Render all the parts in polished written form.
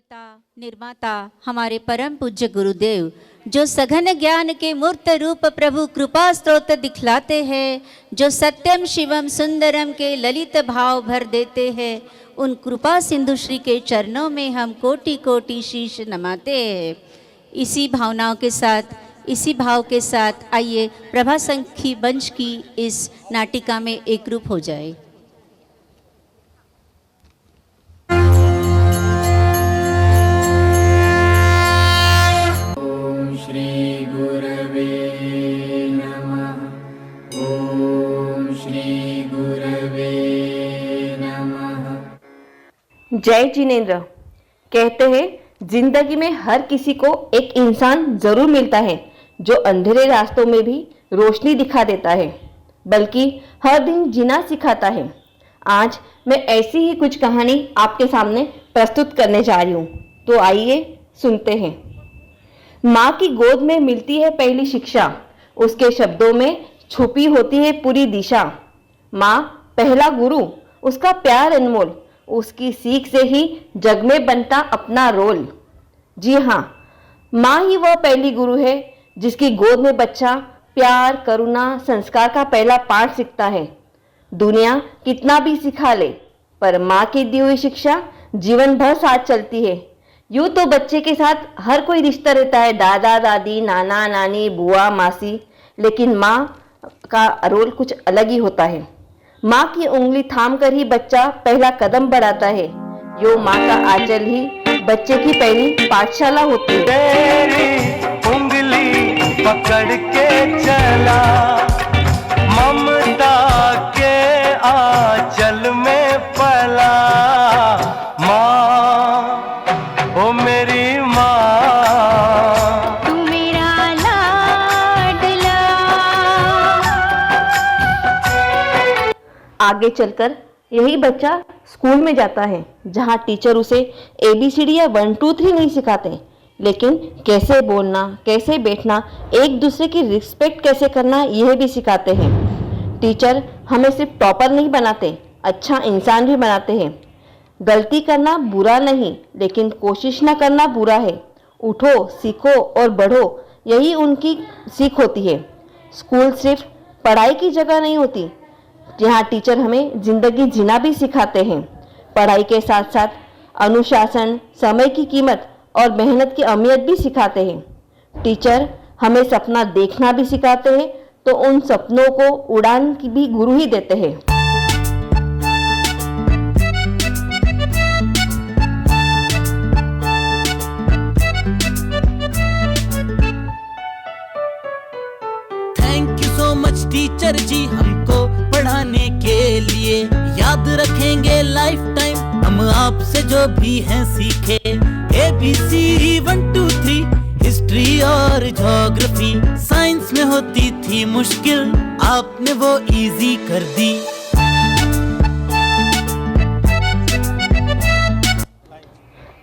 प्रियता निर्माता हमारे परम पूज्य गुरुदेव जो सघन ज्ञान के मूर्त रूप प्रभु कृपा स्त्रोत दिखलाते हैं, जो सत्यम शिवम सुंदरम के ललित भाव भर देते हैं, उन कृपा सिंधु श्री के चरणों में हम कोटि कोटि शीश नमाते हैं। इसी भावनाओं के साथ, इसी भाव के साथ आइए प्रभा संखी वंश की इस नाटिका में एक रूप हो जाए। जय जिनेन्द्र। कहते हैं जिंदगी में हर किसी को एक इंसान जरूर मिलता है जो अंधेरे रास्तों में भी रोशनी दिखा देता है, बल्कि हर दिन जीना सिखाता है। आज मैं ऐसी ही कुछ कहानी आपके सामने प्रस्तुत करने जा रही हूँ, तो आइए सुनते हैं। माँ की गोद में मिलती है पहली शिक्षा, उसके शब्दों में छुपी होती है पूरी दिशा। माँ पहला गुरु, उसका प्यार अनमोल, उसकी सीख से ही जग में बनता अपना रोल। जी हाँ, माँ ही वह पहली गुरु है जिसकी गोद में बच्चा प्यार, करुणा, संस्कार का पहला पाठ सीखता है। दुनिया कितना भी सिखा ले, पर माँ की दी हुई शिक्षा जीवन भर साथ चलती है। यूँ तो बच्चे के साथ हर कोई रिश्ता रहता है, दादा दादी, नाना नानी, बुआ मासी, लेकिन माँ का रोल कुछ अलग ही होता है। माँ की उंगली थाम कर ही बच्चा पहला कदम बढ़ाता है। यो माँ का आंचल ही बच्चे की पहली पाठशाला होती है। तेरी उंगली पकड़ के चला, ममता के आंचल में पला। माँ, ओ मेरी माँ, तू मेरा लाडला। आगे चलकर यही बच्चा स्कूल में जाता है, जहाँ टीचर उसे ABCD या 1 2 3 नहीं सिखाते, लेकिन कैसे बोलना, कैसे बैठना, एक दूसरे की रिस्पेक्ट कैसे करना, यह भी सिखाते हैं। टीचर हमें सिर्फ टॉपर नहीं बनाते, अच्छा इंसान भी बनाते हैं। गलती करना बुरा नहीं, लेकिन कोशिश न करना बुरा है। उठो, सीखो और बढ़ो, यही उनकी सीख होती है। स्कूल सिर्फ पढ़ाई की जगह नहीं होती, जहाँ टीचर हमें जिंदगी जीना भी सिखाते हैं। पढ़ाई के साथ साथ अनुशासन, समय की कीमत और मेहनत की अहमियत भी सिखाते हैं। टीचर हमें सपना देखना भी सिखाते हैं, तो उन सपनों को उड़ान की भी गुरु ही देते हैं। Thank you so much teacher ji, हमको पढ़ाने के लिए। याद रखेंगे लाइफ टाइम हम आपसे जो भी हैं सीखे। ABC 1 2 3 हिस्ट्री और ज्योग्राफी, साइंस में होती थी मुश्किल, आपने वो इजी कर दी।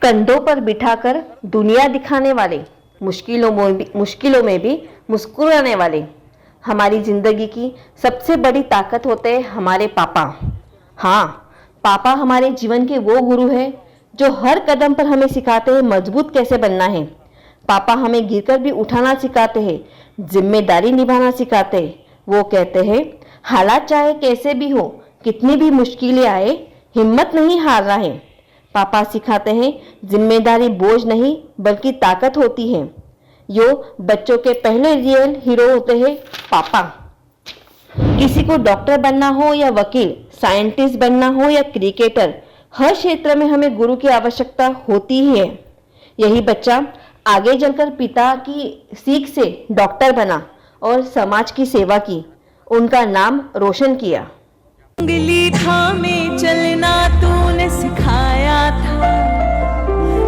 कंधों पर बिठाकर दुनिया दिखाने वाले, मुश्किलों में भी मुस्कुराने वाले। हमारी जिंदगी की सबसे बड़ी ताकत होते हैं हमारे पापा। हाँ, पापा हमारे जीवन के वो गुरु हैं जो हर कदम पर हमें सिखाते हैं मजबूत कैसे बनना है। पापा हमें गिरकर भी उठाना सिखाते हैं, जिम्मेदारी निभाना सिखाते हैं। वो कहते हैं हालात चाहे कैसे भी हो, कितनी भी मुश्किलें आए, हिम्मत नहीं हारना है। पापा सिखाते हैं जिम्मेदारी बोझ नहीं बल्कि ताकत होती है। यो बच्चों के पहले रियल हीरो होते हैं पापा। किसी को डॉक्टर बनना हो या वकील, साइंटिस्ट बनना हो या क्रिकेटर, हर क्षेत्र में हमें गुरु की आवश्यकता होती ही है। यही बच्चा आगे चलकर पिता की सीख से डॉक्टर बना और समाज की सेवा की, उनका नाम रोशन किया। उंगली थामे चलना तूने सिखाया था,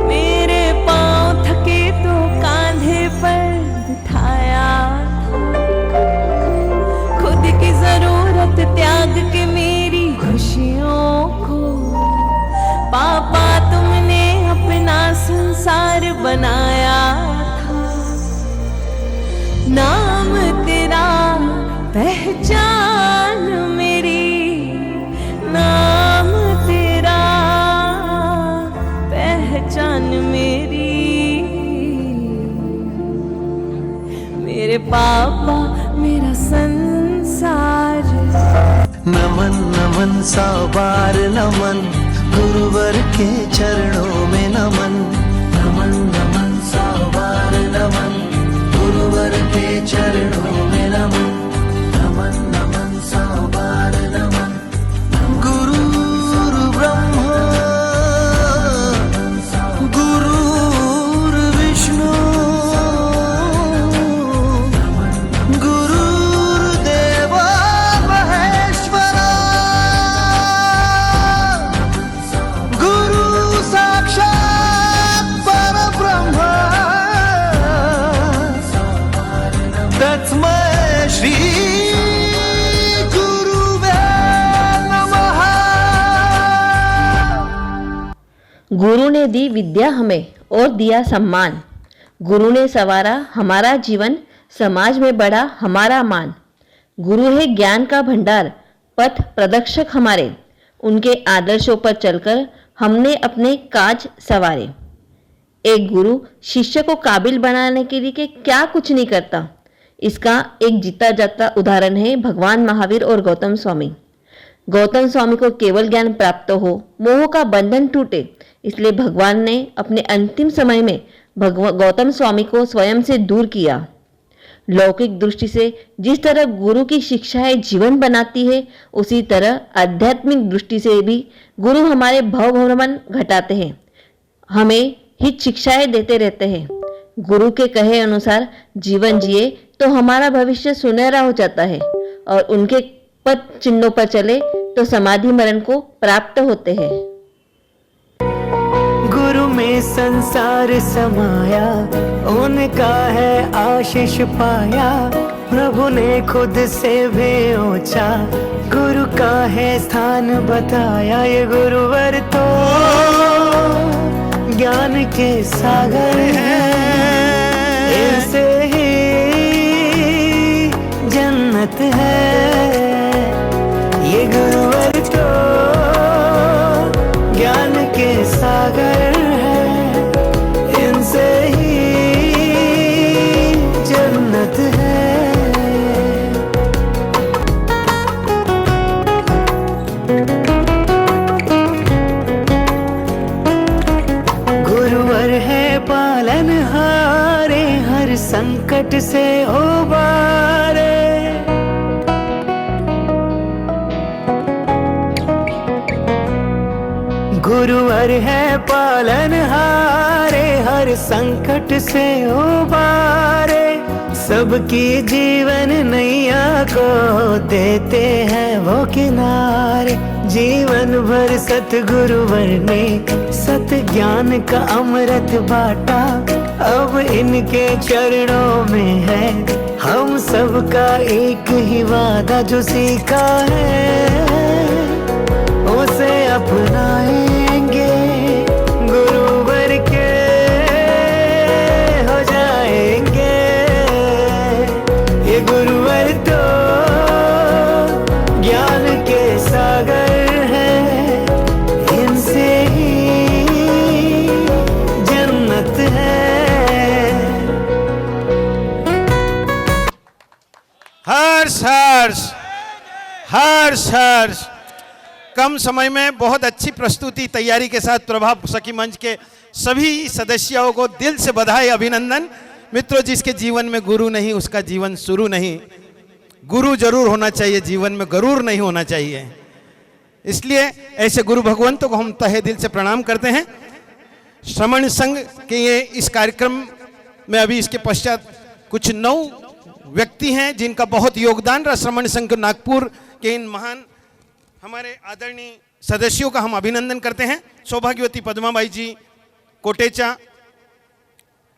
मेरे पांव थके तो कांधे पर बिठाया था। खुद की जरूरत त्याग के मेरी खुशियों को, पापा तुमने अपना संसार बनाया था। नाम तेरा पहचान मेरी, नाम तेरा पहचान पापा मेरा संसार। नमन नमन साबार नमन, गुरुवर के चरणों में नमन। नमन नमन साबार नमन, गुरुवर के चरणों में नमन। नमन नमन साबार नमन। गुरुर् ब्रह्मा गुरुर्विष्णु गुरुर्देवा महेश्वरा, गुरु साक्षात् परब्रह्म तस्मै श्री गुरुवे नमः। गुरु ने दी विद्या हमें और दिया सम्मान। गुरु ने संवारा हमारा जीवन, समाज में बढ़ा हमारा मान। गुरु है ज्ञान का भंडार, पथ प्रदर्शक हमारे। उनके आदर्शों पर चलकर हमने अपने काज सवारे। एक गुरु शिष्य को काबिल बनाने के लिए क्या कुछ नहीं करता, इसका एक जीता जाता उदाहरण है भगवान महावीर और गौतम स्वामी। गौतम स्वामी को केवल ज्ञान प्राप्त हो, मोह का बंधन टूटे, इसलिए भगवान ने अपने अंतिम समय में गौतम स्वामी को स्वयं से दूर किया। लौकिक दृष्टि से जिस तरह गुरु की शिक्षाएं जीवन बनाती है, उसी तरह आध्यात्मिक दृष्टि से भी गुरु हमारे भव भ्रमण घटाते हैं, हमें हित शिक्षाएं देते रहते हैं। गुरु के कहे अनुसार जीवन जिए तो हमारा भविष्य सुनहरा हो जाता है, और उनके पद चिन्हों पर चले तो समाधि मरण को प्राप्त होते हैं। गुरु में संसार समाया, उनका है आशीष पाया। प्रभु ने खुद से भी ऊंचा, गुरु का है स्थान बताया। ये गुरुवर तो ज्ञान के सागर हैं, इनसे ही जन्नत है। ये गुरुवर तो ज्ञान के सागर है, इनसे ही जन्नत है। गुरुवर है पालनहारे, हर संकट से उबारे। गुरुवर है पालनहारे, हर संकट से उबारे। सबकी जीवन नैया को देते हैं वो किनारे। जीवन भर सतगुरुवर ने सत ज्ञान का अमृत बांटा। अब इनके चरणों में है हम सबका एक ही वादा, जो सीखा है उसे अपनाएंगे। गुरुवर के हो जाएंगे। ये गुरुवर तो ज्ञान के सागर है, इनसे ही जन्नत है। हर्ष हर्ष हर्ष हर्ष। कम समय में बहुत अच्छी प्रस्तुति तैयारी के साथ प्रभाव सखी मंच के सभी सदस्यों को दिल से बधाई, अभिनंदन। मित्रों, जिसके जीवन में गुरु नहीं उसका जीवन शुरू नहीं। गुरु जरूर होना चाहिए, जीवन में गरूर नहीं होना चाहिए। इसलिए ऐसे गुरु भगवंतों को हम तहे दिल से प्रणाम करते हैं। श्रमण संघ के ये इस कार्यक्रम में अभी इसके पश्चात कुछ 9 व्यक्ति हैं जिनका बहुत योगदान रहा। श्रमण संघ नागपुर के इन महान हमारे आदरणीय सदस्यों का हम अभिनंदन करते हैं। सौभाग्यवती पद्माबाई जी कोटेचा,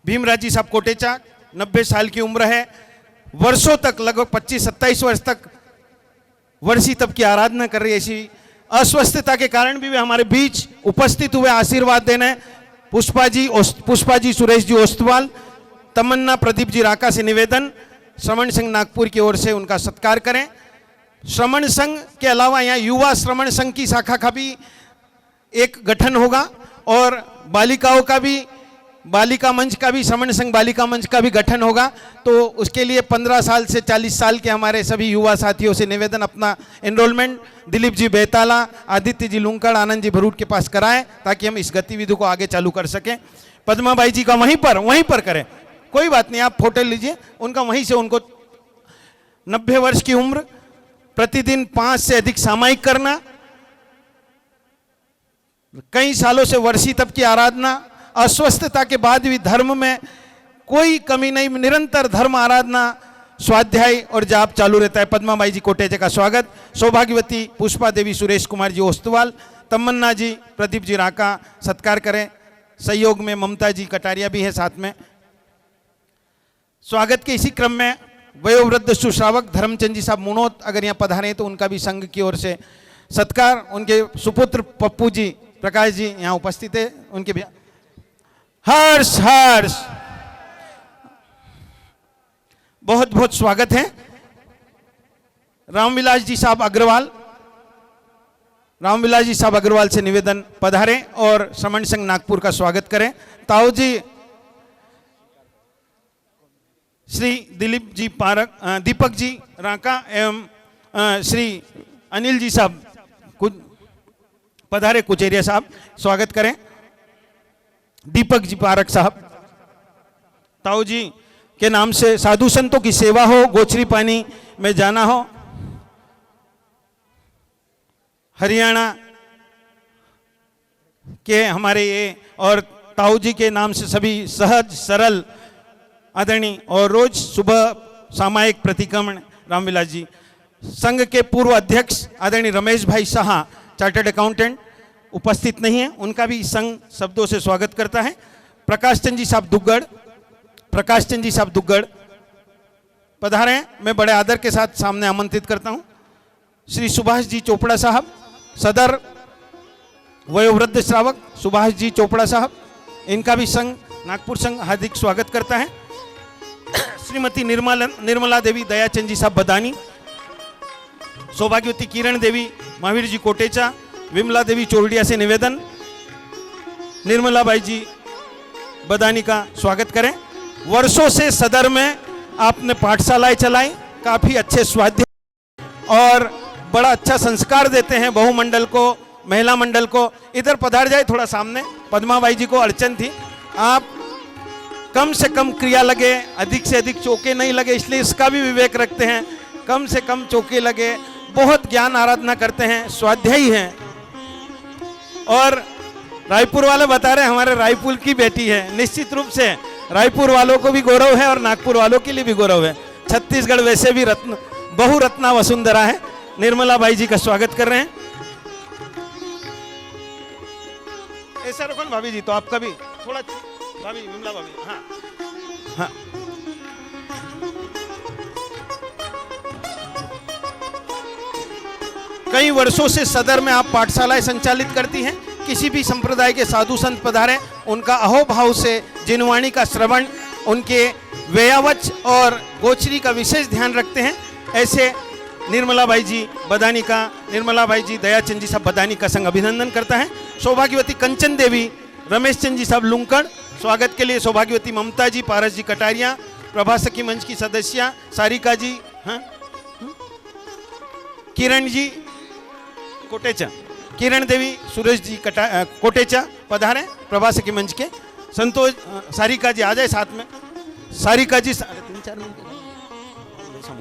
भीमराज जी साहब कोटेचा, 90 साल की उम्र है। वर्षों तक, लगभग 25-27 वर्ष तक वर्षी तप की आराधना कर रही है। ऐसी अस्वस्थता के कारण भी वे हमारे बीच उपस्थित हुए आशीर्वाद देने। पुष्पा जी सुरेश जी ओस्तवाल, तमन्ना प्रदीप जी राका से निवेदन श्रमण संघ नागपुर की ओर से उनका सत्कार करें। श्रमण संघ के अलावा यहाँ युवा श्रमण संघ की शाखा का भी एक गठन होगा और बालिकाओं का भी बालिका मंच का भी, श्रमण संघ बालिका मंच का भी गठन होगा। तो उसके लिए 15 साल से 40 साल के हमारे सभी युवा साथियों से निवेदन, अपना एनरोलमेंट दिलीप जी बेताला, आदित्य जी लुंकड़, आनंद जी भरूट के पास कराएं, ताकि हम इस गतिविधि को आगे चालू कर सकें। पद्माबाई जी का वहीं पर करें, कोई बात नहीं, आप फोटो लीजिए उनका, वहीं से उनको 90 वर्ष की उम्र, प्रतिदिन 5 से अधिक सामायिक करना, कई सालों से वर्षी तप की आराधना, अस्वस्थता के बाद भी धर्म में कोई कमी नहीं, निरंतर धर्म आराधना, स्वाध्याय और जाप चालू रहता है। पद्माबाई जी कोटेचे का स्वागत। सौभाग्यवती पुष्पा देवी सुरेश कुमार जी ओस्तवाल, तमन्ना जी प्रदीप जी राका सत्कार करें। सहयोग में ममता जी कटारिया भी है साथ में। स्वागत के इसी क्रम में वयोवृद्ध सुश्रावक धर्मचंद जी साहब मुनोत अगर यहाँ पधारे हैं तो उनका भी संघ की ओर से सत्कार। उनके सुपुत्र पप्पू जी प्रकाश जी यहाँ उपस्थित है, उनके भी हर्ष हर्ष बहुत बहुत स्वागत है। रामविलास जी साहब अग्रवाल, रामविलास जी साहब अग्रवाल से निवेदन पधारें और श्रमण संघ नागपुर का स्वागत करें। ताऊ जी श्री दिलीप जी पारक, दीपक जी राका एवं श्री अनिल जी साहब पधारे कुचेरिया साहब, स्वागत करें। दीपक जी पारक साहब, ताऊ जी के नाम से साधु संतों की सेवा हो, गोचरी पानी में जाना हो, हरियाणा के हमारे ये, और ताऊ जी के नाम से सभी सहज सरल आदरणीय और रोज सुबह सामायिक प्रतिक्रमण रामविलास जी। संघ के पूर्व अध्यक्ष आदरणीय रमेश भाई शाह चार्टर्ड अकाउंटेंट उपस्थित नहीं है, उनका भी संघ शब्दों से स्वागत करता है। प्रकाश चंद जी साहब दुग्गड़, प्रकाश चंद जी साहब दुग्गड़ पधारे हैं, मैं बड़े आदर के साथ सामने आमंत्रित करता हूं। श्री सुभाष जी चोपड़ा साहब, सदर वयोवृद्ध श्रावक सुभाष जी चोपड़ा साहब, इनका भी संघ नागपुर संघ हार्दिक स्वागत करता है। श्रीमती निर्मला देवी दयाचंद जी साहब बदानी, सौभाग्यवती किरण देवी महावीर जी कोटेचा, विमला देवी चोरडिया से निवेदन, निर्मला बाई जी बदानी का स्वागत करें। वर्षों से सदर में आपने पाठशालाएं चलाई, काफी अच्छे स्वाध्याय और बड़ा अच्छा संस्कार देते हैं बहु मंडल को, महिला मंडल को। इधर पधार जाए थोड़ा सामने, पद्माबाई जी को अड़चन थी, आप कम से कम क्रिया लगे, अधिक से अधिक चौके नहीं लगे, इसलिए इसका भी विवेक रखते हैं, कम से कम चौके लगे, बहुत ज्ञान आराधना करते हैं, स्वाध्यायी हैं। और रायपुर वाले बता रहे हैं हमारे रायपुर की बेटी है, निश्चित रूप से रायपुर वालों को भी गौरव है और नागपुर वालों के लिए भी गौरव है। छत्तीसगढ़ वैसे भी रत्न बहुरत्ना वसुंधरा है। निर्मला बाई जी का स्वागत कर रहे हैं। ऐसा रखो ना भाभी जी, तो आपका भी थोड़ा, भाभी विमला भाभी, हाँ हाँ कई वर्षों से सदर में आप पाठशालाएं संचालित करती हैं। किसी भी संप्रदाय के साधु संत पधारे, उनका अहोभाव से जिनवाणी का श्रवण, उनके व्ययावच और गोचरी का विशेष ध्यान रखते हैं। ऐसे निर्मला बाई जी बदानी का, निर्मला बाई जी दयाचंद जी साहब बदानी का संघ अभिनंदन करता है। सौभाग्यवती कंचन देवी रमेश चंद जी साहब लुंकड़, स्वागत के लिए सौभाग्यवती ममता जी पारस जी कटारिया, प्रभा सखी मंच की सदस्य सारिका जी, हाँ किरण जी कोटेचा, किरण देवी सुरेश जी कोटेचा पधारे प्रभा सखी मंच के। संतोष सारिका जी आ जाए साथ में, सारिका जी 3-4 मिनट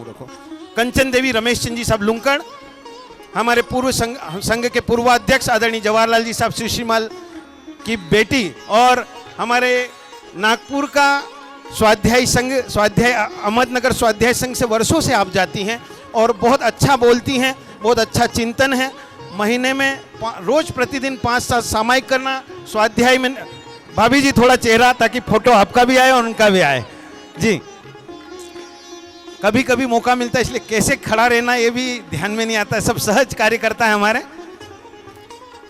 रखो। कंचन देवी रमेश चंद जी साहब लुंकड़, हमारे पूर्व संघ के पूर्वाध्यक्ष आदरणीय जवाहरलाल जी साहब श्रीमाल की बेटी, और हमारे नागपुर का स्वाध्याय संघ, स्वाध्याय अहमदनगर स्वाध्याय संघ से वर्षों से आप जाती हैं और बहुत अच्छा बोलती हैं, बहुत अच्छा चिंतन है। महीने में रोज प्रतिदिन 5-7 सामायिक करना, स्वाध्याय में। भाभी जी थोड़ा चेहरा, ताकि फोटो आपका भी आए और उनका भी आए जी। कभी कभी मौका मिलता है, इसलिए कैसे खड़ा रहना ये भी ध्यान में नहीं आता है, सब सहज कार्य करता है हमारे।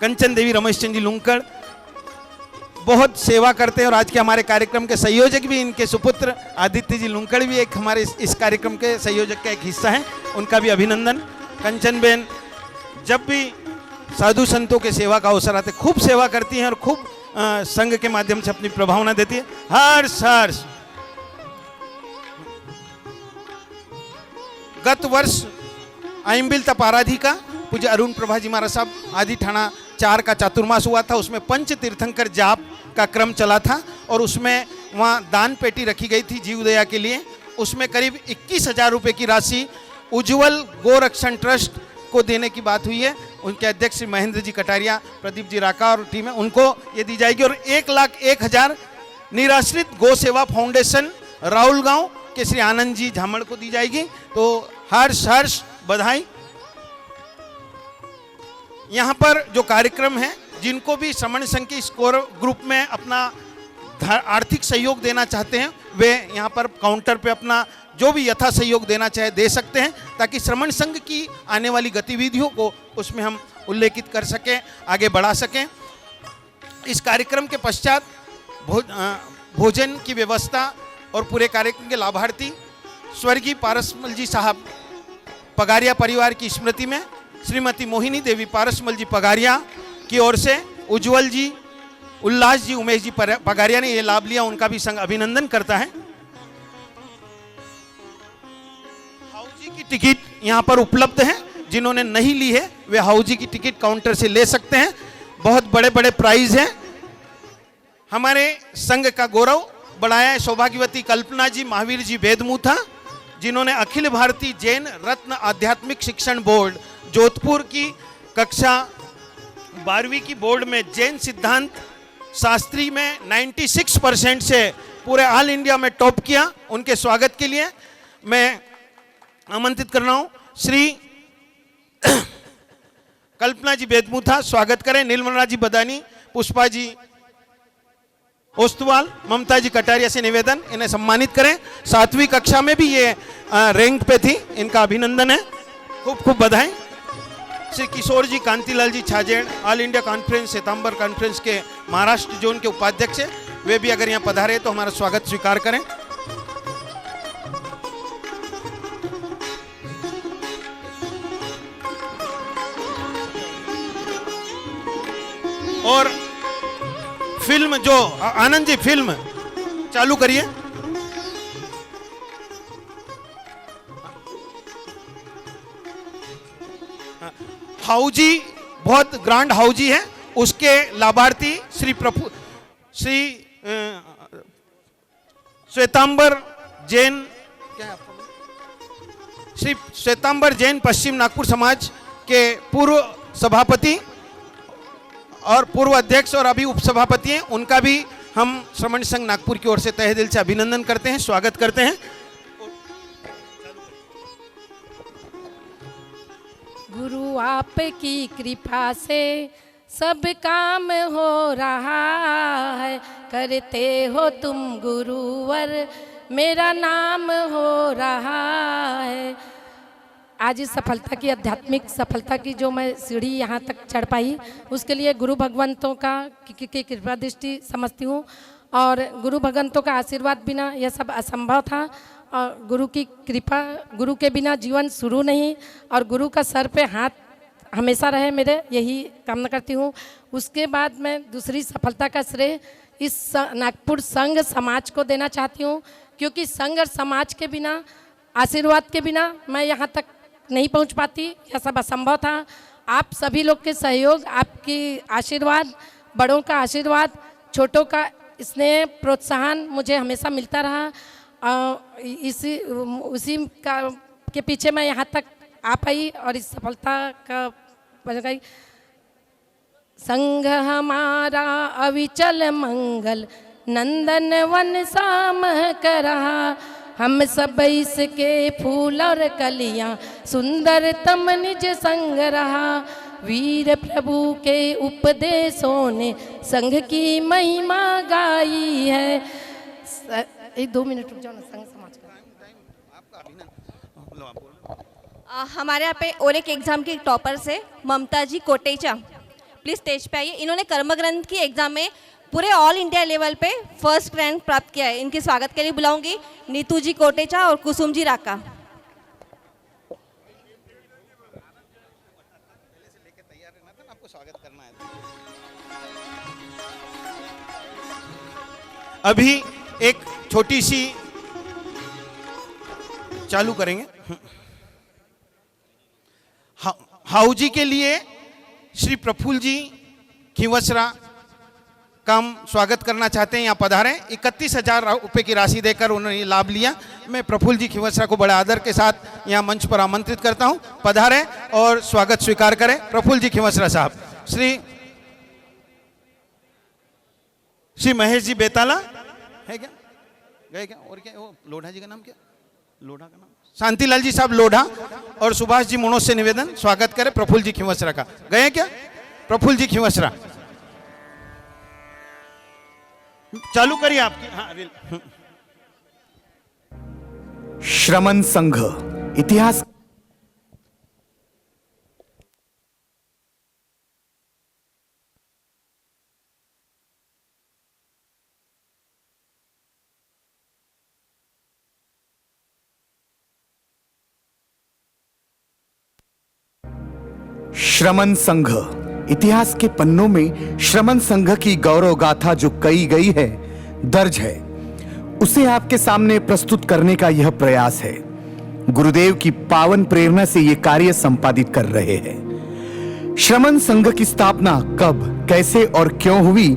कंचन देवी रमेश चंद जी लुंकड़ बहुत सेवा करते हैं और आज के हमारे कार्यक्रम के संयोजक भी इनके सुपुत्र आदित्य जी लुंकड़ भी एक हमारे इस कार्यक्रम के संयोजक का एक हिस्सा है, उनका भी अभिनंदन। कंचन बेन जब भी साधु संतों के सेवा का अवसर आते खूब सेवा करती हैं और खूब संघ के माध्यम से अपनी प्रभावना देती है। हर्ष हर्ष। गत वर्ष आइम्बिल तपाराधिका पूज्य अरुण प्रभा जी महाराज साहब आदि थाना 4 का चातुर्मास हुआ था। उसमें पंच तीर्थंकर जाप का क्रम चला था और उसमें वहाँ दान पेटी रखी गई थी जीवदया के लिए। उसमें करीब 21,000 रुपये की राशि उज्जवल गोरक्षण ट्रस्ट को देने की बात हुई है। उनके अध्यक्ष श्री महेंद्र जी कटारिया, प्रदीप जी राका और टीम है, उनको ये दी जाएगी। और 1,01,000 निराश्रित गौ सेवा फाउंडेशन राहुल गांव के श्री आनंद जी झामड़ को दी जाएगी। तो हर्ष हर्ष बधाई। यहाँ पर जो कार्यक्रम है, जिनको भी श्रमण संघ के स्कोर ग्रुप में अपना आर्थिक सहयोग देना चाहते हैं, वे यहाँ पर काउंटर पे अपना जो भी यथा सहयोग देना चाहे दे सकते हैं, ताकि श्रमण संघ की आने वाली गतिविधियों को उसमें हम उल्लेखित कर सकें, आगे बढ़ा सकें। इस कार्यक्रम के पश्चात भोजन की व्यवस्था और पूरे कार्यक्रम के लाभार्थी स्वर्गीय पारसमल जी साहब पगारिया परिवार की स्मृति में श्रीमती मोहिनी देवी पारसमल जी पगारिया की ओर से उज्जवल जी, उल्लास जी, उमेश जी पगारिया ने ये लाभ लिया, उनका भी संघ अभिनंदन करता है। हाउजी की टिकट यहाँ पर उपलब्ध है, जिन्होंने नहीं ली है वे हाउजी की टिकट काउंटर से ले सकते हैं। बहुत बड़े बड़े प्राइज हैं। हमारे संघ का गौरव बढ़ाया है सौभाग्यवती कल्पना जी, महावीर जी वेदमुथा, जिन्होंने अखिल भारतीय जैन रत्न आध्यात्मिक शिक्षण बोर्ड जोधपुर की कक्षा 12वीं की बोर्ड में जैन सिद्धांत शास्त्री में 96% से पूरे ऑल इंडिया में टॉप किया। उनके स्वागत के लिए मैं आमंत्रित कर रहा हूं श्री कल्पना जी वेदमुथा, स्वागत करें। निर्मला जी बदानी, पुष्पा जी ओस्तवाल, ममता जी कटारिया से निवेदन, इन्हें सम्मानित करें। 7वीं कक्षा में भी ये रैंक पे थी, इनका अभिनंदन है, खूब खूब बधाई। श्री किशोर जी कांतिलाल जी छाजेड़, ऑल इंडिया कॉन्फ्रेंस सितंबर कॉन्फ्रेंस के महाराष्ट्र जोन के उपाध्यक्ष हैं, वे भी अगर यहाँ पधारे तो हमारा स्वागत स्वीकार करें। और फिल्म जो आनंद जी फिल्म चालू करिए। हाउजी बहुत ग्रांड हाउजी है, उसके लाभार्थी श्री श्वेतांबर जैन, क्या है आपका, श्री श्वेतांबर जैन पश्चिम नागपुर समाज के पूर्व सभापति और पूर्व अध्यक्ष और अभी उपसभापति हैं, उनका भी हम श्रमण संघ नागपुर की ओर से तहे दिल से अभिनंदन करते हैं, स्वागत करते हैं। गुरु आपकी कृपा से सब काम हो रहा है, करते हो तुम गुरुवर, मेरा नाम हो रहा है। आज इस सफलता की, आध्यात्मिक सफलता की जो मैं सीढ़ी यहाँ तक चढ़ पाई, उसके लिए गुरु भगवंतों का की कृपा दृष्टि समझती हूँ। और गुरु भगवंतों का आशीर्वाद बिना यह सब असंभव था, और गुरु की कृपा, गुरु के बिना जीवन शुरू नहीं, और गुरु का सर पे हाथ हमेशा रहे मेरे, यही कामना करती हूँ। उसके बाद मैं दूसरी सफलता का श्रेय इस नागपुर संघ समाज को देना चाहती हूँ, क्योंकि संघ और समाज के बिना, आशीर्वाद के बिना मैं यहाँ तक नहीं पहुँच पाती, यह सब असंभव था। आप सभी लोग के सहयोग, आपकी आशीर्वाद, बड़ों का आशीर्वाद, छोटों का स्नेह, प्रोत्साहन मुझे हमेशा मिलता रहा। उसी का के पीछे मैं यहाँ तक आ पाई और इस सफलता का बजाई। संघ हमारा अविचल मंगल नंदन वन साम कर रहा, हम सब इसके फूल और कलियां सुंदरतम निज संग रहा। वीर प्रभु के उपदेशों ने संघ की महिमा गाई है। 2 मिनट रुक जाओ ना, संघ समाज का। हमारे यहाँ पे और एक एग्जाम की टॉपर से ममता जी कोटेचा, प्लीज स्टेज पे आइए। इन्होंने कर्म ग्रंथ की एग्जाम में पूरे ऑल इंडिया लेवल पे फर्स्ट रैंक प्राप्त किया है। इनके स्वागत के लिए बुलाऊंगी नीतू जी कोटेचा और कुसुम जी राका। अभी एक छोटी सी चालू करेंगे। हाउजी के लिए श्री प्रफुल्ल जी खिंवसरा का हम स्वागत करना चाहते हैं। यहाँ पधारे। 31,000 रुपये की राशि देकर उन्होंने लाभ लिया। मैं प्रफुल्ल जी खिंवसरा को बड़े आदर के साथ यहाँ मंच पर आमंत्रित करता हूँ। पधारे और स्वागत स्वीकार करें प्रफुल्ल जी खिंवसरा साहब। श्री महेश जी बेताला है क्या, गए क्या? और क्या वो लोढ़ा जी का नाम क्या? लोढ़ा का नाम शांतिलाल जी साहब लोढ़ा। और सुभाष जी मनोज से निवेदन स्वागत करें प्रफुल्ल जी खिंवसरा का। गए क्या? प्रफुल्ल जी खिंवसरा चालू करिए आपकी। हाँ, श्रमण संघ इतिहास। श्रमण संघ इतिहास के पन्नों में श्रमण संघ की गौरव गाथा जो कही गई है, दर्ज है, उसे आपके सामने प्रस्तुत करने का यह प्रयास है। गुरुदेव की पावन प्रेरणा से यह कार्य संपादित कर रहे हैं। श्रमण संघ की स्थापना कब, कैसे और क्यों हुई,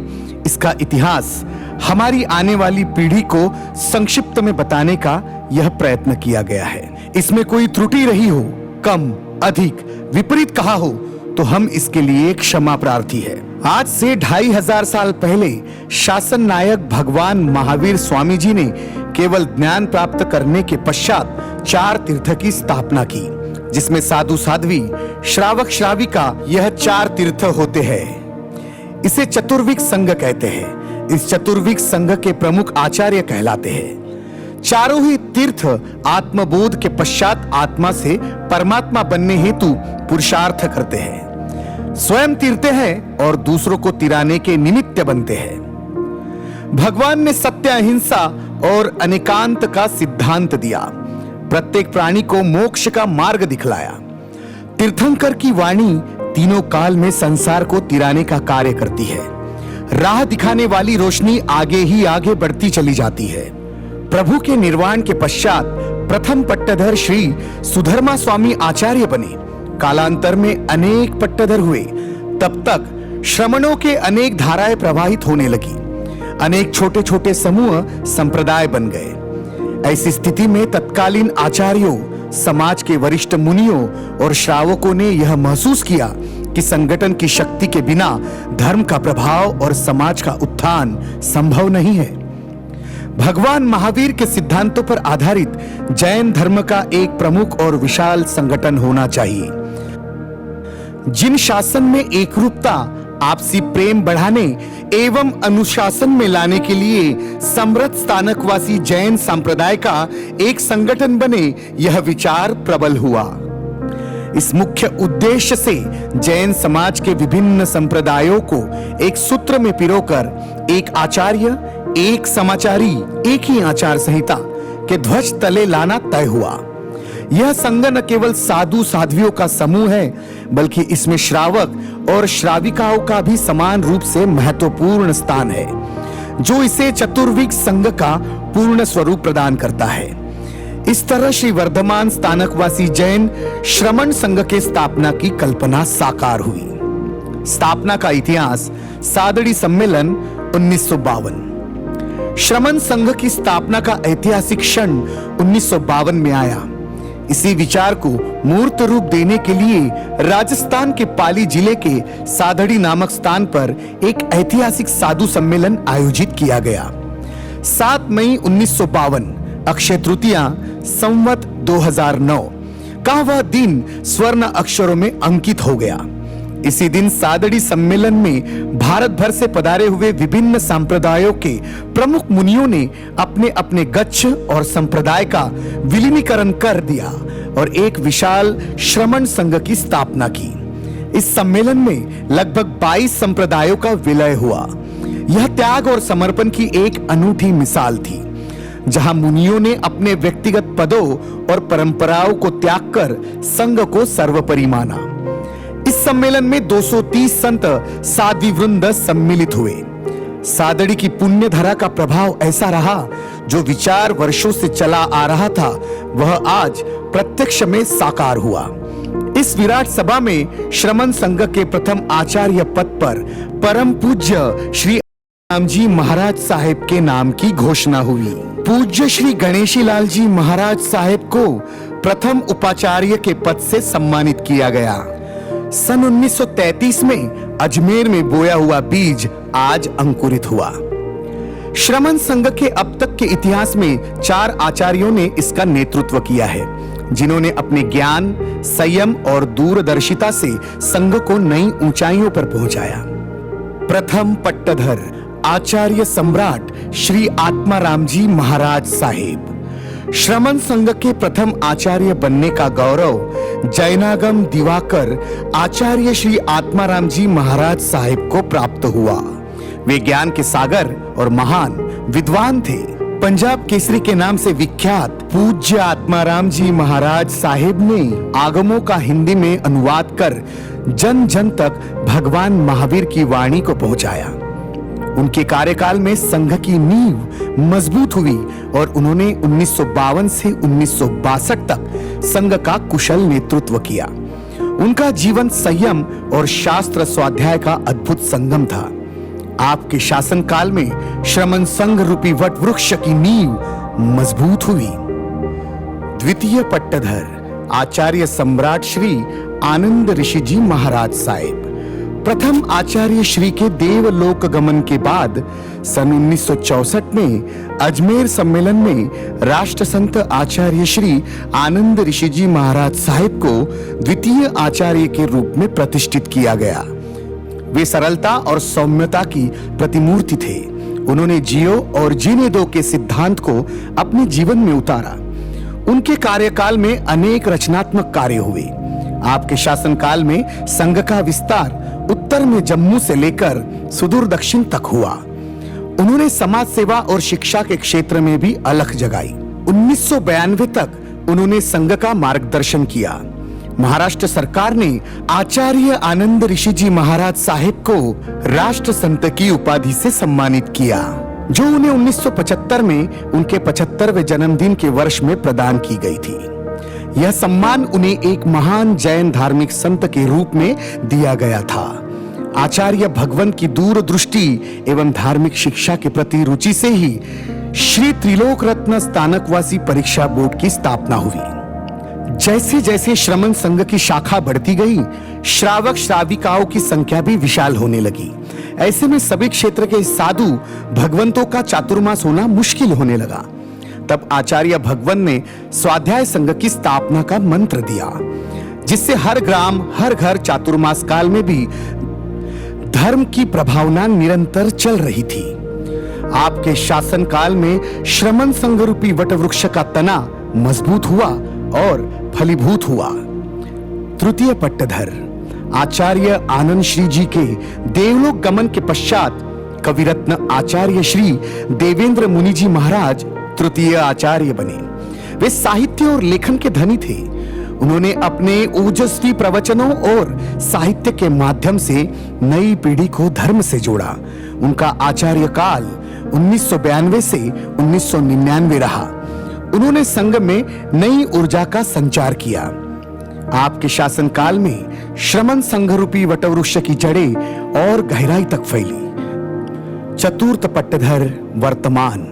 इसका इतिहास हमारी आने वाली पीढ़ी को संक्षिप्त में बताने का यह प्रयत्न किया गया है। इसमें कोई त्रुटि रही हो, कम, अधिक, विपरीत कहा हो, तो हम इसके लिए क्षमा प्रार्थी है। आज से 2500 साल पहले शासन नायक भगवान महावीर स्वामी जी ने केवल ज्ञान प्राप्त करने के पश्चात 4 तीर्थ की स्थापना की, जिसमें साधु साध्वी, श्रावक श्राविका, यह 4 तीर्थ होते हैं। इसे चतुर्विक संघ कहते हैं। इस चतुर्विक संघ के प्रमुख आचार्य कहलाते हैं। चारों ही तीर्थ आत्मबोध के पश्चात आत्मा से परमात्मा बनने हेतु पुरुषार्थ करते हैं। स्वयं तीरते हैं और दूसरों को तिराने के निमित्त बनते हैं। भगवान ने सत्य, अहिंसा और अनेकांत का सिद्धांत दिया। प्रत्येक प्राणी को मोक्ष का मार्ग दिखलाया। तीर्थंकर की वाणी तीनों काल में संसार को तिराने का कार्य करती है। राह दिखाने वाली रोशनी आगे ही आगे बढ़ती चली जाती है। प्रभु के निर्वाण के पश्चात प्रथम पट्टधर श्री सुधर्मा स्वामी आचार्य बने। कालांतर में अनेक पट्टधर हुए। तब तक श्रमणों के अनेक धाराएं प्रवाहित होने लगी। अनेक छोटे छोटे समूह संप्रदाय बन गए। ऐसी स्थिति में तत्कालीन आचार्यों, समाज के वरिष्ठ मुनियों और श्रावकों ने यह महसूस किया कि संगठन की शक्ति के बिना धर्म का प्रभाव और समाज का उत्थान संभव नहीं है। भगवान महावीर के सिद्धांतों पर आधारित जैन धर्म का एक प्रमुख और विशाल संगठन होना चाहिए। जिन शासन में एकरूपता, आपसी प्रेम बढ़ाने एवं अनुशासन में लाने के लिए समृद्ध स्थानकवासी जैन संप्रदाय का एक संगठन बने, यह विचार प्रबल हुआ। इस मुख्य उद्देश्य से जैन समाज के विभिन्न संप्रदायों को एक सूत्र में पिरोकर एक आचार्य, एक समाचारी, एक ही आचार संहिता के ध्वज तले लाना तय हुआ। यह संघ न केवल साधु साध्वियों का समूह है, बल्कि इसमें श्रावक और श्राविकाओं का भी समान रूप से महत्वपूर्ण स्थान है, जो इसे चतुर्विक संघ का पूर्ण स्वरूप प्रदान करता है। इस तरह श्री वर्धमान स्थानकवासी जैन श्रमण संघ के स्थापना की कल्पना साकार हुई। स्थापना का इतिहास सादड़ी सम्मेलन 1952। श्रमण संघ की स्थापना का ऐतिहासिक क्षण 1952 में आया। इसी विचार को मूर्त रूप देने के लिए राजस्थान के पाली जिले के सादड़ी नामक स्थान पर एक ऐतिहासिक साधु सम्मेलन आयोजित किया गया। 7 मई 1952 अक्षय तृतीया संवत 2009 का वह दिन स्वर्ण अक्षरों में अंकित हो गया। इसी दिन सादड़ी सम्मेलन में भारत भर से पधारे हुए विभिन्न संप्रदायों के प्रमुख मुनियों ने अपने अपने गच्छ और संप्रदाय का विलीनीकरण कर दिया और एक विशाल श्रमण संघ की स्थापना की। इस सम्मेलन में लगभग 22 संप्रदायों का विलय हुआ। यह त्याग और समर्पण की एक अनूठी मिसाल थी, जहां मुनियों ने अपने व्यक्तिगत पदों और परंपराओं को त्याग कर संघ को सर्वोपरि माना। इस सम्मेलन में 230 संत साध्वी वृंद सम्मिलित हुए। सादड़ी की पुण्य धारा का प्रभाव ऐसा रहा, जो विचार वर्षों से चला आ रहा था वह आज प्रत्यक्ष में साकार हुआ। इस विराट सभा में श्रमण संघ के प्रथम आचार्य पद पर परम पूज्य श्री राम जी महाराज साहेब के नाम की घोषणा हुई। पूज्य श्री गणेशी लाल जी महाराज साहेब को प्रथम उपाचार्य के पद से सम्मानित किया गया। सन 1933 में अजमेर में बोया हुआ बीज आज अंकुरित हुआ। श्रमण संघ के अब तक के इतिहास में 4 आचार्यों ने इसका नेतृत्व किया है, जिन्होंने अपने ज्ञान, संयम और दूरदर्शिता से संघ को नई ऊंचाइयों पर पहुंचाया। प्रथम पट्टधर आचार्य सम्राट श्री आत्माराम जी महाराज साहेब। श्रमण संघ के प्रथम आचार्य बनने का गौरव जैनागम दिवाकर आचार्य श्री आत्माराम जी महाराज साहेब को प्राप्त हुआ। वे ज्ञान के सागर और महान विद्वान थे। पंजाब केसरी के नाम से विख्यात पूज्य आत्माराम जी महाराज साहेब ने आगमों का हिंदी में अनुवाद कर जन जन तक भगवान महावीर की वाणी को पहुंचाया। उनके कार्यकाल में संघ की नींव मजबूत हुई और उन्होंने 1952 से 1962 तक संघ का कुशल नेतृत्व किया। उनका जीवन संयम और शास्त्र स्वाध्याय का अद्भुत संगम था। आपके शासनकाल में श्रमण संघ रूपी वट वृक्ष की नींव मजबूत हुई। द्वितीय पट्टधर आचार्य सम्राट श्री आनंद ऋषि जी महाराज साहेब। प्रथम आचार्य श्री के देवलोक गमन के बाद सन 1964 में अजमेर सम्मेलन में राष्ट्र संत आचार्य श्री आनंद ऋषि जी महाराज साहेब को द्वितीय आचार्य के रूप में प्रतिष्ठित किया गया। वे सरलता और सौम्यता की प्रतिमूर्ति थे। उन्होंने जियो और जीने दो के सिद्धांत को अपने जीवन में उतारा। उनके कार्यकाल में अनेक रचनात्मक कार्य हुए। आपके शासनकाल में संघ का विस्तार उत्तर में जम्मू से लेकर सुदूर दक्षिण तक हुआ। उन्होंने समाज सेवा और शिक्षा के क्षेत्र में भी अलख जगाई। 1992 तक उन्होंने संघ का मार्गदर्शन किया। महाराष्ट्र सरकार ने आचार्य आनंद ऋषि जी महाराज साहेब को राष्ट्र संत की उपाधि से सम्मानित किया, जो उन्हें 1975 में उनके 75वें जन्मदिन के वर्ष में प्रदान की गई थी। यह सम्मान उन्हें एक महान जैन धार्मिक संत के रूप में दिया गया था। आचार्य भगवंत की दूरदृष्टि एवं धार्मिक शिक्षा के प्रति रुचि से ही श्री त्रिलोक रत्न स्थानकवासी परीक्षा बोर्ड की स्थापना हुई। जैसे जैसे श्रमण संघ की शाखा बढ़ती गई, श्रावक श्राविकाओं की संख्या भी विशाल होने लगी। ऐसे में सभी क्षेत्र के साधु भगवंतों का चातुर्मास होना मुश्किल होने लगा। तब आचार्य भगवंत ने स्वाध्याय संघ की स्थापना का मंत्र दिया, जिससे हर ग्राम हर घर चातुर्मास काल में भी धर्म की प्रभावना निरंतर चल रही थी। आपके शासन काल में श्रमण संघ रूपी वटवृक्ष का तना मजबूत हुआ और फलीभूत हुआ। तृतीय पट्टधर आचार्य आनंद श्री जी के देवलोक गमन के पश्चात कविरत्न आचार्य श्री देवेंद्र मुनि जी महाराज तृतीय आचार्य बने। वे साहित्य और लेखन के धनी थे। उन्होंने अपने ओजस्वी प्रवचनों और साहित्य के माध्यम से नई पीढ़ी को धर्म से जोड़ा। उनका आचार्य काल 1992 से 1999 रहा। उन्होंने संघ में नई ऊर्जा का संचार किया। आपके शासनकाल में श्रमण संघ रूपी वटवृक्ष की जड़ें और गहराई तक फैली। चतुर्थ पट्टधर वर्तमान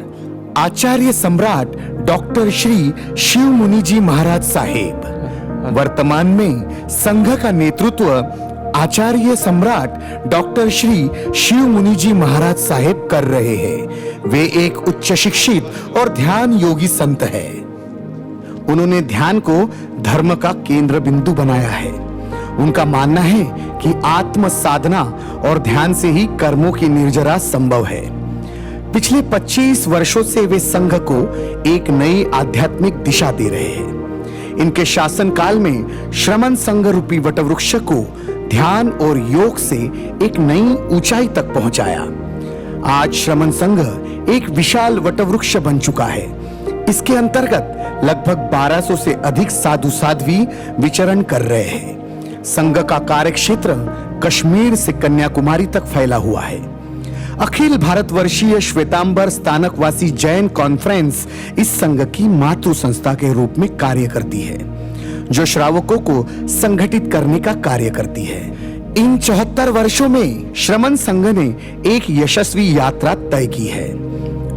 आचार्य सम्राट डॉक्टर श्री शिव मुनि जी महाराज साहेब। वर्तमान में संघ का नेतृत्व आचार्य सम्राट डॉक्टर श्री शिव मुनि जी महाराज साहेब कर रहे हैं। वे एक उच्च शिक्षित और ध्यान योगी संत है। उन्होंने ध्यान को धर्म का केंद्र बिंदु बनाया है। उनका मानना है कि आत्म साधना और ध्यान से ही कर्मों की निर्जरा संभव है। पिछले 25 वर्षों से वे संघ को एक नई आध्यात्मिक दिशा दे रहे हैं। इनके शासन काल में श्रमण संघ रूपी वटवृक्ष को ध्यान और योग से एक नई ऊंचाई तक पहुंचाया। आज श्रमण संघ एक विशाल वटवृक्ष बन चुका है। इसके अंतर्गत लगभग 1200 से अधिक साधु साध्वी विचरण कर रहे हैं। संघ का कार्यक्षेत्र कश्मीर से कन्याकुमारी तक फैला हुआ है। अखिल भारतवर्षीय श्वेतांबर स्थानकवासी जैन कॉन्फ्रेंस इस संघ की मातृ संस्था के रूप में कार्य करती है, जो श्रावकों को संगठित करने का कार्य करती है। इन 74 वर्षों में श्रमण संघ ने एक यशस्वी यात्रा तय की है।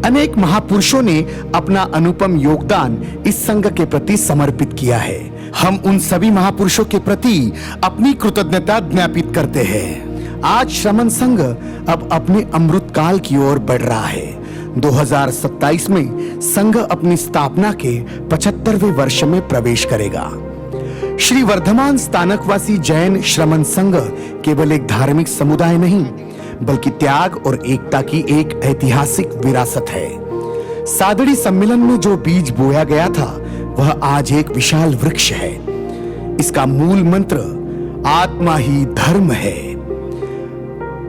अनेक महापुरुषों ने अपना अनुपम योगदान इस संघ के प्रति समर्पित किया है। हम उन सभी महापुरुषों के प्रति अपनी कृतज्ञता ज्ञापित करते हैं। आज श्रमण संघ अब अपने अमृत काल की ओर बढ़ रहा है। 2027 में संघ अपनी स्थापना के 75वें वर्ष में प्रवेश करेगा। श्री वर्धमान स्थानकवासी जैन श्रमण संघ केवल एक धार्मिक समुदाय नहीं, बल्कि त्याग और एकता की एक ऐतिहासिक विरासत है। सादड़ी सम्मेलन में जो बीज बोया गया था वह आज एक विशाल वृक्ष है। इसका मूल मंत्र आत्मा ही धर्म है।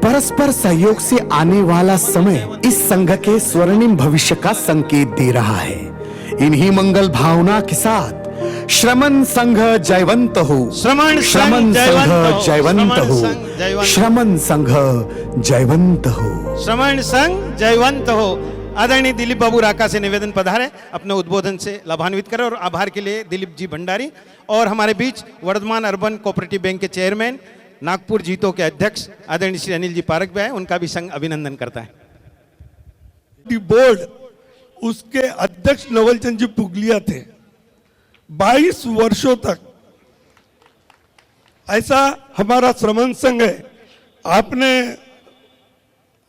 परस्पर सहयोग से आने वाला समय इस संघ के स्वर्णिम भविष्य का संकेत दे रहा है। इन्हीं मंगल भावना के साथ श्रमण संघ जयवंत हो, श्रमण संघ जयवंत हो, श्रमण संघ जयवंत हो, श्रमण संघ जयवंत हो। आदरणीय दिलीप बाबू राका से निवेदन पधारे, अपने उद्बोधन से लाभान्वित करें। और आभार के लिए दिलीप जी भंडारी और हमारे बीच वर्धमान अर्बन कोऑपरेटिव बैंक के चेयरमैन, नागपुर जीतो के अध्यक्ष आदरणीय श्री अनिल जी पारक भी आए, उनका भी संघ अभिनंदन करता है। बोर्ड उसके अध्यक्ष नवलचंद जी पुगलिया थे। 22 वर्षों तक ऐसा हमारा श्रमण संघ है।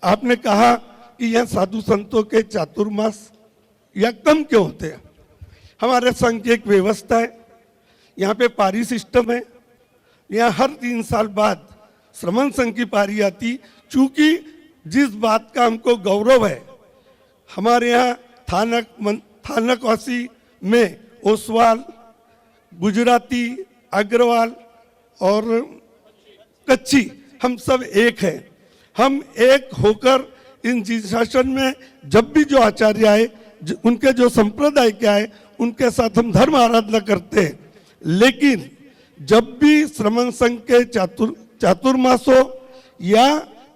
आपने कहा कि यह साधु संतों के चातुर्मास या कम क्यों होते हैं। हमारे संघ की एक व्यवस्था है, यहाँ पे पारी सिस्टम है। यहाँ हर 3 साल बाद श्रमण संघ की पारी आती। चूंकि जिस बात का हमको गौरव है, हमारे यहाँ थानकवासी में ओसवाल, गुजराती, अग्रवाल और कच्छी हम सब एक हैं। हम एक होकर इन जी शासन में जब भी जो आचार्य आए, उनके जो संप्रदाय के आए, उनके साथ हम धर्म आराधना करते हैं। लेकिन जब भी श्रमण संघ के चातुर्मास हो या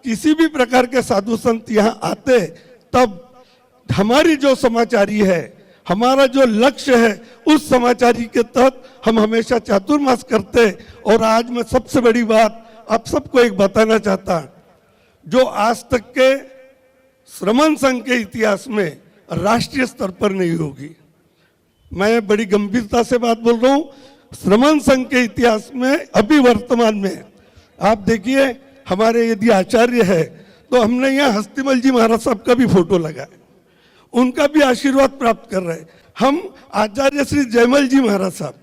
किसी भी प्रकार के साधु संत यहाँ आते, तब हमारी जो समाचारी है, हमारा जो लक्ष्य है, उस समाचारी के तहत हम हमेशा चातुर्मास करते हैं। और आज मैं सबसे बड़ी बात आप सबको एक बताना चाहता, जो आज तक के श्रमण संघ के इतिहास में राष्ट्रीय स्तर पर नहीं होगी। मैं बड़ी गंभीरता से बात बोल रहा हूँ। श्रमण संघ के इतिहास में अभी वर्तमान में आप देखिए, हमारे यदि आचार्य है तो हमने यहाँ हस्तिमल जी महाराज साहब का भी फोटो लगाया, उनका भी आशीर्वाद प्राप्त कर रहे हैं। हम आचार्य श्री जयमल जी महाराज साहब,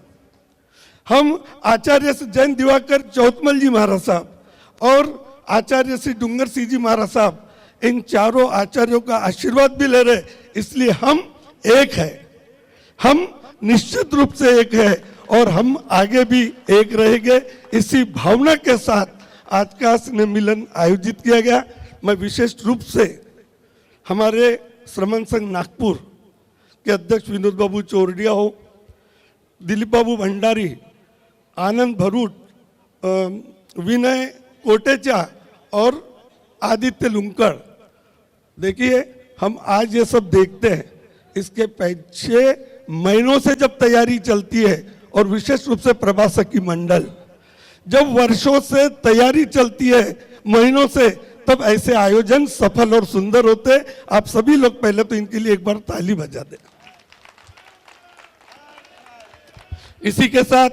हम आचार्य श्री जैन दिवाकर चौथमल जी महाराज साहब और आचार्य श्री डूंगर सिंह जी महाराज साहब, इन चारों आचार्यों का आशीर्वाद भी ले रहे। इसलिए हम एक है, हम निश्चित रूप से एक है और हम आगे भी एक रहेंगे। इसी भावना के साथ आज का स्नेह मिलन आयोजित किया गया। मैं विशेष रूप से हमारे श्रमण संघ नागपुर के अध्यक्ष विनोद बाबू चौरडिया हो, दिलीप बाबू भंडारी, आनंद भरूट, विनय कोटेचा और आदित्य लुंकड़, देखिए हम आज ये सब देखते हैं, इसके 6 महीनों से जब तैयारी चलती है और विशेष रूप से प्रभासकी मंडल जब वर्षों से तैयारी चलती है, महीनों से, तब ऐसे आयोजन सफल और सुंदर होते। आप सभी लोग पहले तो इनके लिए एक बार ताली बजा दें। इसी के साथ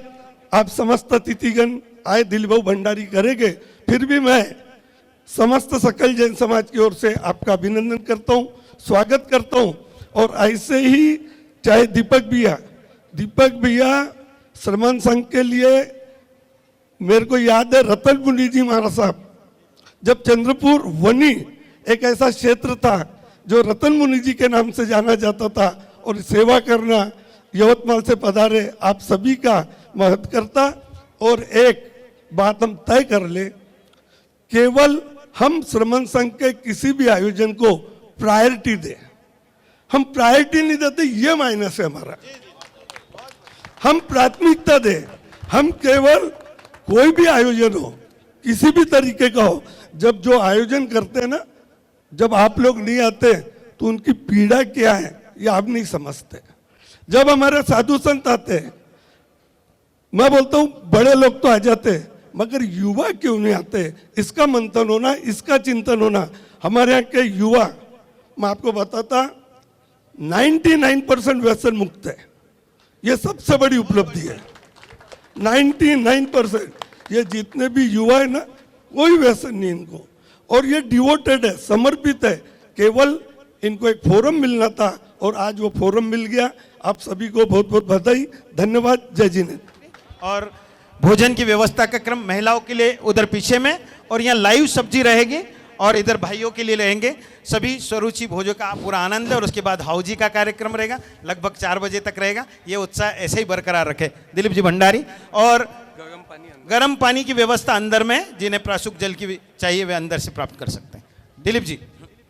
आप समस्त अतिथिगण आए, दिलीप बाबू भंडारी करेंगे। फिर भी मैं समस्त सकल जैन समाज की ओर से आपका अभिनंदन करता हूँ, स्वागत करता हूँ। और ऐसे ही चाहे दीपक भैया श्रमण संघ के लिए, मेरे को याद है रतन मुनि जी महाराज साहब, जब चंद्रपुर वनी एक ऐसा क्षेत्र था जो रतन मुनि जी के नाम से जाना जाता था, और सेवा करना यवतमाल से पधारे, आप सभी का महत्व करता। और एक बात हम तय कर ले, केवल हम श्रमण संघ के किसी भी आयोजन को प्रायोरिटी दें। हम प्रायोरिटी नहीं देते, ये माइनस है हमारा। हम प्राथमिकता दें। हम केवल कोई भी आयोजन हो, किसी भी तरीके का हो, जब जो आयोजन करते हैं ना, जब आप लोग नहीं आते तो उनकी पीड़ा क्या है ये आप नहीं समझते। जब हमारे साधु संत आते हैं, मैं बोलता हूँ बड़े लोग तो आ जाते हैं, मगर युवा क्यों नहीं आते, इसका मंथन होना, इसका चिंतन होना। हमारे यहाँ के युवा, मैं आपको बताता, 99% व्यसन मुक्त है। ये सबसे बड़ी उपलब्धि है। 99% ये जितने भी युवा है ना, कोई व्यसन नहीं इनको, और ये डिवोटेड है, समर्पित है। केवल इनको एक फोरम मिलना था और आज वो फोरम मिल गया। आप सभी को बहुत बहुत बधाई, धन्यवाद, जय जिनेन्द्र। और भोजन की व्यवस्था का क्रम महिलाओं के लिए उधर पीछे में, और यहाँ लाइव सब्जी रहेगी और इधर भाइयों के लिए रहेंगे। सभी स्वरुचि भोजन का पूरा आनंद है। और उसके बाद हाउजी का कार्यक्रम रहेगा, लगभग 4 बजे तक रहेगा। ये उत्साह ऐसे ही बरकरार रखे दिलीप जी भंडारी। और गर्म पानी की व्यवस्था अंदर में, जिन्हें प्राशुक जल की चाहिए वे अंदर से प्राप्त कर सकते हैं। दिलीप जी।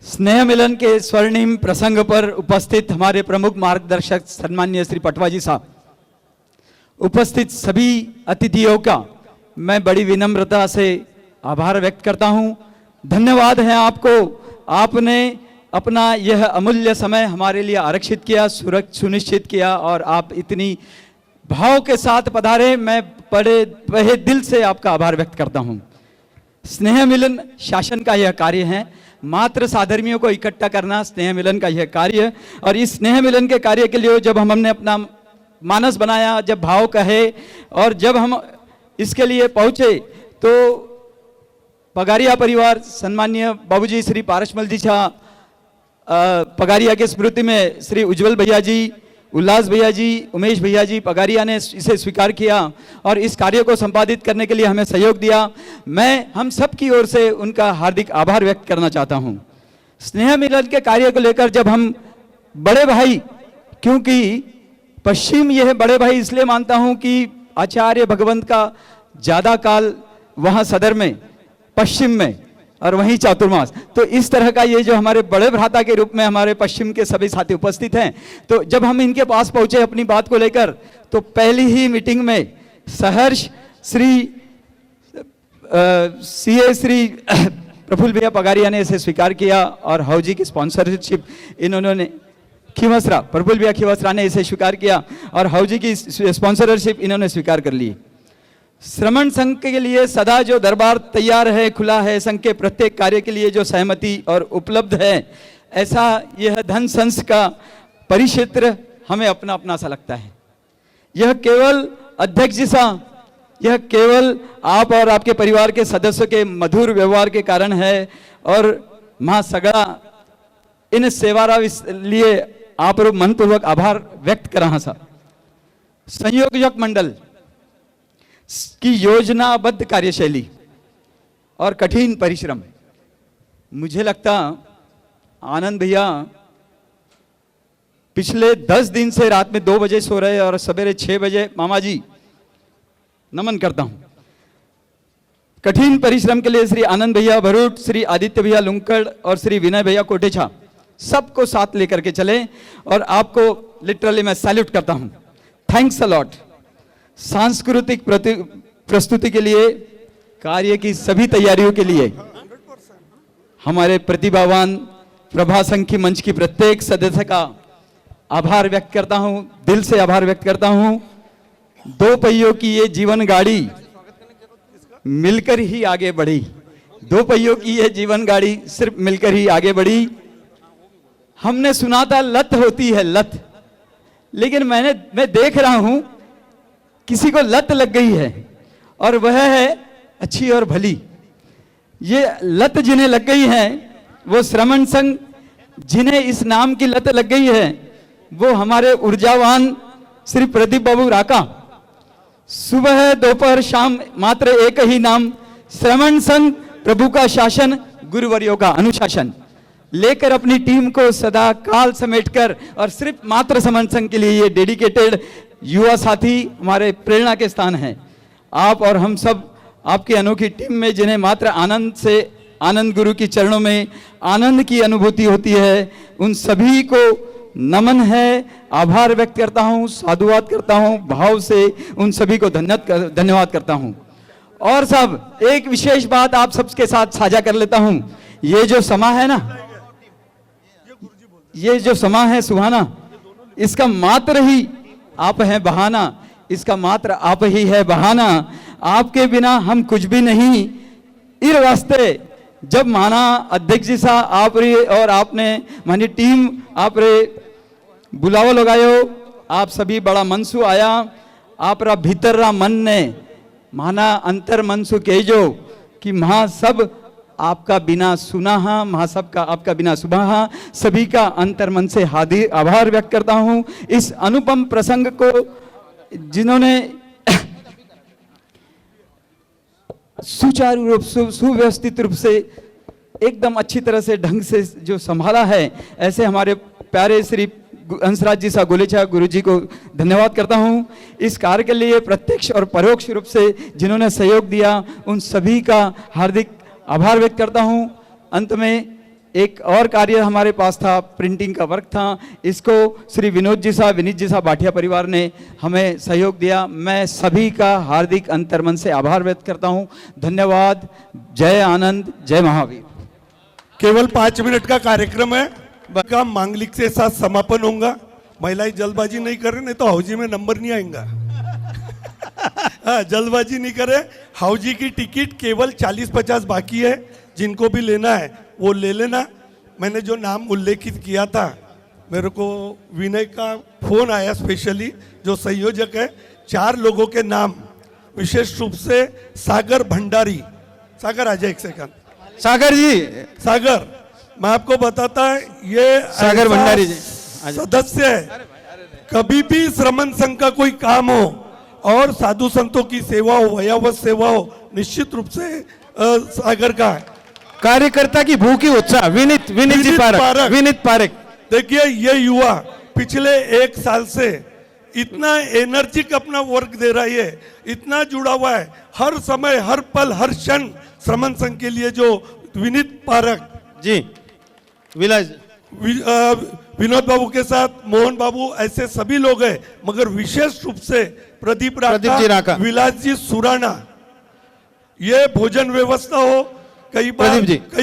स्नेह मिलन के स्वर्णिम प्रसंग पर उपस्थित हमारे प्रमुख मार्गदर्शक सन्माननीय श्री पटवाजी साहब, उपस्थित सभी अतिथियों का मैं बड़ी विनम्रता से आभार व्यक्त करता हूं। धन्यवाद है आपको, आपने अपना यह अमूल्य समय हमारे लिए आरक्षित किया, सुनिश्चित किया, और आप इतनी भाव के साथ पधारे। मैं बड़े दिल से आपका आभार व्यक्त करता हूं। स्नेह मिलन शासन का यह कार्य है, मात्र साधर्मियों को इकट्ठा करना स्नेह मिलन का यह कार्य। और इस स्नेह मिलन के कार्य के लिए जब हमने अपना मानस बनाया, जब भाव कहे, और जब हम इसके लिए पहुंचे, तो पगारिया परिवार सन्माननीय बाबूजी श्री पारसमल जी शाह, पगारिया के स्मृति में श्री उज्जवल भैया जी, उल्लास भैया जी, उमेश भैया जी पगारिया ने इसे स्वीकार किया और इस कार्य को संपादित करने के लिए हमें सहयोग दिया। मैं हम सब की ओर से उनका हार्दिक आभार व्यक्त करना चाहता हूं। स्नेह मिलन के कार्य को लेकर जब हम बड़े भाई, क्योंकि पश्चिम यह बड़े भाई इसलिए मानता हूं कि आचार्य भगवंत का ज्यादा काल वहां सदर में, पश्चिम में, और वहीं चातुर्मास, तो इस तरह का ये जो हमारे बड़े भ्राता के रूप में हमारे पश्चिम के सभी साथी उपस्थित हैं। तो जब हम इनके पास पहुंचे अपनी बात को लेकर, तो पहली ही मीटिंग में सहर्ष श्री सीए श्री प्रफुल्ल भैया पगारिया ने इसे स्वीकार किया और हाउजी की स्पॉन्सरशिप इन्होंने खीवसरा, प्रफुल्ल भैया खीवसरा ने इसे स्वीकार किया और हाउजी की स्पॉन्सरशिप इन्होंने स्वीकार कर ली। श्रमण संघ के लिए सदा जो दरबार तैयार है, खुला है, संघ के प्रत्येक कार्य के लिए जो सहमति और उपलब्ध है, ऐसा यह धन संघ का परिक्षेत्र हमें अपना अपना सा लगता है। यह केवल अध्यक्ष जी सा, यह केवल आप और आपके परिवार के सदस्यों के मधुर व्यवहार के कारण है और मां सगड़ा इन सेवारा लिए आप मनपूर्वक आभार व्यक्त करा सा। संयोजक मंडल की योजनाबद्ध कार्यशैली और कठिन परिश्रम, मुझे लगता आनंद भैया पिछले 10 दिन से रात में 2 बजे सो रहे और सवेरे 6 बजे, मामा जी नमन करता हूं। कठिन परिश्रम के लिए श्री आनंद भैया भरूट, श्री आदित्य भैया लुंकड़ और श्री विनय भैया कोटेछा सबको साथ लेकर के चले और आपको लिटरली मैं सैल्यूट करता हूं। Thanks a lot. सांस्कृतिक प्रस्तुति के लिए, कार्य की सभी तैयारियों के लिए हमारे प्रतिभावान प्रभा संघ की मंच की प्रत्येक सदस्य का आभार व्यक्त करता हूं, दिल से आभार व्यक्त करता हूं। 2 पहियों की ये जीवन गाड़ी मिलकर ही आगे बढ़ी, 2 पहियों की ये जीवन गाड़ी सिर्फ मिलकर ही आगे बढ़ी। हमने सुना था लत होती है लत, लेकिन मैं देख रहा हूं किसी को लत लग गई है और वह है अच्छी और भली। ये लत जिन्हें लग गई है वो श्रमण संघ, जिन्हें इस नाम की लत लग गई है वो हमारे ऊर्जावान श्री प्रदीप बाबू राका। सुबह दोपहर शाम मात्र एक ही नाम, श्रमण संघ, प्रभु का शासन, गुरुवर्यों का अनुशासन, लेकर अपनी टीम को सदा काल समेटकर और सिर्फ मात्र श्रमण संघ के लिए ये डेडिकेटेड युवा साथी हमारे प्रेरणा के स्थान हैं। आप और हम सब आपकी अनोखी टीम में जिन्हें मात्र आनंद से, आनंद गुरु की चरणों में आनंद की अनुभूति होती है, उन सभी को नमन है, आभार व्यक्त करता हूं, साधुवाद करता हूं, भाव से उन सभी को धन्यवाद करता हूं। और सब एक विशेष बात आप सबके साथ साझा कर लेता हूं। ये जो समा है ना, ये जो समा है सुहाना, इसका मात्र ही आप हैं बहाना, इसका मात्र आप ही है बहाना, आपके बिना हम कुछ भी नहीं। इर वास्ते जब माना अध्यक्ष जी सा आप रे और आपने मानी टीम आप रे बुलावा लगायो, आप सभी बड़ा मनसु आया, आप रा भीतर रा मन ने माना अंतर मनसु कहो कि महा सब आपका बिना सुना हा, महा सब का आपका बिना सुबह हा। सभी का अंतर मन से हार्दिक आभार व्यक्त करता हूं इस अनुपम प्रसंग को जिन्होंने सुचारू रूप सुव्यवस्थित रूप से एकदम अच्छी तरह से ढंग से जो संभाला है। ऐसे हमारे प्यारे श्री हंसराज जी सा गोलेचा गुरु जी को धन्यवाद करता हूं। इस कार्य के लिए प्रत्यक्ष और परोक्ष रूप से जिन्होंने सहयोग दिया उन सभी का हार्दिक आभार व्यक्त करता हूं। अंत में एक और कार्य हमारे पास था, प्रिंटिंग का वर्क था, इसको श्री विनीत जी सा भाटिया परिवार ने हमें सहयोग दिया। मैं सभी का हार्दिक अंतर्मन से आभार व्यक्त करता हूं। धन्यवाद। जय आनंद, जय महावीर। केवल 5 मिनट का कार्यक्रम है, का मांगलिक से साथ समापन होगा। महिलाएं जल्दबाजी नहीं करें, नहीं तो हौजी में नंबर नहीं आएगा। जल्दबाजी नहीं करें। हौजी की टिकट केवल 40-50 बाकी है, जिनको भी लेना है वो ले लेना। मैंने जो नाम उल्लेखित किया था, मेरे को विनय का फोन आया स्पेशली, जो संयोजक है, 4 लोगों के नाम, विशेष रूप से सागर भंडारी। सागर आ जाए एक सेकंड। सागर जी, सागर, मैं आपको बताता है, ये सागर भंडारी जी सदस्य है। कभी भी श्रमण संघ का कोई काम हो और साधु संतों की सेवा हो, वयावत सेवा हो, निश्चित रूप से सागर का है। कार्यकर्ता की भूखी उत्साह। विनीत जी पारक, विनीत पारक। देखिए, ये युवा पिछले 1 साल से इतना एनर्जिक अपना वर्क दे रहा है, इतना जुड़ा हुआ है, हर समय हर पल हर क्षण श्रमण संघ के लिए। जो विनीत पारक जी, विलास विनोद बाबू के साथ मोहन बाबू, ऐसे सभी लोग हैं, मगर विशेष रूप से प्रदीप जी राका, विलास जी सुराना, ये भोजन व्यवस्था हो, कई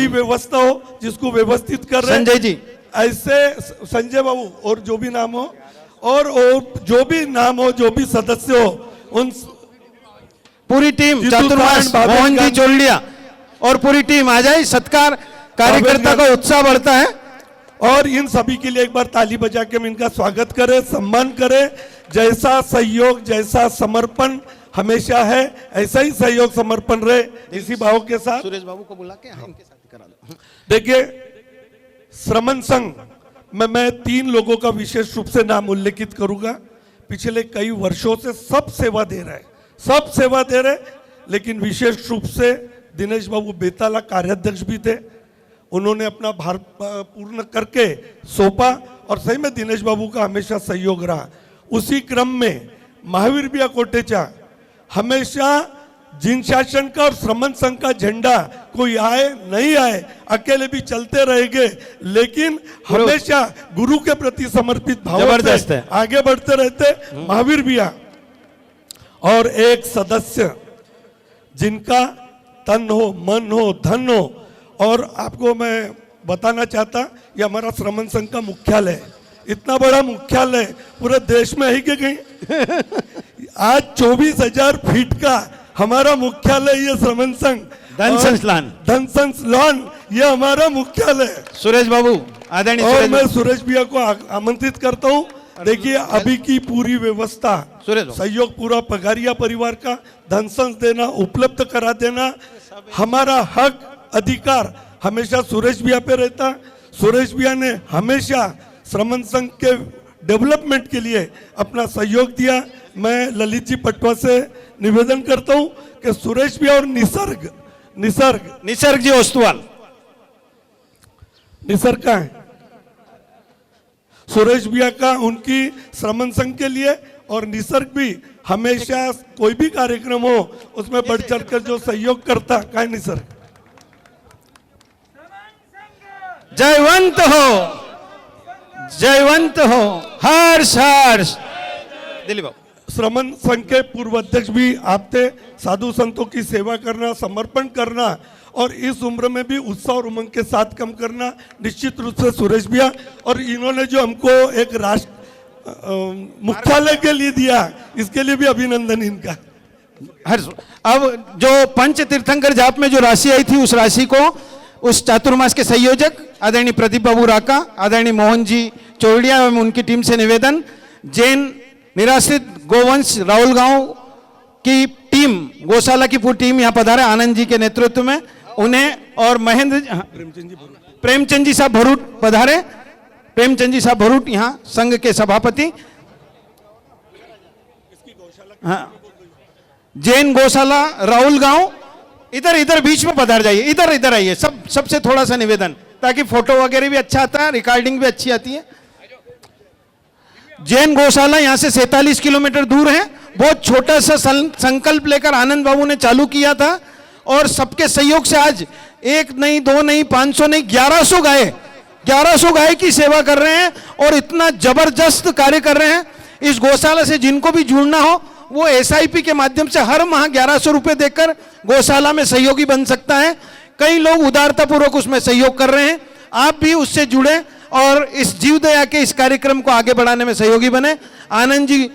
व्यवस्था हो जिसको व्यवस्थित कर रहे हैं संजय जी, ऐसे संजय बाबू, और जो भी नाम हो, और जो भी नाम हो, जो भी सदस्य हो, उन पूरी टीम, चतुर्मास, मोहन जी चोलिया और पूरी टीम आ जाए। सत्कार, कार्यकर्ता का उत्साह बढ़ता है। और इन सभी के लिए एक बार ताली बजा के हम इनका स्वागत करें, सम्मान करें। जैसा सहयोग, जैसा समर्पण हमेशा है, ऐसा ही सहयोग समर्पण रहे, इसी भाव के साथ। सुरेश बाबू को बुला के इनके साथ करा दो। देखिए, श्रमण संघ में मैं 3 लोगों का विशेष रूप से नाम उल्लेखित करूंगा। पिछले कई वर्षों से सब सेवा दे रहे, लेकिन विशेष रूप से दिनेश बाबू बेताला कार्याध्यक्ष भी थे। उन्होंने अपना भार पूर्ण करके सौंपा, और सही में दिनेश बाबू का हमेशा सहयोग रहा। उसी क्रम में महावीर बिया कोटेचा हमेशा जिन शासन का और श्रमण संघ का झंडा, कोई आए नहीं आए, अकेले भी चलते रहेंगे, लेकिन हमेशा गुरु के प्रति समर्पित भाव से आगे बढ़ते रहते महावीर बिया। और एक सदस्य जिनका तन हो, मन हो, धन हो, और आपको मैं बताना चाहता, ये हमारा श्रमण संघ का मुख्यालय है। इतना बड़ा मुख्यालय पूरे देश में है कि कहीं। आज 24,000 फीट का हमारा मुख्यालय, ये श्रमण संघ धनसंस लॉन, ये हमारा मुख्यालय है। सुरेश बाबू, आदरणीय, और मैं सुरेश भैया को आमंत्रित करता हूँ। देखिए, अभी की पूरी व्यवस्था, सहयोग पूरा पगारिया परिवार का, धनसंस देना, उपलब्ध करा देना, हमारा हक अधिकार हमेशा सुरेश भैया पे रहता। सुरेश भैया ने हमेशा श्रमण संघ के डेवलपमेंट के लिए अपना सहयोग दिया। मैं ललित जी पटवा से निवेदन करता हूं कि सुरेश भैया और निसर्ग जी ओस्तवाल, निसर्ग का है, सुरेश भैया का उनकी श्रमण संघ के लिए, और निसर्ग भी हमेशा कोई भी कार्यक्रम हो उसमें बढ़ चढ़कर जो सहयोग करता है। निसर्ग जयवंत हो, हर्ष हर्ष। दिलीप बाबू, श्रमण संघ के पूर्व अध्यक्ष भी आप थे। साधु संतों की सेवा करना, समर्पण करना, और इस उम्र में भी उत्साह और उमंग के साथ काम करना निश्चित रूप से सुरेश भैया, और इन्होंने जो हमको एक राष्ट्र मुख्यालय के लिए दिया, इसके लिए भी अभिनंदन इनका। हर्ष, अब जो पंच तीर्थंकर जाप में जो राशि आई थी, उस राशि को उस चातुर्मास के संयोजक आदरणीय प्रदीप बाबू राका, आदरणीय मोहन जी चौड़िया एवं उनकी टीम से निवेदन, जैन निराश्रित गोवंश राहुल गांव की टीम, गौशाला की पूरी टीम यहाँ पधारे आनंद जी के नेतृत्व में, उन्हें और महेंद्र प्रेमचंद जी साहब भरूट पधारे, प्रेमचंद जी साहब भरूट यहाँ संघ के सभापति। हाँ, जैन गौशाला राहुल गांव, इधर बीच में पधार जाइए, इधर आइए, सबसे थोड़ा सा निवेदन, ताकि फोटो वगैरह भी अच्छा आता है, रिकॉर्डिंग भी अच्छी आती है। जैन गौशाला यहाँ से 47 किलोमीटर दूर है। बहुत छोटा सा संकल्प लेकर आनंद बाबू ने चालू किया था, और सबके सहयोग से आज 1 नहीं 2 नहीं 500 नहीं 1100 गाय की सेवा कर रहे हैं, और इतना जबरदस्त कार्य कर रहे हैं। इस गौशाला से जिनको भी जुड़ना हो, वो SIP के माध्यम से हर माह 1100 रुपए देकर गौशाला में सहयोगी बन सकता है। कई लोग उदारतापूर्वक उसमें सहयोग कर रहे हैं, आप भी उससे जुड़े और इस जीवदया के इस कार्यक्रम को आगे बढ़ाने में सहयोगी बने। आनंद जी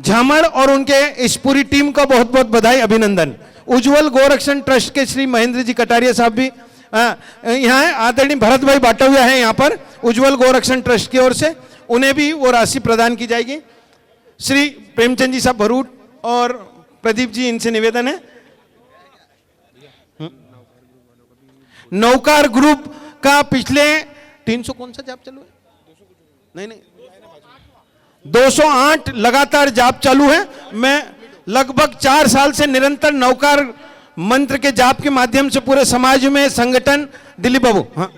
झामड़ और उनके इस पूरी टीम का बहुत बहुत बधाई, अभिनंदन। उज्जवल गोरक्षण ट्रस्ट के श्री महेंद्र जी कटारिया साहब भी यहाँ है, आदरणीय भरत भाई बाटविया है यहाँ पर उज्जवल गोरक्षण ट्रस्ट की ओर से, उन्हें भी वो राशि प्रदान की जाएगी। श्री प्रेमचंद जी साहब भरूट और प्रदीप जी, इनसे निवेदन है। नौकार ग्रुप का पिछले 300 कौन सा जाप चालू है? नहीं 208 लगातार जाप चालू है। मैं लगभग 4 साल से निरंतर नौकार मंत्र के जाप के माध्यम से पूरे समाज में संगठन, दिलीप बाबू हाँ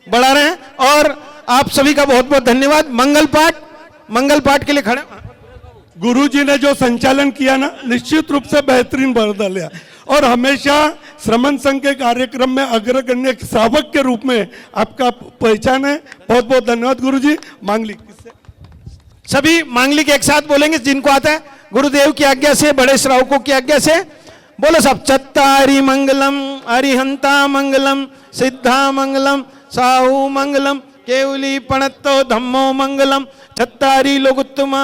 बढ़ा रहे हैं, और आप सभी का बहुत बहुत धन्यवाद। मंगल पाठ के लिए खड़े। गुरुजी ने जो संचालन किया ना, निश्चित रूप से बेहतरीन बना डाला, और हमेशा श्रमण संघ के कार्यक्रम में अग्रगण्य श्रावक के रूप में आपका पहचान है। बहुत बहुत धन्यवाद गुरुजी। मांगलिक सभी मांगलिक एक साथ बोलेंगे जिनको आता है, गुरुदेव की आज्ञा से, बड़े श्रावकों की आज्ञा से बोलो सब। चत्तारी मंगलम अरिहंता मंगलम सिद्धा मंगलम साहू मंगलम केवली पणत्तो धम्मो मंगलम। चत्तारी लोगुत्तमा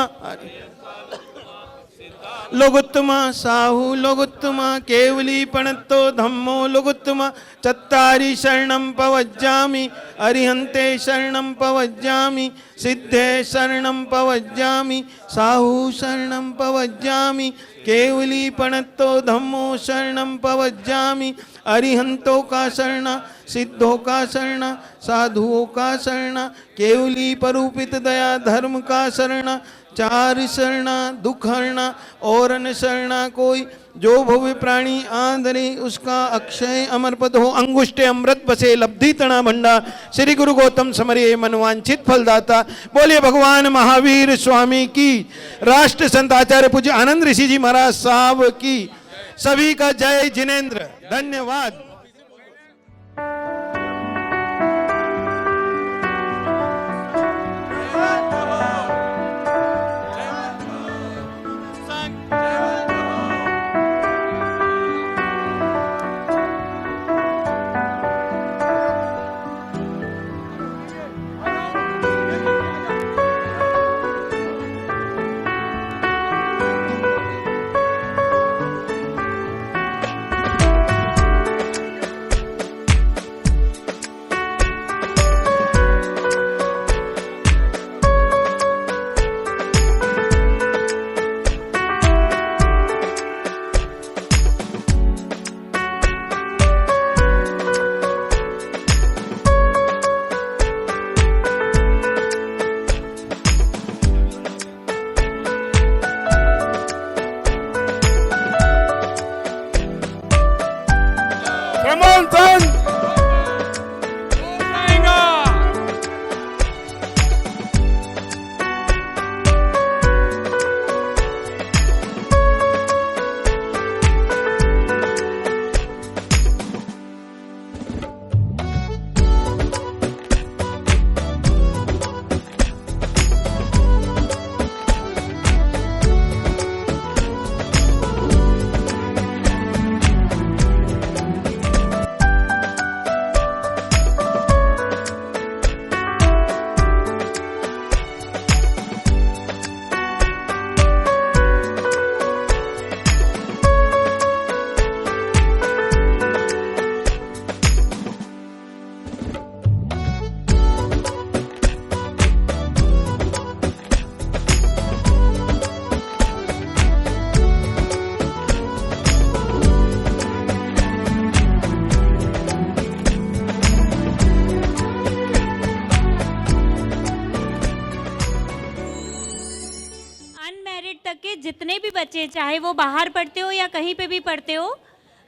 साहू लोगुत्तमा केवली पणत्तो धम्मो लोगुत्तमा। चत्तारी शरणं पवज्जामि अरिहन्ते शरणं पवज्जामि सिद्धे शरणं पवज्जामि साहू शरणं पवज्जामि केवली पणत्तो धम्मो शरणं पवज्जामि। अरिहंतों का शरण, सिद्धों का शरण, साधुओं का शरण, केवली परूपित दया धर्म का शरण। 4 शरण दुख हरण और न शरणा कोई, जो भव्य प्राणी आंधरे उसका अक्षय अमर पद हो। अंगुष्ठे अमृत बसे लब्धि तना भंडा, श्री गुरु गौतम समरिये मनवांछित फलदाता। बोलिए भगवान महावीर स्वामी की, राष्ट्र संत आचार्य पूज्य आनंद ऋषि जी महाराज साहब की। सभी का जय जिनेन्द्र। धन्यवाद। बच्चे, चाहे वो बाहर पढ़ते हो या कहीं पे भी पढ़ते हो,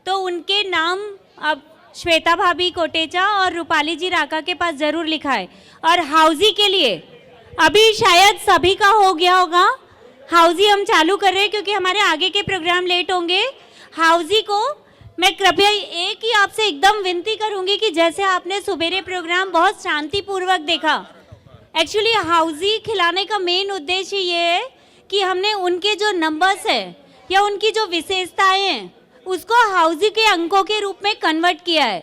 तो उनके नाम अब श्वेता भाभी कोटेचा और रूपाली जी राका के पास ज़रूर लिखा है। और हाउजी के लिए अभी शायद सभी का हो गया होगा, हाउजी हम चालू कर रहे हैं क्योंकि हमारे आगे के प्रोग्राम लेट होंगे। हाउजी को मैं कृपया एक ही आपसे एकदम विनती करूंगी कि जैसे आपने सुबेरे प्रोग्राम बहुत शांतिपूर्वक देखा, एक्चुअली हाउजी खिलाने का मेन उद्देश्य ये है कि हमने उनके जो नंबर्स है या उनकी जो विशेषताएं हैं उसको हाउजी के अंकों के रूप में कन्वर्ट किया है।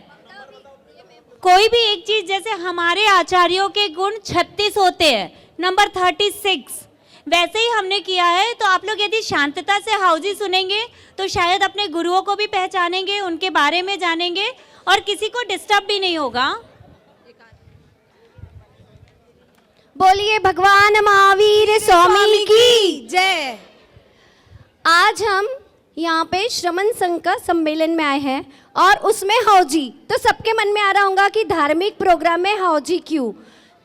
कोई भी एक चीज़, जैसे हमारे आचार्यों के गुण 36 होते हैं, नंबर 36 वैसे ही हमने किया है। तो आप लोग यदि शांतता से हाउजी सुनेंगे तो शायद अपने गुरुओं को भी पहचानेंगे, उनके बारे में जानेंगे और किसी को डिस्टर्ब भी नहीं होगा। बोलिए भगवान महावीर स्वामी की जय। आज हम यहाँ पे श्रमण संघ का सम्मेलन में आए हैं और उसमें हाउजी, तो सबके मन में आ रहा होगा कि धार्मिक प्रोग्राम में हाउजी क्यों।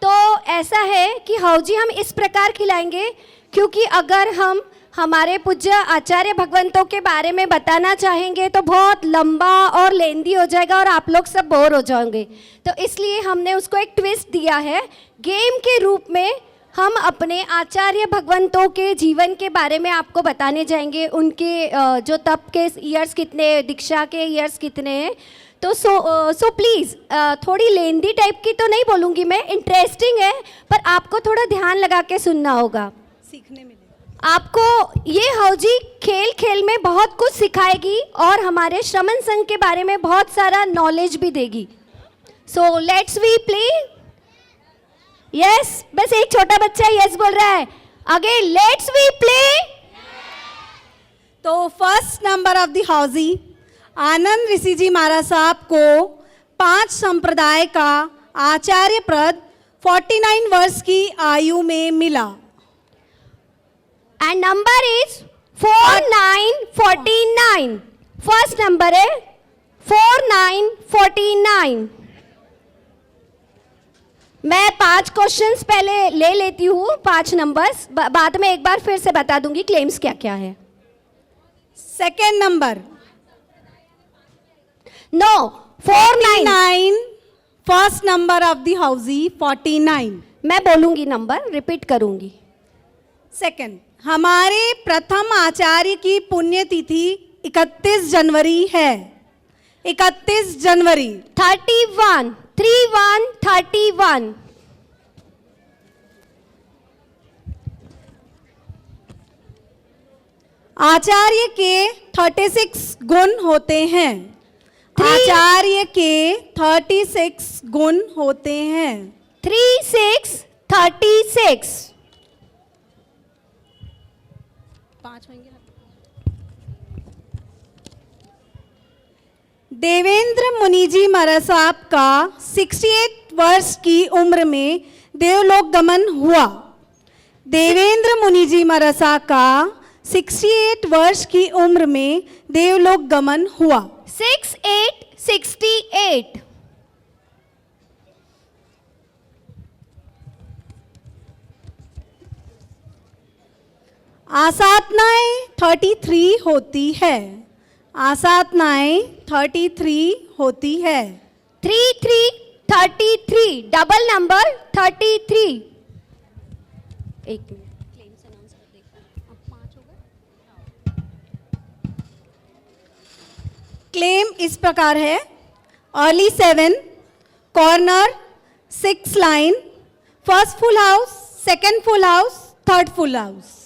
तो ऐसा है कि हाउजी हम इस प्रकार खिलाएंगे क्योंकि अगर हम हमारे पूज्य आचार्य भगवंतों के बारे में बताना चाहेंगे तो बहुत लंबा और लेंदी हो जाएगा और आप लोग सब बोर हो जाओगे। तो इसलिए हमने उसको एक ट्विस्ट दिया है, गेम के रूप में हम अपने आचार्य भगवंतों के जीवन के बारे में आपको बताने जाएंगे। उनके जो तप के ईयर्स कितने, दीक्षा के ईयर्स कितने हैं। तो सो प्लीज़ थोड़ी लेंदी टाइप की तो नहीं बोलूँगी मैं, इंटरेस्टिंग है, पर आपको थोड़ा ध्यान लगा के सुनना होगा, सीखने मिलेगा आपको। ये हाउजी खेल खेल में बहुत कुछ सिखाएगी और हमारे श्रमण संघ के बारे में बहुत सारा नॉलेज भी देगी। So let's we play. Yes, बस एक छोटा बच्चा यस बोल रहा है। आगे लेट्स वी प्ले। तो first number of the housie Anand Rishi ji Maharaj साहब को 5 संप्रदाय का आचार्य पद 49 वर्ष की आयु में मिला। And number is 4949। First number है 4949। मैं 5 क्वेश्चंस पहले ले लेती हूँ, 5 नंबर्स, बाद में एक बार फिर से बता दूंगी क्लेम्स क्या क्या है। Second number no 49। First number of the housie 49। मैं बोलूंगी नंबर, रिपीट करूंगी। सेकेंड, हमारे प्रथम आचार्य की पुण्यतिथि 31 जनवरी है। 31 जनवरी 31 आचार्य के 36 गुण होते हैं। आचार्य के 36 गुण होते हैं। 36 5 होंगे। देवेंद्र मुनि जी महाराज साहब का 68 वर्ष की उम्र में देवलोक गमन हुआ। देवेंद्र मुनि जी महाराज साहब का 68 वर्ष की उम्र में देवलोक गमन हुआ। 68 आसाधनाएं 33 होती है। आसाधनाएं 33 होती है। 33 डबल नंबर 33। एक मिनट, क्लेम्स अनाउंस कर देगा। अब 5 हो गए। क्लेम इस प्रकार है, early 7, corner 6 line, first full house, second full house, third full house.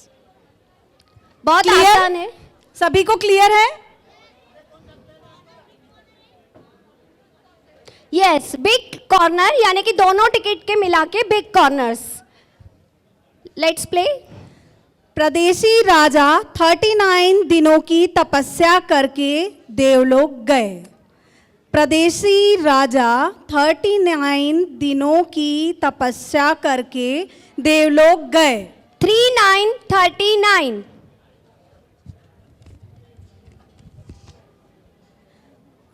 बहुत आसान है, सभी को क्लियर है? यस, बिग कॉर्नर यानी कि दोनों टिकट के मिला के बिग कॉर्नर्स। Let's play. प्रदेशी राजा 39 दिनों की तपस्या करके देवलोक गए। प्रदेशी राजा 39 दिनों की तपस्या करके देवलोक गए। 39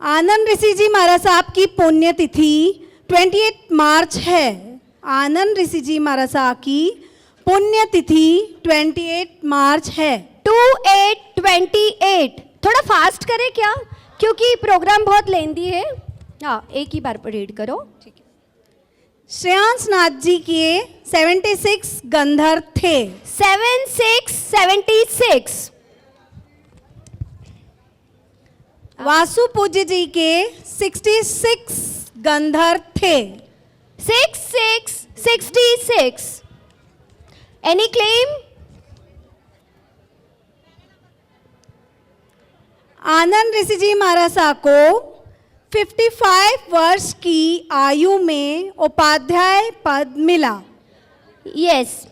आनंद ऋषि जी महाराज साहब की पुण्यतिथि 28 मार्च है। आनंद ऋषि जी महाराज साहब की पुण्यतिथि 28 मार्च है। 28 28। थोड़ा फास्ट करें क्या, क्योंकि प्रोग्राम बहुत लेंदी है। हाँ, एक ही बार रीड करो। ठीक है। श्रेयांश नाथ जी के 76 गंधर्व थे। 76। वासु पूज्य जी के 66 गंधर्व थे। 66। Any claim? आनंद ऋषि जी महाराज को 55 वर्ष की आयु में उपाध्याय पद मिला। यस,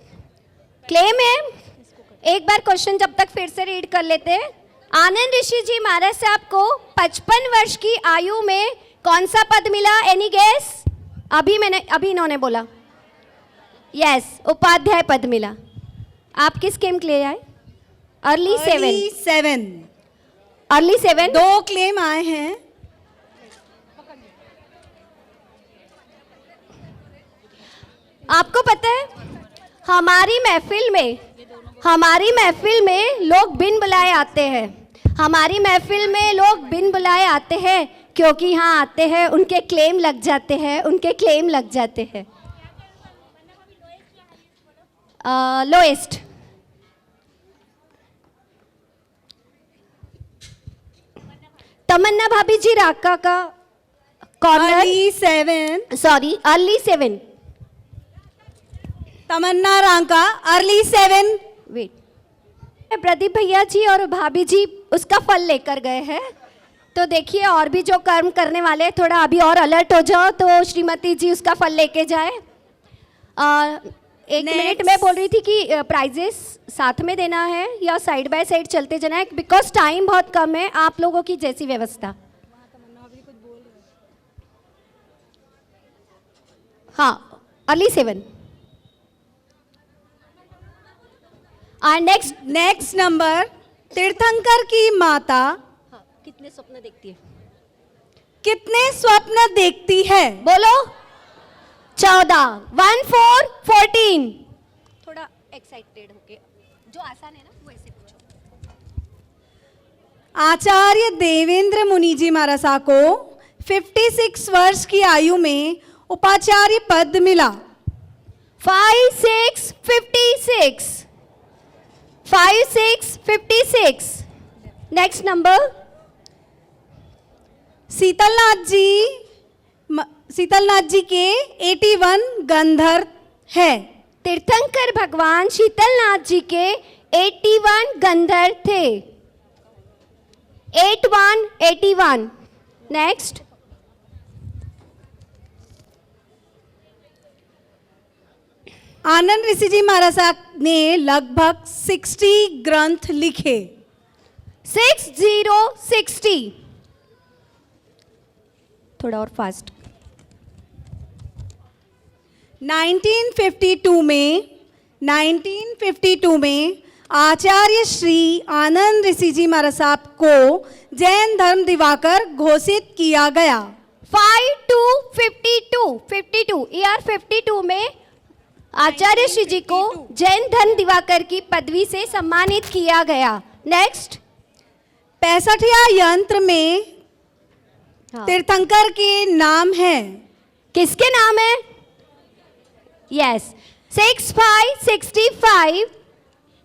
क्लेम है। एक बार क्वेश्चन जब तक फिर से रीड कर लेते हैं। आनंद ऋषि जी महाराज साहब को 55 वर्ष की आयु में कौन सा पद मिला? Any guess? अभी इन्होंने बोला यस, उपाध्याय पद मिला। आप किस क्लेम के लिए आए? Early seven. 2 क्लेम आए हैं। आपको पता है हमारी महफिल में लोग बिन बुलाए आते हैं। हमारी महफिल में लोग बिन बुलाए आते हैं क्योंकि यहाँ आते हैं, उनके क्लेम लग जाते हैं। लोएस्ट। तमन्ना भाभी जी राका का कॉर्नर। अर्ली 7। तमन्ना राका अर्ली 7। वेट, प्रदीप भैया जी और भाभी जी उसका फल लेकर गए हैं। तो देखिए, और भी जो कर्म करने वाले थोड़ा अभी और अलर्ट हो जाओ, तो श्रीमती जी उसका फल लेके जाए। एक मिनट में बोल रही थी कि प्राइजेस साथ में देना है या साइड बाय साइड चलते जाना है, बिकॉज टाइम बहुत कम है। आप लोगों की जैसी व्यवस्था। हाँ, अर्ली 7। और नेक्स्ट नंबर तीर्थंकर की माता कितने स्वप्न देखती है? बोलो। 14। 1 4 14। थोड़ा एक्साइटेड होके, जो आसान है ना वैसे पूछो। आचार्य देवेंद्र मुनि जी महाराज को 56 वर्ष की आयु में उपाचार्य पद मिला। 5 6 56। Next number. शीतलनाथ जी के 81 गंधर्व है। तीर्थंकर भगवान शीतलनाथ जी के 81 गंधर्व थे। 81। नेक्स्ट। आनंद ऋषि जी महाराज ने लगभग 60 ग्रंथ लिखे। 60। थोड़ा और फास्ट। 1952 में आचार्य श्री आनंद ऋषि जी महाराज साहब को जैन धर्म दिवाकर घोषित किया गया। 52 ईयर 52 में आचार्य श्री जी को जैन धर्म दिवाकर की पदवी से सम्मानित किया गया। नेक्स्ट। 65 यंत्र में तीर्थंकर के नाम है। किसके नाम है? यस, 65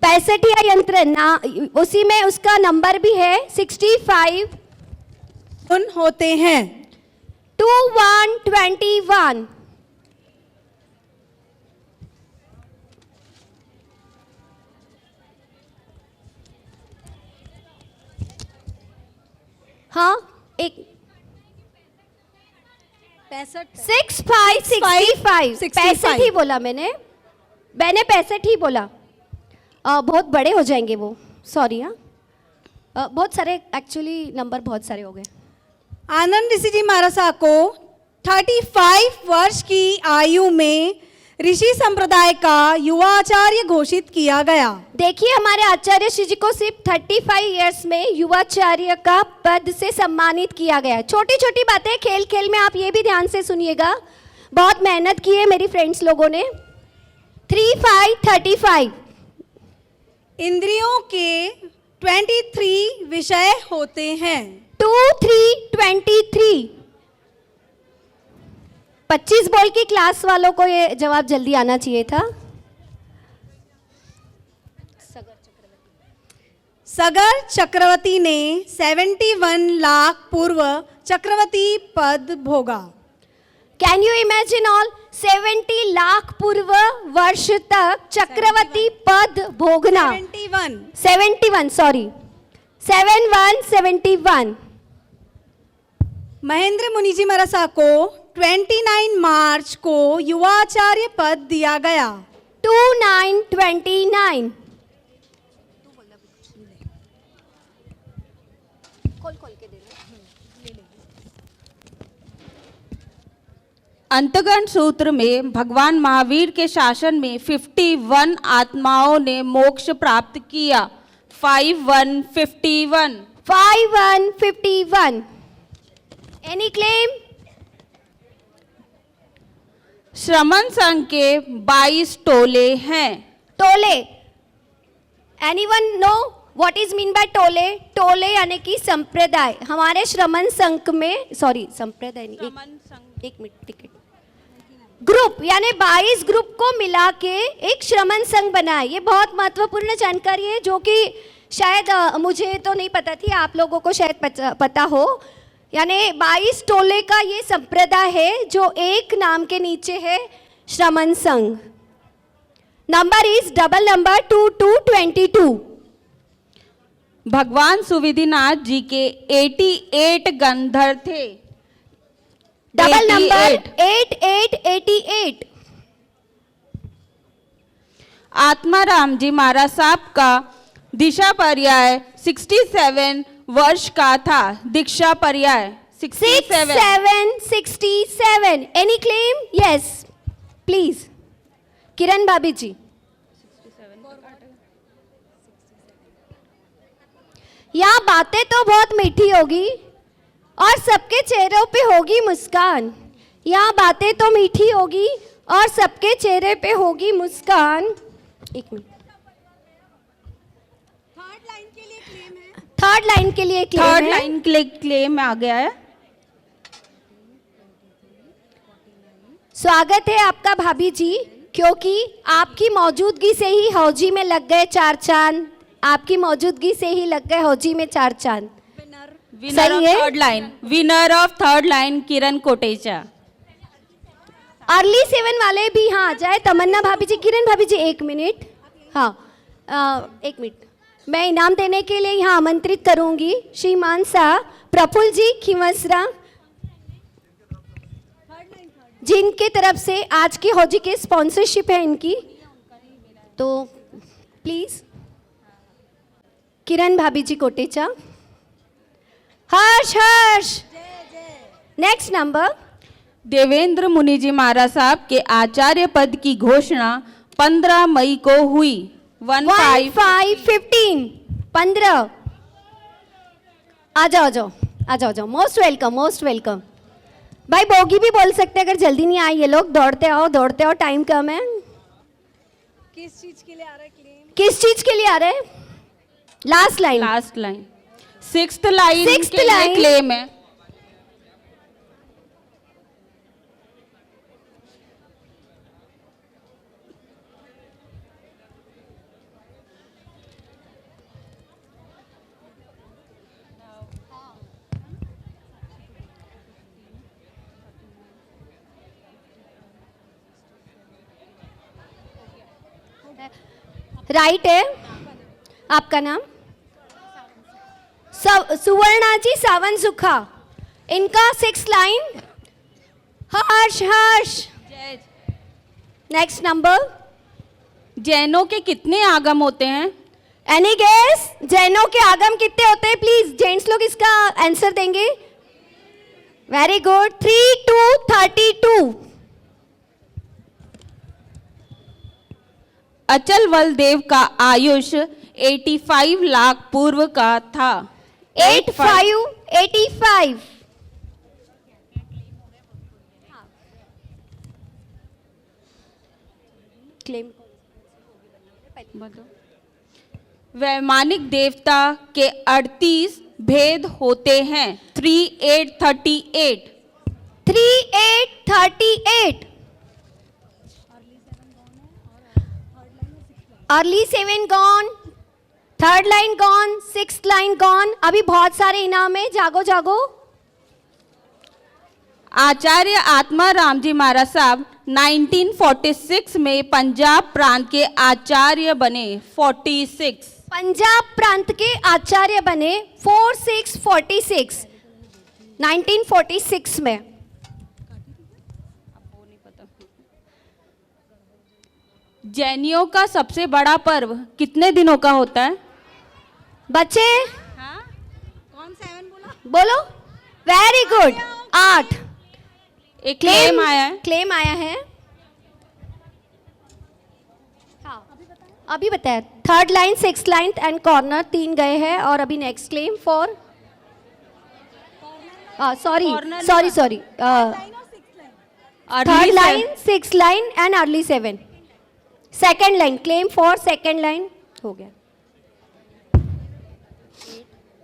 65 यंत्र ना, उसी में उसका नंबर भी है 65 होते हैं। 21 हाँ, एक 65 65 ही बोला मैंने 65 ही बोला। बहुत बड़े हो जाएंगे वो, सॉरी। हाँ, बहुत सारे एक्चुअली नंबर बहुत सारे हो गए। आनंद ऋषि जी महाराज को 35 वर्ष की आयु में ऋषि संप्रदाय का युवा आचार्य घोषित किया गया। देखिए, हमारे आचार्य श्री जी को सिर्फ 35 इयर्स में युवाचार्य का पद से सम्मानित किया गया। छोटी छोटी बातें खेल खेल में आप ये भी ध्यान से सुनिएगा, बहुत मेहनत की है मेरी फ्रेंड्स लोगों ने। 35 35 इंद्रियों के 23 विषय होते हैं। 2, 3, 23। 25 बोल की क्लास वालों को ये जवाब जल्दी आना चाहिए था। सगर चक्रवर्ती ने 71 लाख पूर्व चक्रवर्ती पद भोगा। Can you imagine all 70 lakh पूर्व वर्ष तक चक्रवर्ती पद भोगना। 71 सॉरी 71। महेंद्र मुनि जी मरसा को 29 मार्च को युवाचार्य पद दिया गया। 2929। अंतगण सूत्र में भगवान महावीर के शासन में 51 आत्माओं ने मोक्ष प्राप्त किया। 5151। 5151। Any claim? श्रमण संघ के 22 टोले हैं। टोले, anyone know what is mean by टोले? टोले यानी कि संप्रदाय। हमारे श्रमण संघ में, सॉरी संप्रदाय नहीं, एक मिनट, टिकट ग्रुप यानी 22 ग्रुप को मिला के एक श्रमण संघ बना है। ये बहुत महत्वपूर्ण जानकारी है जो कि शायद मुझे तो नहीं पता थी, आप लोगों को शायद पता हो। यानी 22 टोले का ये संप्रदाय है जो एक नाम के नीचे है, श्रमण संघ। Number is double number 2222। भगवान सुविधिनाथ जी के 88 गंधर्व थे। Double number 8888। आत्माराम जी महाराज साहब का दिशा पर्याय 67 वर्ष का था। दीक्षा पर्याय 67। Any claim? Yes please Kiran भाभी जी। यहाँ बातें तो बहुत मीठी होगी और सबके चेहरों पे होगी मुस्कान। यहाँ बातें तो मीठी होगी और सबके चेहरे पे होगी मुस्कान। एक मिनट, थर्ड लाइन के लिए क्लेम आ गया है। स्वागत है आपका भाभी जी, क्योंकि आपकी मौजूदगी से ही हौजी में लग गए 4 चांद। आपकी मौजूदगी से ही लग गए हौजी में 4 चांद। Winner of third line Kiran Kotecha. Early 7 वाले भी हाँ आ जाए। तमन्ना भाभी जी, किरण भाभी जी, 1 मिनट। हाँ 1 मिनट, मैं इनाम देने के लिए यहाँ आमंत्रित करूंगी श्रीमान शाह प्रफुल्ल जी खिमसरा, जिनके तरफ से आज की हौजी की स्पॉन्सरशिप है इनकी। तो प्लीज किरण भाभी जी कोटेचा। हर्ष हर्ष। Next number. देवेंद्र मुनि जी महाराज साहब के आचार्य पद की घोषणा 15 मई को हुई। 15 15। आ जाओ। Most welcome. भाई बोगी भी बोल सकते हैं अगर जल्दी नहीं आए ये लोग। दौड़ते आओ, टाइम कम है। किस चीज के लिए आ रहा है क्लेम? किस चीज के लिए आ रहा है? Last line. 6th लाइन के लिए क्लेम है। राइट है आपका नाम? सुवर्णा जी सावन सुखा। इनका 6th लाइन। हर्ष। Next number. जैनों के कितने आगम होते हैं? Any guess? जैनों के आगम कितने होते हैं? प्लीज जेंट्स लोग इसका आंसर देंगे। Very good. 3 2 32। अचल बलदेव का आयुष 85 लाख पूर्व का था। 85। क्लेम वैमानिक देवता के 38 भेद होते हैं। 3838। 3838। Early 7 gone, third line gone, sixth line gone. अभी बहुत सारे इनाम है, जागो जागो। आचार्य आत्मा राम जी महाराज साहब 1946 में पंजाब प्रांत के आचार्य बने। 46। पंजाब प्रांत के आचार्य बने 4646 1946 में। जैनियों का सबसे बड़ा पर्व कितने दिनों का होता है बच्चे? कौन 7 बोला? बोलो। Very good. 8। एक क्लेम आया है। क्लेम आया है। हाँ अभी बताया। Third line, six line and corner 3 गए हैं। और अभी next claim for sorry third line, six line and early 7। Second line, claim for second line हो गया।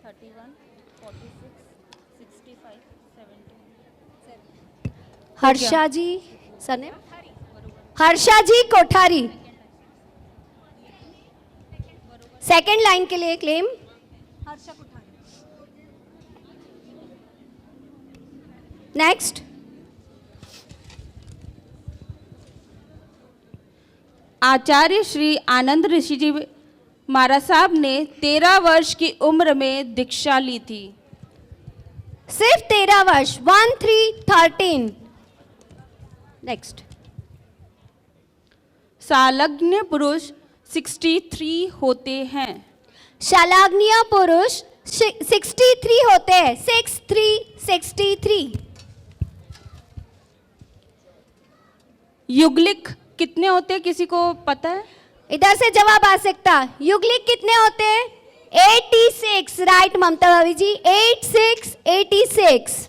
31, 46, 65, 70। हर्षा जी सरनेम? हर्षा जी कोठारी। सेकेंड लाइन के लिए क्लेम। हर्षा कोठारी। नेक्स्ट। आचार्य श्री आनंद ऋषि जी महाराज साहब ने 13 वर्ष की उम्र में दीक्षा ली थी। सिर्फ 13 वर्ष। 1 3 13। नेक्स्ट। शालग्न पुरुष 63 होते हैं। शालाग्निया पुरुष 63 होते हैं। 6 3 63। युगलिक कितने होते हैं, किसी को पता है? इधर से जवाब आ सकता। युगलिक कितने होते हैं? 86। राइट ममता भाभी जी। 86 86।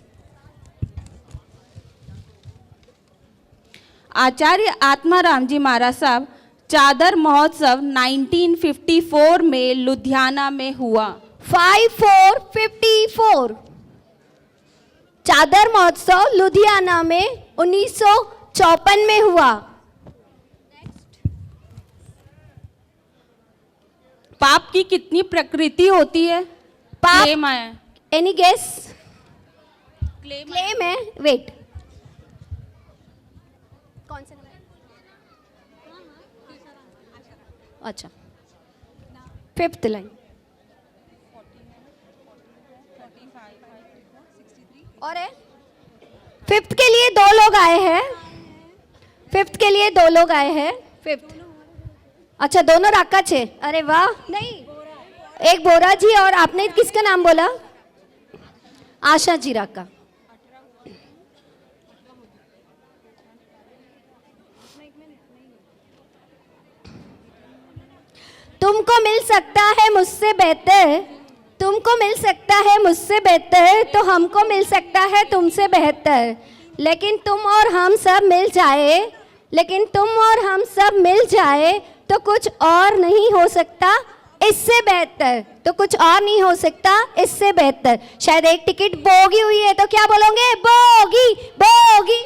आचार्य आत्माराम जी महाराज साहब चादर महोत्सव 1954 में लुधियाना में हुआ। 5454। चादर महोत्सव लुधियाना में 1954 में हुआ। पाप की कितनी प्रकृति होती है? पाप। क्लेम आया है। Any guess? क्लेम है। वेट, कौन सा? अच्छा, 5th लाइन। और है 5th के लिए 2 लोग आए हैं। 5th के लिए 2 लोग आए हैं। 5th। अच्छा, दोनों राकाच है। अरे वाह। नहीं, एक बोरा जी और आपने किसका नाम बोला? आशा जी राका। तुमको मिल सकता है मुझसे बेहतर, तुमको मिल सकता है मुझसे बेहतर, तो हमको मिल सकता है तुमसे बेहतर। लेकिन तुम और हम सब मिल जाए, लेकिन तुम और हम सब मिल जाए तो कुछ और नहीं हो सकता इससे बेहतर, तो कुछ और नहीं हो सकता इससे बेहतर। शायद एक टिकट बोगी हुई है तो क्या बोलोगे? Bogie bogie.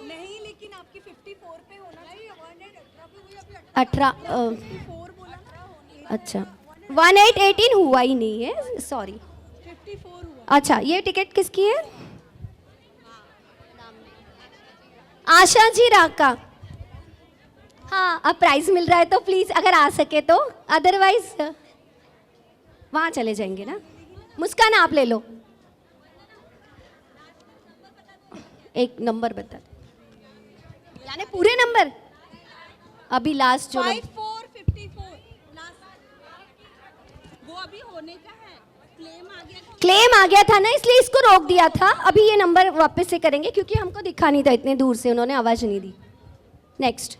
नहीं, लेकिन आपकी 54 पे होना चाहिए। 18 अच्छा, 1818 हुआ ही नहीं है, सॉरी। 54 हुआ। अच्छा, ये टिकट किसकी है? आशा जी राका। हाँ, अब प्राइज मिल रहा है तो प्लीज अगर आ सके तो, अदरवाइज वहाँ चले जाएंगे ना। मुस्कान आप ले लो, एक नंबर बता दो, यानी पूरे नंबर। अभी लास्ट जो 5454 वो अभी होने का है। क्लेम आ गया था ना, इसलिए इसको रोक दिया था। अभी ये नंबर वापस से करेंगे क्योंकि हमको दिखा नहीं था इतने दूर से, उन्होंने आवाज नहीं दी। नेक्स्ट।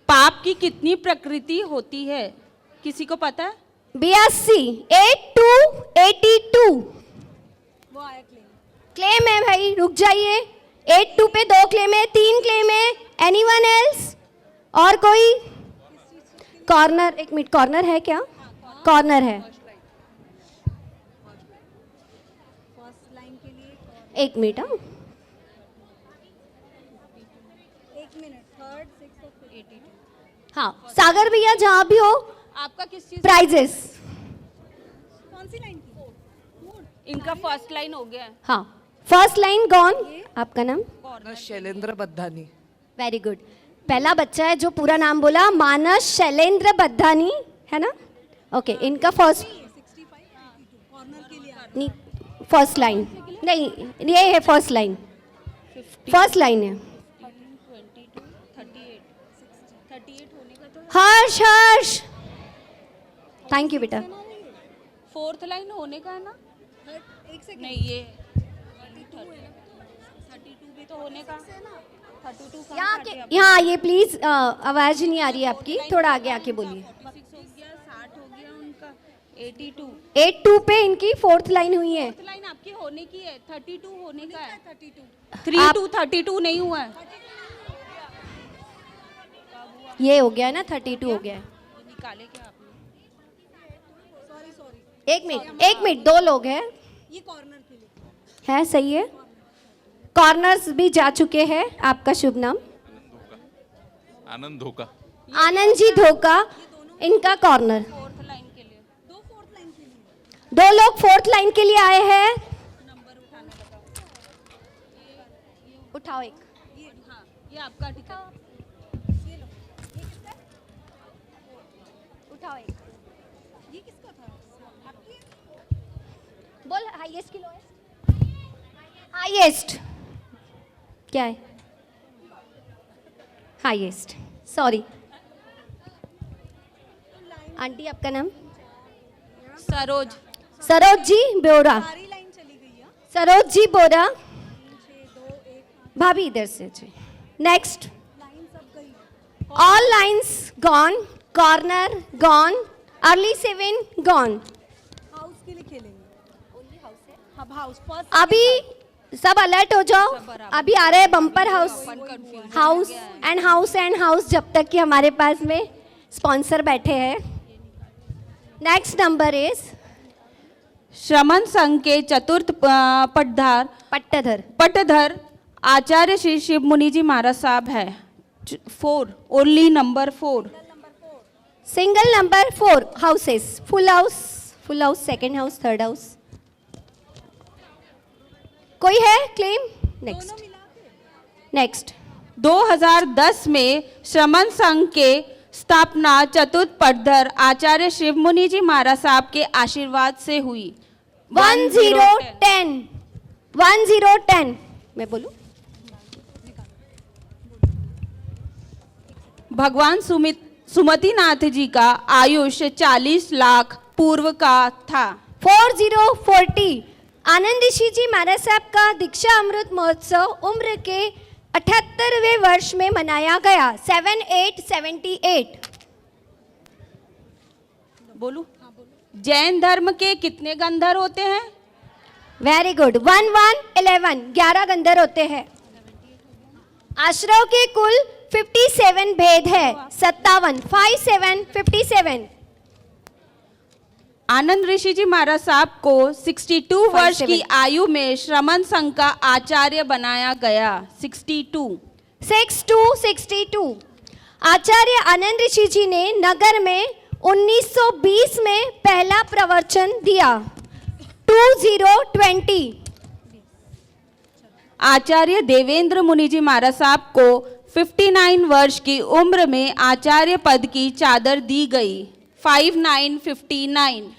पाप की कितनी प्रकृति होती है, किसी को पता है? 82 82 वो आया क्लेम। क्लेम है भाई, रुक जाइए। 82 पे 2 क्लेम है, 3 क्लेम है। Anyone else? और कोई? कॉर्नर, एक मिनट, कॉर्नर है क्या? कॉर्नर है, एक मिनट। हाँ, सागर भैया जहाँ भी हो, आपका किस चीज प्राइजेस। कौन सी लाइन की? इनका फर्स्ट लाइन हो गया है। हाँ, फर्स्ट लाइन गॉन। आपका नाम? शैलेंद्र बद्धानी। Very good. पहला बच्चा है जो पूरा नाम बोला, मानस शैलेंद्र बद्धानी, है ना? ओके, इनका फर्स्ट फर्स्ट लाइन नहीं, ये है फर्स्ट लाइन, फर्स्ट लाइन है। हर्ष, हर्ष, थैंक यू बेटा। फोर्थ लाइन होने का है ना? नहीं, ये 32 भी तो होने का। 32 यहाँ ये प्लीज आवाज नहीं आ रही है आपकी, थोड़ा आगे आके बोलिए। 60 हो गया उनका। 82 82 पे इनकी फोर्थ लाइन हुई है। फोर्थ लाइन आपकी होने की है, 32 होने का है। 32 32 नहीं हुआ है। ये हो गया है ना, 32 हो गया है। निकाले क्या आपने? एक मिनट, दो लोग हैं। ये कॉर्नर के लिए है, सही है। कॉर्नर्स भी जा चुके हैं। आपका शुभ नाम? आनंद धोखा। आनंद जी धोखा, इनका कॉर्नर। फोर्थ लाइन के लिए दो लोग फोर्थ लाइन के लिए आए हैं। नंबर उठाने बताओ। उठाओ एक। हाँ, ये आपका ठीक है। उठाओ एक। ये किसका था? बोल हाईएस्ट की लोएस्ट। हाईएस्ट क्या है? Highest, sorry. आंटी आपका नाम? सरोज। सरोज जी बोरा। सरोज जी बोरा। भाभी इधर से जी। Next. All lines gone, corner gone, early 7 gone. House के लिए खेलेंगे। अब हाउस अभी सब अलर्ट हो जाओ, अभी आ रहे हैं bumper house, house and house, जब तक कि हमारे पास में स्पॉन्सर बैठे हैं। नेक्स्ट नंबर इज श्रमण संघ के चतुर्थ पट्टधर आचार्य श्री शिव मुनि जी महाराज साहब है। 4, only number 4। Single number 4 houses, full house, second house, third house. कोई है क्लेम? नेक्स्ट 2010 में श्रमण संघ के स्थापना चतुर्थ पट्टधर आचार्य शिव मुनि जी महाराज साहब के आशीर्वाद से हुई। 1010 1010 मैं बोलूं? भगवान सुमतिनाथ जी का आयुष 40 लाख पूर्व का था। 4040 आनंद ऋषि जी महाराज साहब का दीक्षा अमृत महोत्सव उम्र के 78वें वर्ष में मनाया गया। 7878। बोलू? जैन धर्म के कितने गंधर होते हैं? Very good. 1111 11 गंधर होते हैं। आश्रव के कुल 57 भेद है। 57 आनंद ऋषि जी महाराज साहब को 62 वर्ष की आयु में श्रमण संघ का आचार्य बनाया गया। 62 आचार्य आनंद ऋषि जी ने नगर में 1920 में पहला प्रवचन दिया। 2020 आचार्य देवेंद्र मुनि जी महाराज साहब को 59 वर्ष की उम्र में आचार्य पद की चादर दी गई। 5959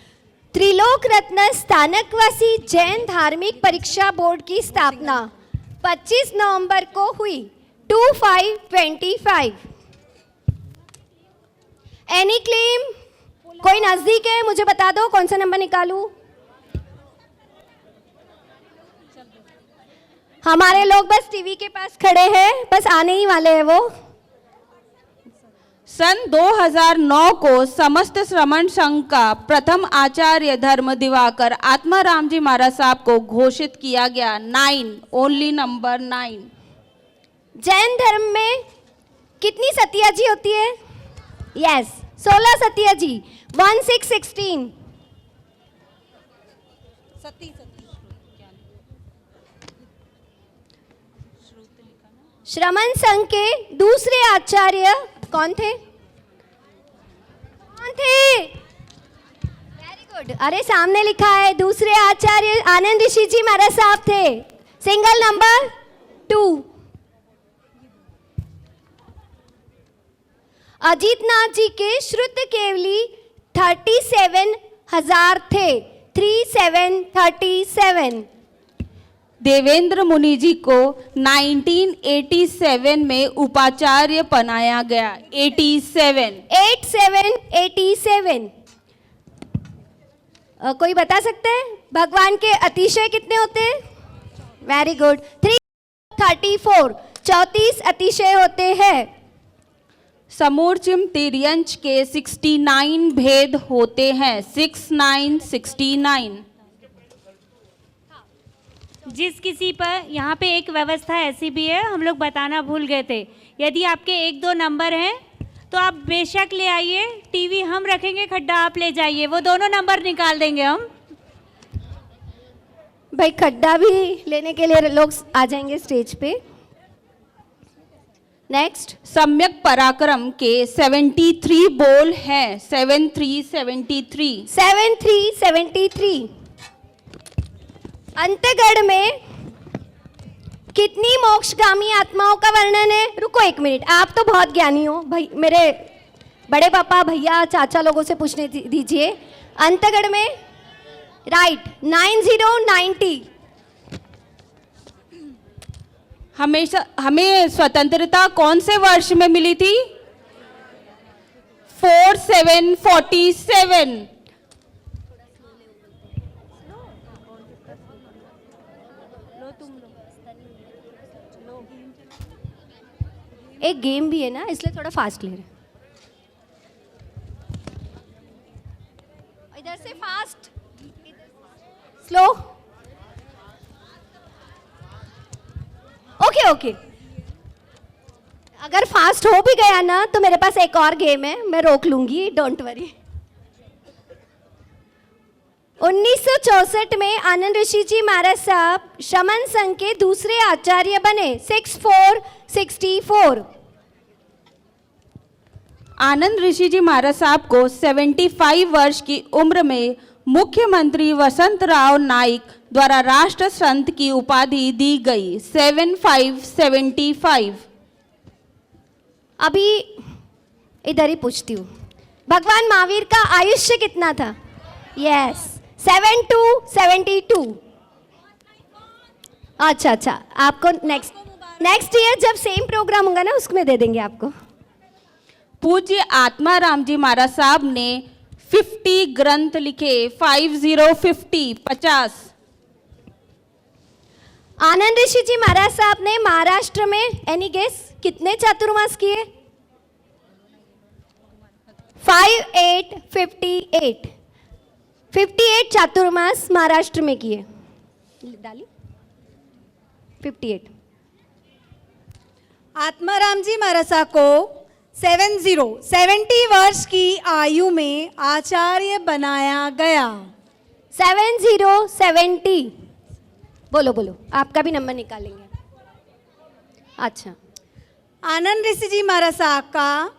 त्रिलोक रत्न स्थानकवासी जैन धार्मिक परीक्षा बोर्ड की स्थापना 25 नवंबर को हुई। 2525 एनी क्लेम? कोई नजदीक है? मुझे बता दो कौन सा नंबर निकालूं। हमारे लोग बस टीवी के पास खड़े हैं, बस आने ही वाले हैं वो। सन 2009 को समस्त श्रमण संघ का प्रथम आचार्य धर्म दिवाकर आत्माराम जी महाराज साहब को घोषित किया गया। 9 ओनली नंबर 9। जैन धर्म में कितनी सतिया जी होती है? यस, 16 सत्या जी 1616। श्रमण संघ के दूसरे आचार्य कौन थे? Very good. अरे सामने लिखा है, दूसरे आचार्य आनंद ऋषि जी महाराज साहब थे। Single number 2। अजीतनाथ जी के श्रुत केवली 37,000 थे। 3737। देवेंद्र मुनि जी को 1987 में उपाचार्य बनाया गया। 87। कोई बता सकते हैं भगवान के अतिशय कितने होते हैं? Very good. 334 34 अतिशय होते हैं। समूर्चिम तिर्यंच के 69 भेद होते हैं। 6969। जिस किसी पर यहाँ पे एक व्यवस्था ऐसी भी है, हम लोग बताना भूल गए थे, यदि आपके 1-2 नंबर हैं तो आप बेशक ले आइए, टीवी हम रखेंगे, खड्डा आप ले जाइए, वो दोनों नंबर निकाल देंगे हम। भाई खड्डा भी लेने के लिए लोग आ जाएंगे स्टेज पे। नेक्स्ट। सम्यक पराक्रम के 73 बोल हैं। 7373। 7373। अंतगढ़ में कितनी मोक्षगामी आत्माओं का वर्णन है? रुको एक मिनट, आप तो बहुत ज्ञानी हो भाई, मेरे बड़े पापा भैया चाचा लोगों से पूछने दीजिए। अंतगढ़ में राइट 9090। हमें स्वतंत्रता कौन से वर्ष में मिली थी? 4747। एक गेम भी है ना, इसलिए थोड़ा फास्ट ले रहे हैं। इधर से फास्ट, स्लो। ओके। अगर फास्ट हो भी गया ना तो मेरे पास एक और गेम है, मैं रोक लूंगी, डोंट वरी। 1964 में आनंद ऋषि जी महाराज साहब श्रमण संघ के दूसरे आचार्य बने। 6464। आनंद ऋषि जी महाराज साहब को 75 वर्ष की उम्र में मुख्यमंत्री वसंतराव नाइक द्वारा राष्ट्र संत की उपाधि दी गई। 7575। अभी इधर ही पूछती हूँ, भगवान महावीर का आयुष्य कितना था? यस 7272। अच्छा, आपको नेक्स्ट ईयर जब सेम प्रोग्राम होगा ना उसमें दे देंगे आपको। पूज्य आत्माराम जी महाराज साहब ने 50 ग्रंथ लिखे। 50 आनंद ऋषि जी महाराज साहब ने महाराष्ट्र में एनी गेस कितने चातुर्मास किए? 58 चातुर्मास महाराष्ट्र में किए। डाली 58। आत्माराम जी महाराज साहब को 70 वर्ष की आयु में आचार्य बनाया गया। 7070। बोलो, आपका भी नंबर निकालेंगे। अच्छा, आनंद ऋषि जी महाराज साहब का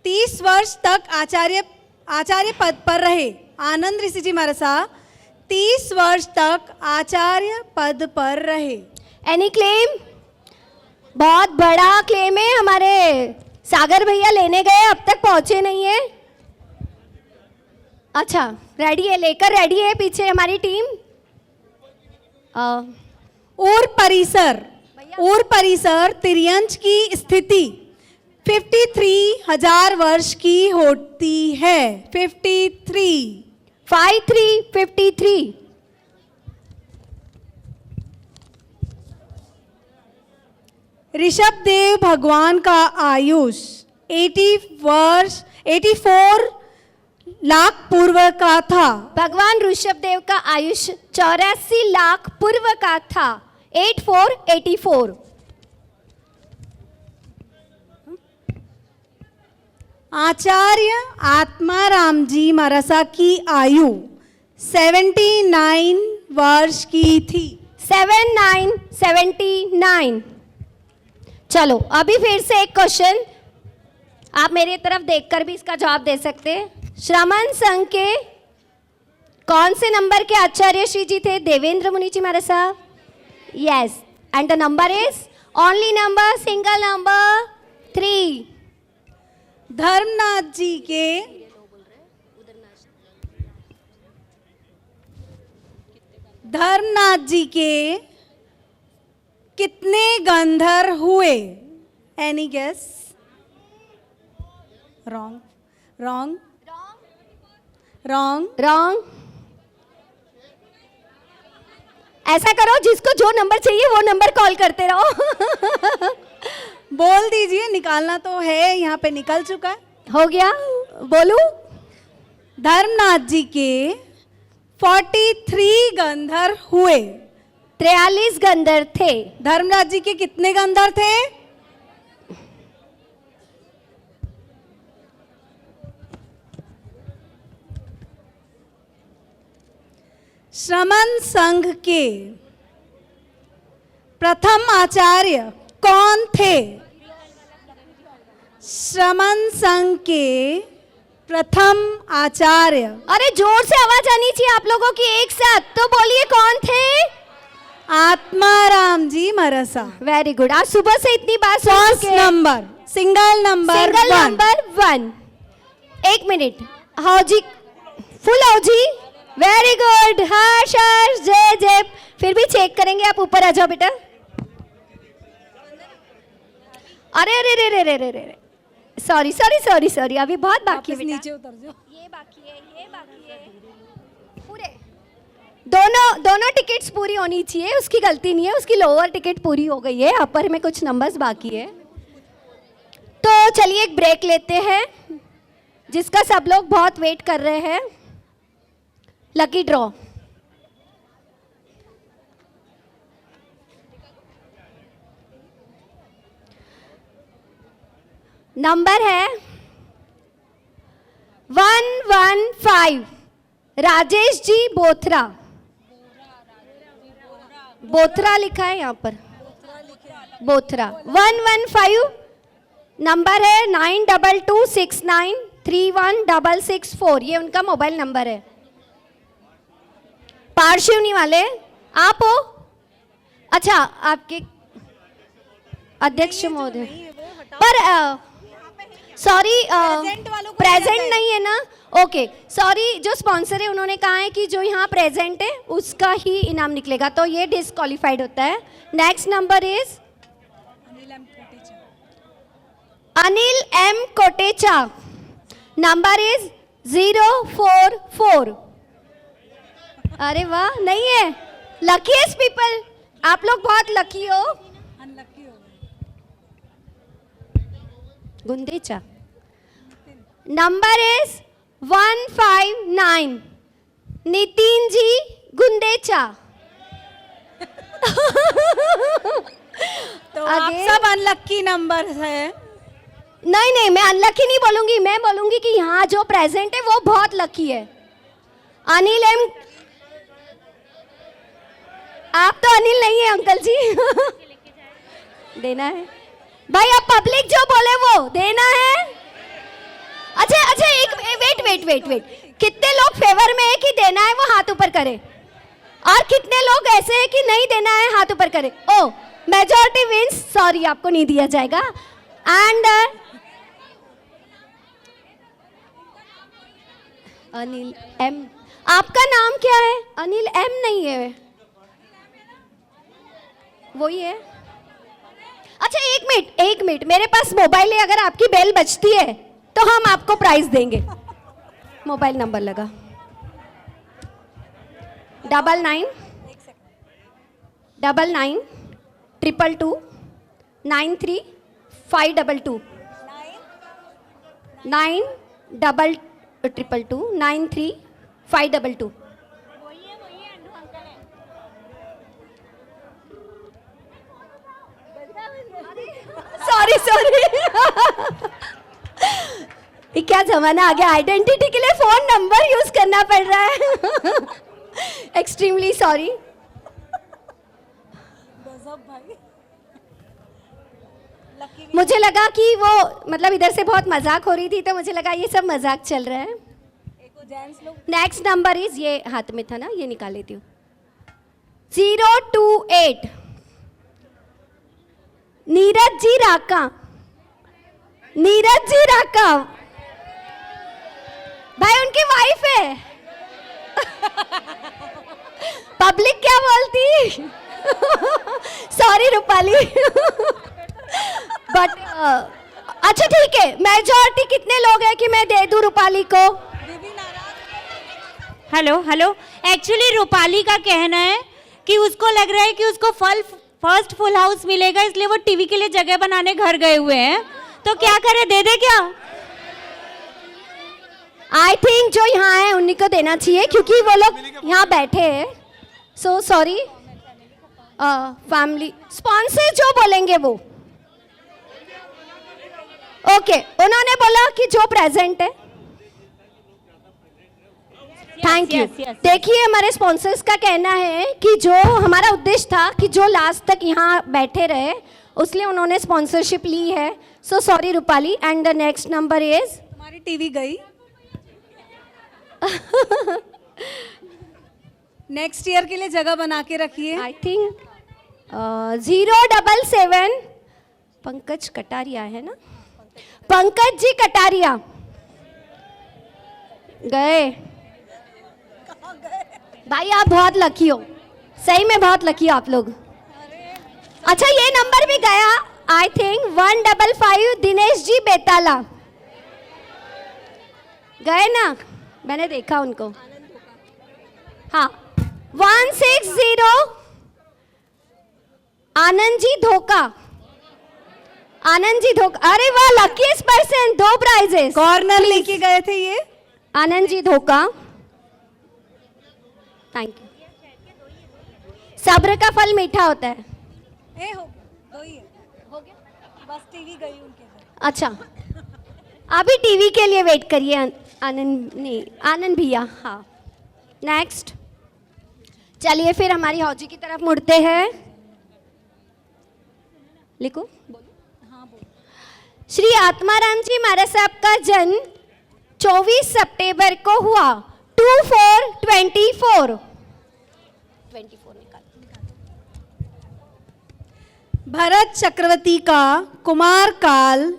30 वर्ष तक आचार्य पद पर रहे। आनंद ऋषि जी महाराज साहब 30 वर्ष तक आचार्य पद पर रहे। Any claim? बहुत बड़ा क्लेम है। हमारे सागर भैया लेने गए, अब तक पहुंचे नहीं है। अच्छा, रेडी है, लेकर रेडी है पीछे हमारी टीम। ऊर परिसर तिर्यंच की स्थिति 53,000 वर्ष की होती है। 53 ऋषभ देव भगवान का आयुष 84 लाख पूर्व का था। भगवान ऋषभ देव का आयुष 84 लाख पूर्व का था। 84। आचार्य आत्माराम जी मरसा की आयु 79 वर्ष की थी। 79 चलो अभी फिर से एक क्वेश्चन, आप मेरी तरफ देखकर भी इसका जवाब दे सकते हैं। श्रमण संघ के कौन से नंबर के आचार्य श्री जी थे? देवेंद्र मुनि जी महाराज साहब। Yes, and the number is only number, single number 3। Dharmanath ji के कितने गंधर हुए? Any guess? रॉन्ग। ऐसा करो, जिसको जो नंबर चाहिए वो नंबर कॉल करते रहो। बोल दीजिए, निकालना तो है, यहाँ पे निकल चुका है। हो गया, बोलू? धर्मनाथ जी के 43 गंधर हुए। 43 गंधर थे। धर्मराज जी के कितने गंधर थे? श्रमण संघ के प्रथम आचार्य कौन थे? श्रमण संघ के प्रथम आचार्य। अरे जोर से आवाज आनी चाहिए आप लोगों की, एक साथ तो बोलिए, कौन थे? आत्माराम जी मरसा। Very good. आज सुबह से इतनी बात फर्स्ट नंबर, सिंगल नंबर 1। एक मिनट, housie, full housie, very good. हर्ष हर्ष, जय जय। फिर भी चेक करेंगे, आप ऊपर आ जाओ बेटा। अरे अरे रे रे रे रे रे, सॉरी, अभी बहुत बाकी है। नीचे उतर जाओ। ये बाकी है पूरे। दोनों टिकट्स पूरी होनी चाहिए, उसकी गलती नहीं है, उसकी लोअर टिकट पूरी हो गई है, अपर में कुछ नंबर्स बाकी है। तो चलिए एक ब्रेक लेते हैं, जिसका सब लोग बहुत वेट कर रहे हैं। Lucky draw. नंबर है 115, राजेश जी बोथरा। बोथरा लिखा है यहाँ पर, बोथरा। 115 नंबर है। 9226931664, ये उनका मोबाइल नंबर है। पार्श्वनी वाले आप हो? अच्छा, आपके अध्यक्ष महोदय, पर सॉरी प्रेजेंट नहीं है ना? ओके, सॉरी, जो स्पॉन्सर है उन्होंने कहा है कि जो यहाँ प्रेजेंट है उसका ही इनाम निकलेगा, तो ये डिस्क्वालिफाइड होता है। Next number is Anil M Kotecha. Number is 044। अरे वाह, नहीं है? लकीएस्ट पीपल, आप लोग बहुत लकी हो। गुंदेचा। Number is 159, Nitin ji Gundecha. तो आप सब अनलक्की नंबर है। नहीं, मैं अनलकी नहीं बोलूंगी, मैं बोलूंगी कि यहाँ जो प्रेजेंट है वो बहुत लकी है। अनिल एम, आप तो अनिल नहीं है अंकल जी। देना है भाई, आप पब्लिक जो बोले वो देना है। अच्छा, एक वेट, कितने लोग फेवर में है कि देना है वो हाथ ऊपर करें, और कितने लोग ऐसे हैं कि नहीं देना है, हाथ ऊपर करें। ओ, मेजॉरिटी विंस, सॉरी आपको नहीं दिया जाएगा। एंड अनिल एम, आपका नाम क्या है? अनिल एम नहीं है, वही है। अच्छा, एक मिनट, मेरे पास मोबाइल है, अगर आपकी बेल बजती है तो हम आपको प्राइज देंगे। मोबाइल नंबर लगा 99 99 222 93 522 9 222 93 522। सॉरी ये क्या जमाना आ गया, आइडेंटिटी के लिए फोन नंबर यूज करना पड़ रहा है। Extremely sorry. मुझे लगा कि वो मतलब इधर से बहुत मजाक हो रही थी, तो मुझे लगा ये सब मजाक चल रहा है। नेक्स्ट नंबर इज, ये हाथ में था ना, ये निकाल लेती हूँ। 028 नीरज जी राका। नीरज जी राका भाई उनकी वाइफ है। पब्लिक क्या बोलती? सॉरी रूपाली। बट अच्छा ठीक है, मेजॉरिटी कितने लोग हैं कि मैं दे दूं रूपाली को? हेलो हेलो, एक्चुअली रूपाली का कहना है कि उसको लग रहा है कि उसको फर्स्ट फुल हाउस मिलेगा, इसलिए वो टीवी के लिए जगह बनाने घर गए हुए हैं। तो क्या करे, दे दे क्या? आई थिंक जो यहाँ है उन्हीं को देना चाहिए, क्योंकि वो लोग यहाँ बैठे हैं। So sorry. फैमिली स्पॉन्सर जो बोलेंगे वो ओके। उन्होंने बोला कि जो प्रेजेंट है। Thank you. देखिए हमारे स्पॉन्सर्स का कहना है कि जो हमारा उद्देश्य था कि जो लास्ट तक यहाँ बैठे रहे, उसलिए उन्होंने स्पॉन्सरशिप ली है। So sorry Rupali. And the next number is, हमारी टीवी गई। नेक्स्ट ईयर के लिए जगह बना के रखिए। आई थिंक 077 पंकज कटारिया है ना, पंकज जी कटारिया गए। भाई आप बहुत लकी हो, सही में बहुत लकी हो आप लोग। अच्छा ये नंबर भी गया। आई थिंक 155 दिनेश जी बेताला गए ना, मैंने देखा उनको। हाँ 160 आनंद जी धोखा। आनंद जी धोखा, अरे वाह लकीस्ट पर्सन, 2 प्राइजेस। कॉर्नर लेके गए थे ये आनंद जी धोखा। Thank you. सब्र का फल मीठा होता है। हो गया बस, टीवी गई उनके घर। अच्छा अभी टीवी के लिए वेट करिए आनंद, नहीं आनंद भैया। हाँ नेक्स्ट। चलिए फिर हमारी हौजी की तरफ मुड़ते हैं। लिखो। श्री आत्माराम जी महाराज साहब का जन्म 24 सितंबर को हुआ। 2424 निकाल। भरत चक्रवर्ती का कुमार काल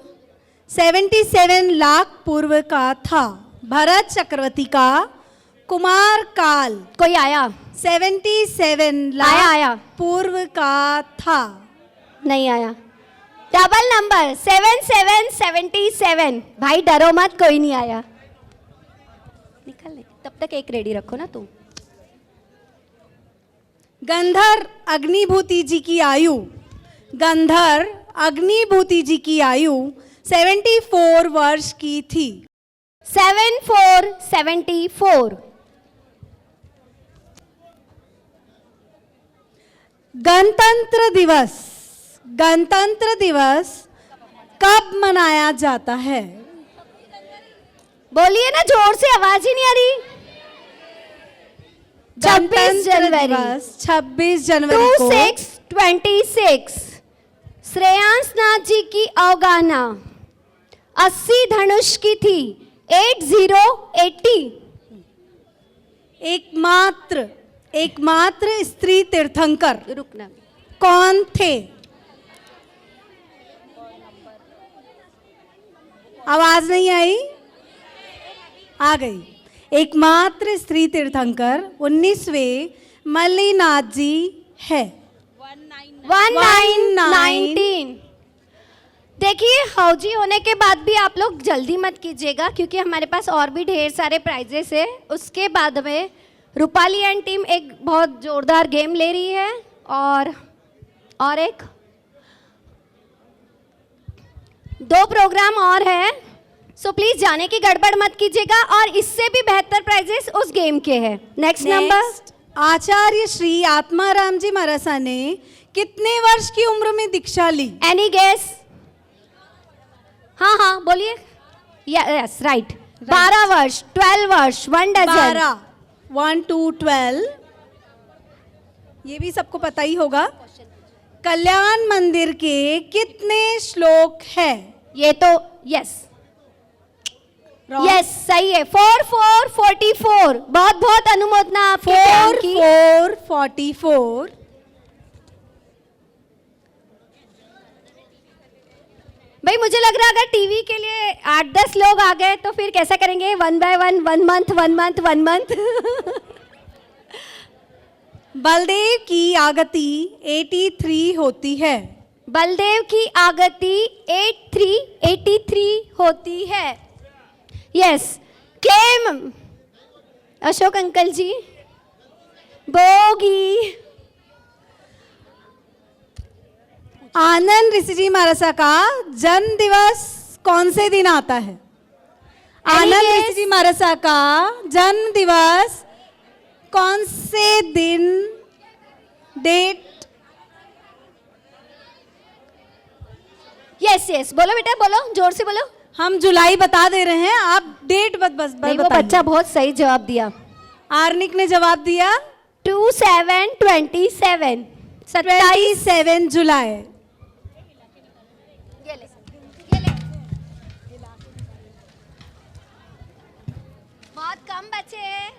77 लाख पूर्व का था। भरत चक्रवर्ती का कुमार काल कोई आया? 77 लाख आया पूर्व का था। नहीं आया। Double number 7777। भाई डरो मत, कोई नहीं आया। निकल ले, तब तक एक रेडी रखो ना तुम। गंधर अग्निभूति जी की आयु, गंधर अग्निभूति जी की आयु 74 वर्ष की थी। 7474। गणतंत्र दिवस, गणतंत्र दिवस कब मनाया जाता है? बोलिए ना जोर से, आवाज ही नहीं आ रही। 26 जनवरी। 26 जनवरी को 2626 श्रेयांश नाथ जी की अवगाहना 80 धनुष की थी। 8080। एकमात्र स्त्री तीर्थंकर रुकना कौन थे? आवाज नहीं आई? आ गई। एकमात्र स्त्री तीर्थंकर 19वें मल्लीनाथ जी है। 1919। देखिए हौजी होने के बाद भी आप लोग जल्दी मत कीजिएगा, क्योंकि हमारे पास और भी ढेर सारे प्राइजेस है। उसके बाद में रूपाली एंड टीम एक बहुत जोरदार गेम ले रही है, और एक 2 प्रोग्राम और है। सो प्लीज जाने की गड़बड़ मत कीजिएगा, और इससे भी बेहतर प्राइजेस उस गेम के हैं। Next number. आचार्य श्री आत्माराम जी महाराज ने कितने वर्ष की उम्र में दीक्षा ली? Any guess? हाँ हाँ बोलिए। यस राइट 12 वर्ष 12 वर्ष 1 डजन 12 1 to 12 ये भी सबको पता ही होगा। कल्याण मंदिर के कितने श्लोक है? ये तो यस यस सही है 4 4 44 बहुत बहुत अनुमोदना आपके ज्ञान 4 की 4 44 भाई मुझे लग रहा है अगर टीवी के लिए 8-10 लोग आ गए तो फिर कैसा करेंगे 1 by 1 1 month बलदेव की आगति 83 होती है। बलदेव की आगति 83 होती है। यस क्लेम अशोक अंकल जी बोगी। आनंद ऋषि जी महाराजा का जन्म दिवस कौन से दिन आता है? आनंद ऋषि जी महाराजा का जन्म दिवस कौन से दिन डेट? यस यस बोलो बेटा बोलो जोर से बोलो। हम जुलाई बता दे रहे हैं, आप डेट बस नहीं, वो बच्चा बहुत सही जवाब दिया। आर्निक ने जवाब दिया 27 27 जुलाई। बहुत कम बचे हैं।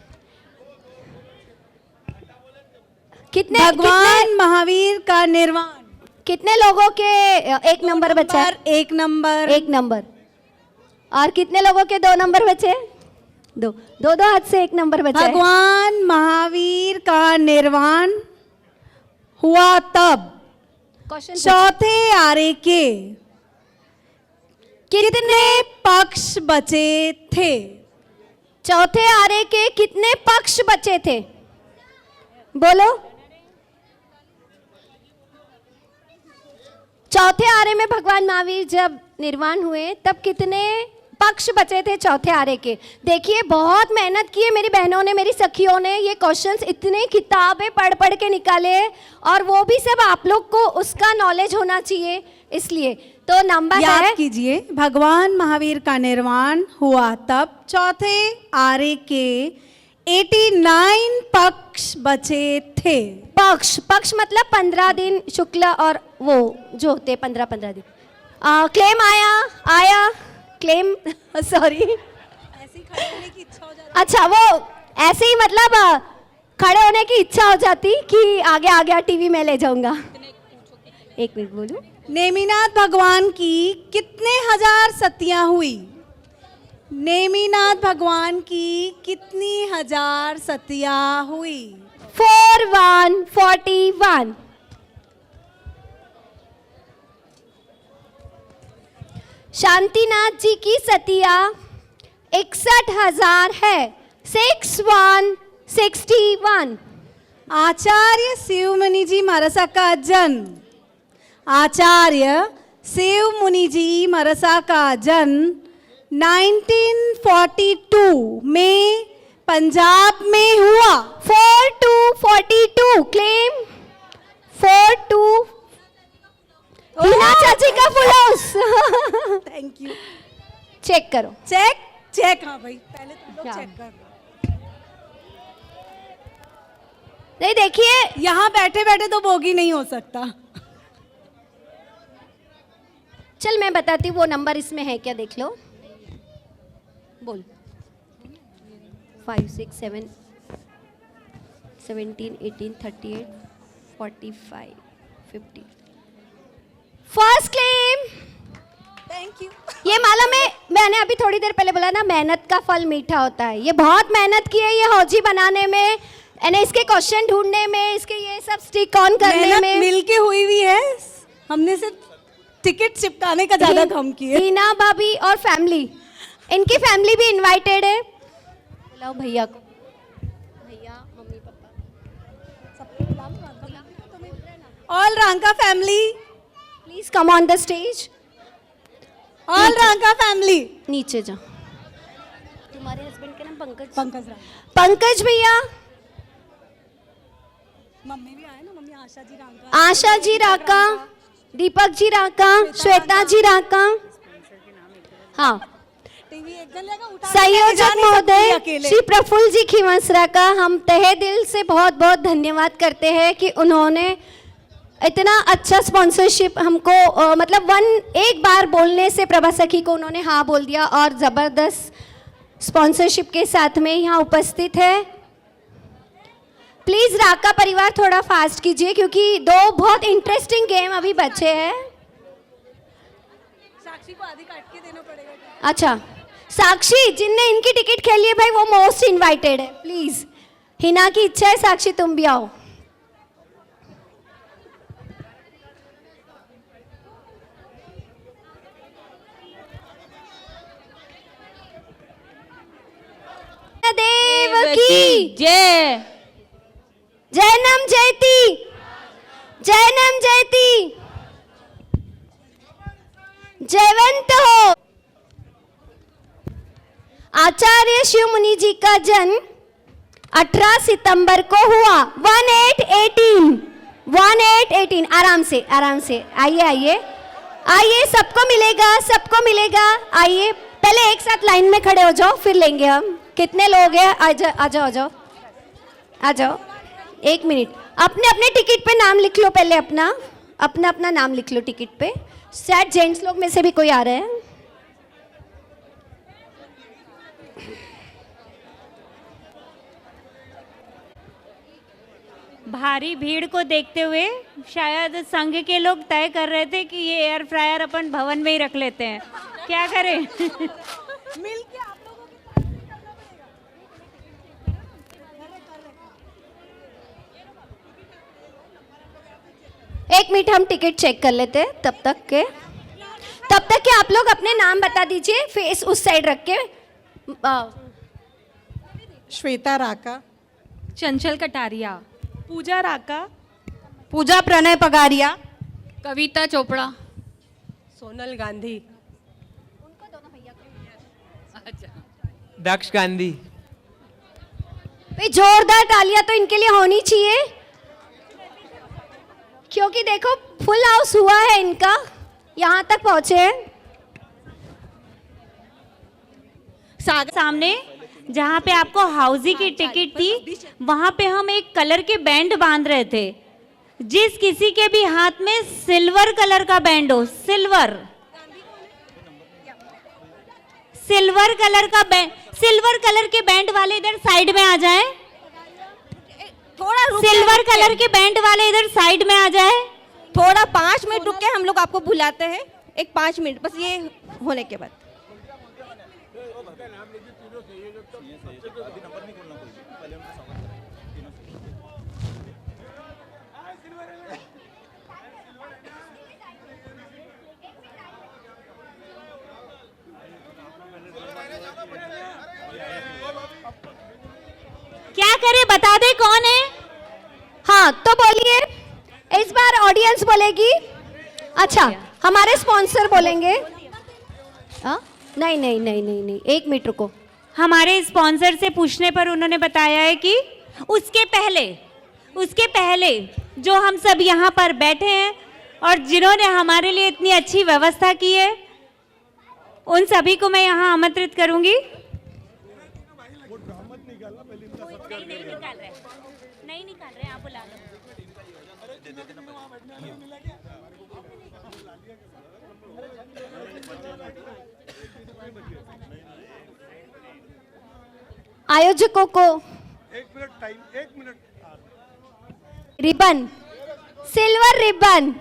कितने भगवान महावीर का निर्वाण कितने लोगों के एक नंबर बचा है? एक नंबर और कितने लोगों के 2 नंबर बचे? दो हाथ से 1 नंबर बचा है। भगवान महावीर का निर्वाण हुआ तब चौथे आरे के कितने पक्ष बचे थे? चौथे आरे के कितने पक्ष बचे थे? बोलो। चौथे आरे में भगवान महावीर जब निर्वाण हुए तब कितने पक्ष बचे थे चौथे आरे के? देखिए बहुत मेहनत की है मेरी बहनों ने, मेरी सखियों ने। ये क्वेश्चंस इतने किताबें पढ़ के निकाले और वो भी सब आप लोग को उसका नॉलेज होना चाहिए, इसलिए तो नंबर याद है। कीजिए भगवान महावीर का निर्वाण हुआ तब चौथे आरे के 89 पक्ष बचे थे। पक्ष मतलब 15 दिन शुक्ल और वो जो होते 15 दिन। क्लेम आया क्लेम सॉरी अच्छा वो ऐसे ही मतलब खड़े होने की इच्छा हो जाती कि आगे टीवी में ले जाऊंगा। 1 मिनट बोलूं। नेमिनाथ भगवान की कितने हजार सतियां हुई? नेमिनाथ भगवान की कितनी हजार सतियां हुई? 41 शांतिनाथ जी की सतिया 61,000 है। 6161। आचार्य शिवमुनि जी महाराजा का जन्म। आचार्य शिवमुनि जी महाराजा का जन्म 1942 में पंजाब में हुआ। 4242 क्लेम 42 हीना चाची का full house. Thank you. Check करो। चेक हाँ भाई पहले तुम लोग चेक कर। नहीं देखिए यहाँ बैठे तो बोगी नहीं हो सकता। चल मैं बताती हूँ वो नंबर इसमें है क्या, देख लो। बोल 5 6 7 17 18 38 45 50। First claim. Thank you. ये मालूम है मैंने अभी थोड़ी देर पहले बोला ना मेहनत का फल मीठा होता है। ये बहुत मेहनत की है ये हौजी बनाने में, यानी इसके क्वेश्चन ढूंढने में, इसके ये सब स्टिक ऑन करने में मिलके हुई हुई है। हमने सिर्फ टिकट चिपकाने का ज्यादा काम किया। हीना भाभी और फैमिली, इनकी फैमिली भी इनवाइटेड है। बुलाओ भैया को। भैया mummy papa all Ranka family please come on the stage. All Ranka family नीचे जा। तुम्हारे हस्बैंड का नाम पंकज पंकज भैया। मम्मी भी आए ना, मम्मी आशा जी रांका। आशा जी राका, दीपक जी राका, श्वेता जी राका। हाँ संयोजक महोदय श्री प्रफुल्ल जी खींवसरा का हम तहे दिल से बहुत बहुत धन्यवाद करते हैं कि उन्होंने इतना अच्छा स्पॉन्सरशिप हमको मतलब एक बार बोलने से प्रभा सखी को उन्होंने हाँ बोल दिया और ज़बरदस्त स्पॉन्सरशिप के साथ में यहाँ उपस्थित है। प्लीज़ राका परिवार थोड़ा फास्ट कीजिए क्योंकि 2 बहुत इंटरेस्टिंग गेम अभी बचे हैं। साक्षी को आधी काट के देना पड़ेगा। अच्छा, साक्षी जिनने इनकी टिकट खेली है भाई वो मोस्ट इनवाइटेड है। प्लीज, हिना की इच्छा है साक्षी तुम भी आओ। देव की जय। जैनम जयती, जैनम जयती, जयवंत हो। आचार्य शिव मुनि जी का जन्म 18 सितंबर को हुआ। 1818 आराम से आइए आइए आइए, सबको मिलेगा सबको मिलेगा। आइए पहले एक साथ लाइन में खड़े हो जाओ फिर लेंगे हम। कितने लोग हैं? आ जाओ आ जाओ। 1 मिनट, अपने अपने टिकट पे नाम लिख लो। पहले अपना नाम लिख लो टिकट पे। शायद जेंट्स लोग में से भी कोई आ रहे हैं। भारी भीड़ को देखते हुए शायद संघ के लोग तय कर रहे थे कि ये एयर फ्रायर अपन भवन में ही रख लेते हैं। क्या करें? मिलके आप लोगों के एक मिनट, हम टिकट चेक कर लेते हैं तब तक के आप लोग अपने नाम बता दीजिए। फेस उस साइड रख के। श्वेता राका, चंचल कटारिया, पूजा राका, पूजा प्रणय पगारिया, कविता चोपड़ा, सोनल गांधी, दक्ष गांधी। भाई जोरदार तालियां तो इनके लिए होनी चाहिए क्योंकि देखो फुल हाउस हुआ है इनका, यहाँ तक पहुंचे हैं। सामने जहाँ पे आपको हाउसी की टिकट थी वहाँ पे हम एक कलर के बैंड बांध रहे थे। जिस किसी के भी हाथ में सिल्वर कलर का बैंड हो, सिल्वर कलर के बैंड वाले इधर साइड में आ जाएं। थोड़ा सिल्वर कलर के बैंड वाले इधर साइड में आ जाए। थोड़ा 5 मिनट रुक के हम लोग आपको बुलाते हैं। एक 5 मिनट बस, ये होने के बाद। क्या करे बता दे कौन है? हाँ तो बोलिए, इस बार ऑडियंस बोलेगी। अच्छा, हमारे स्पॉन्सर बोलेंगे। नहीं, 1 मिनट रुको। हमारे स्पॉन्सर से पूछने पर उन्होंने बताया है कि उसके पहले जो हम सब यहाँ पर बैठे हैं और जिन्होंने हमारे लिए इतनी अच्छी व्यवस्था की है, उन सभी को मैं यहाँ आमंत्रित करूंगी। नहीं निकाल रहे, आप बुला लो। आयोजकों को 1 minute ribbon, silver ribbon,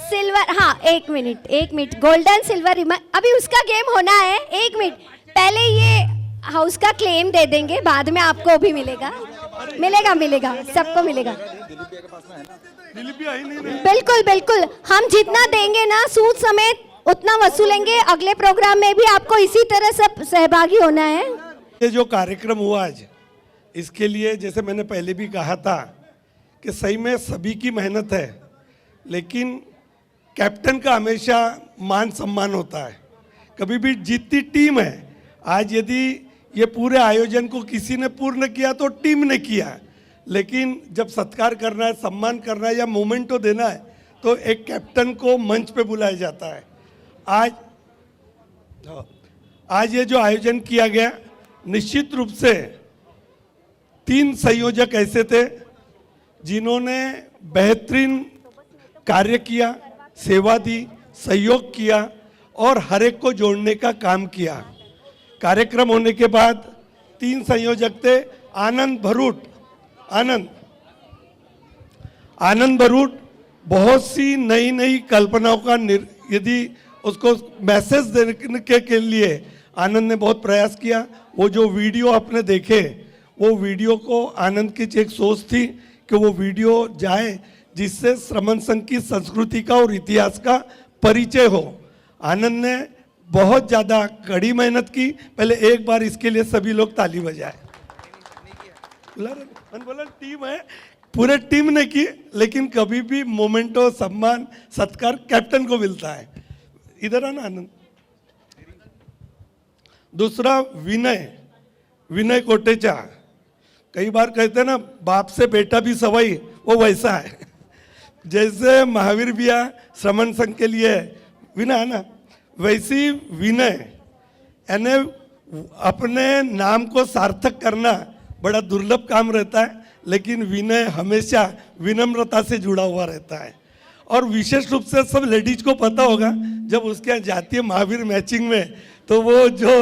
silver, हाँ 1 मिनट, गोल्डन सिल्वर रिबन। अभी उसका गेम होना है। 1 मिनट, पहले ये हाउस का क्लेम दे देंगे, बाद में आपको भी मिलेगा, सबको मिलेगा। बिल्कुल, हम जितना देंगे ना सूद समेत उतना वसूलेंगे। अगले प्रोग्राम में भी आपको इसी तरह सब सहभागी होना है। ये जो कार्यक्रम हुआ आज, इसके लिए जैसे मैंने पहले भी कहा था कि सही में सभी की मेहनत है, लेकिन कैप्टन का हमेशा मान सम्मान होता है। कभी भी जीतती टीम है। आज यदि ये पूरे आयोजन को किसी ने पूर्ण किया तो टीम ने किया, लेकिन जब सत्कार करना है, सम्मान करना है या मोमेंटो देना है तो एक कैप्टन को मंच पे बुलाया जाता है। आज आज ये जो आयोजन किया गया, निश्चित रूप से 3 संयोजक ऐसे थे जिन्होंने बेहतरीन कार्य किया, सेवा दी, सहयोग किया और हर एक को जोड़ने का काम किया। कार्यक्रम होने के बाद 3 संयोजक थे। आनंद भरूट बहुत सी नई नई कल्पनाओं का यदि उसको मैसेज देने के लिए आनंद ने बहुत प्रयास किया। वो जो वीडियो आपने देखे, वो वीडियो को आनंद की एक सोच थी कि वो वीडियो जाए जिससे श्रमण संघ की संस्कृति का और इतिहास का परिचय हो। आनंद ने बहुत ज़्यादा कड़ी मेहनत की। पहले एक बार इसके लिए सभी लोग ताली बजाए। बोला टीम है, पूरे टीम ने की, लेकिन कभी भी मोमेंटो, सम्मान, सत्कार कैप्टन को मिलता है। इधर आना आनंद। दूसरा विनय कोटेचा। कई बार कहते हैं ना, बाप से बेटा भी सवाई, वो वैसा है। जैसे महावीर भैया श्रमण संघ के लिए विनय है ना, वैसी विनय यानी अपने नाम को सार्थक करना बड़ा दुर्लभ काम रहता है, लेकिन विनय हमेशा विनम्रता से जुड़ा हुआ रहता है। और विशेष रूप से सब लेडीज को पता होगा, जब उसके यहाँ जाती है महावीर मैचिंग में, तो वो जो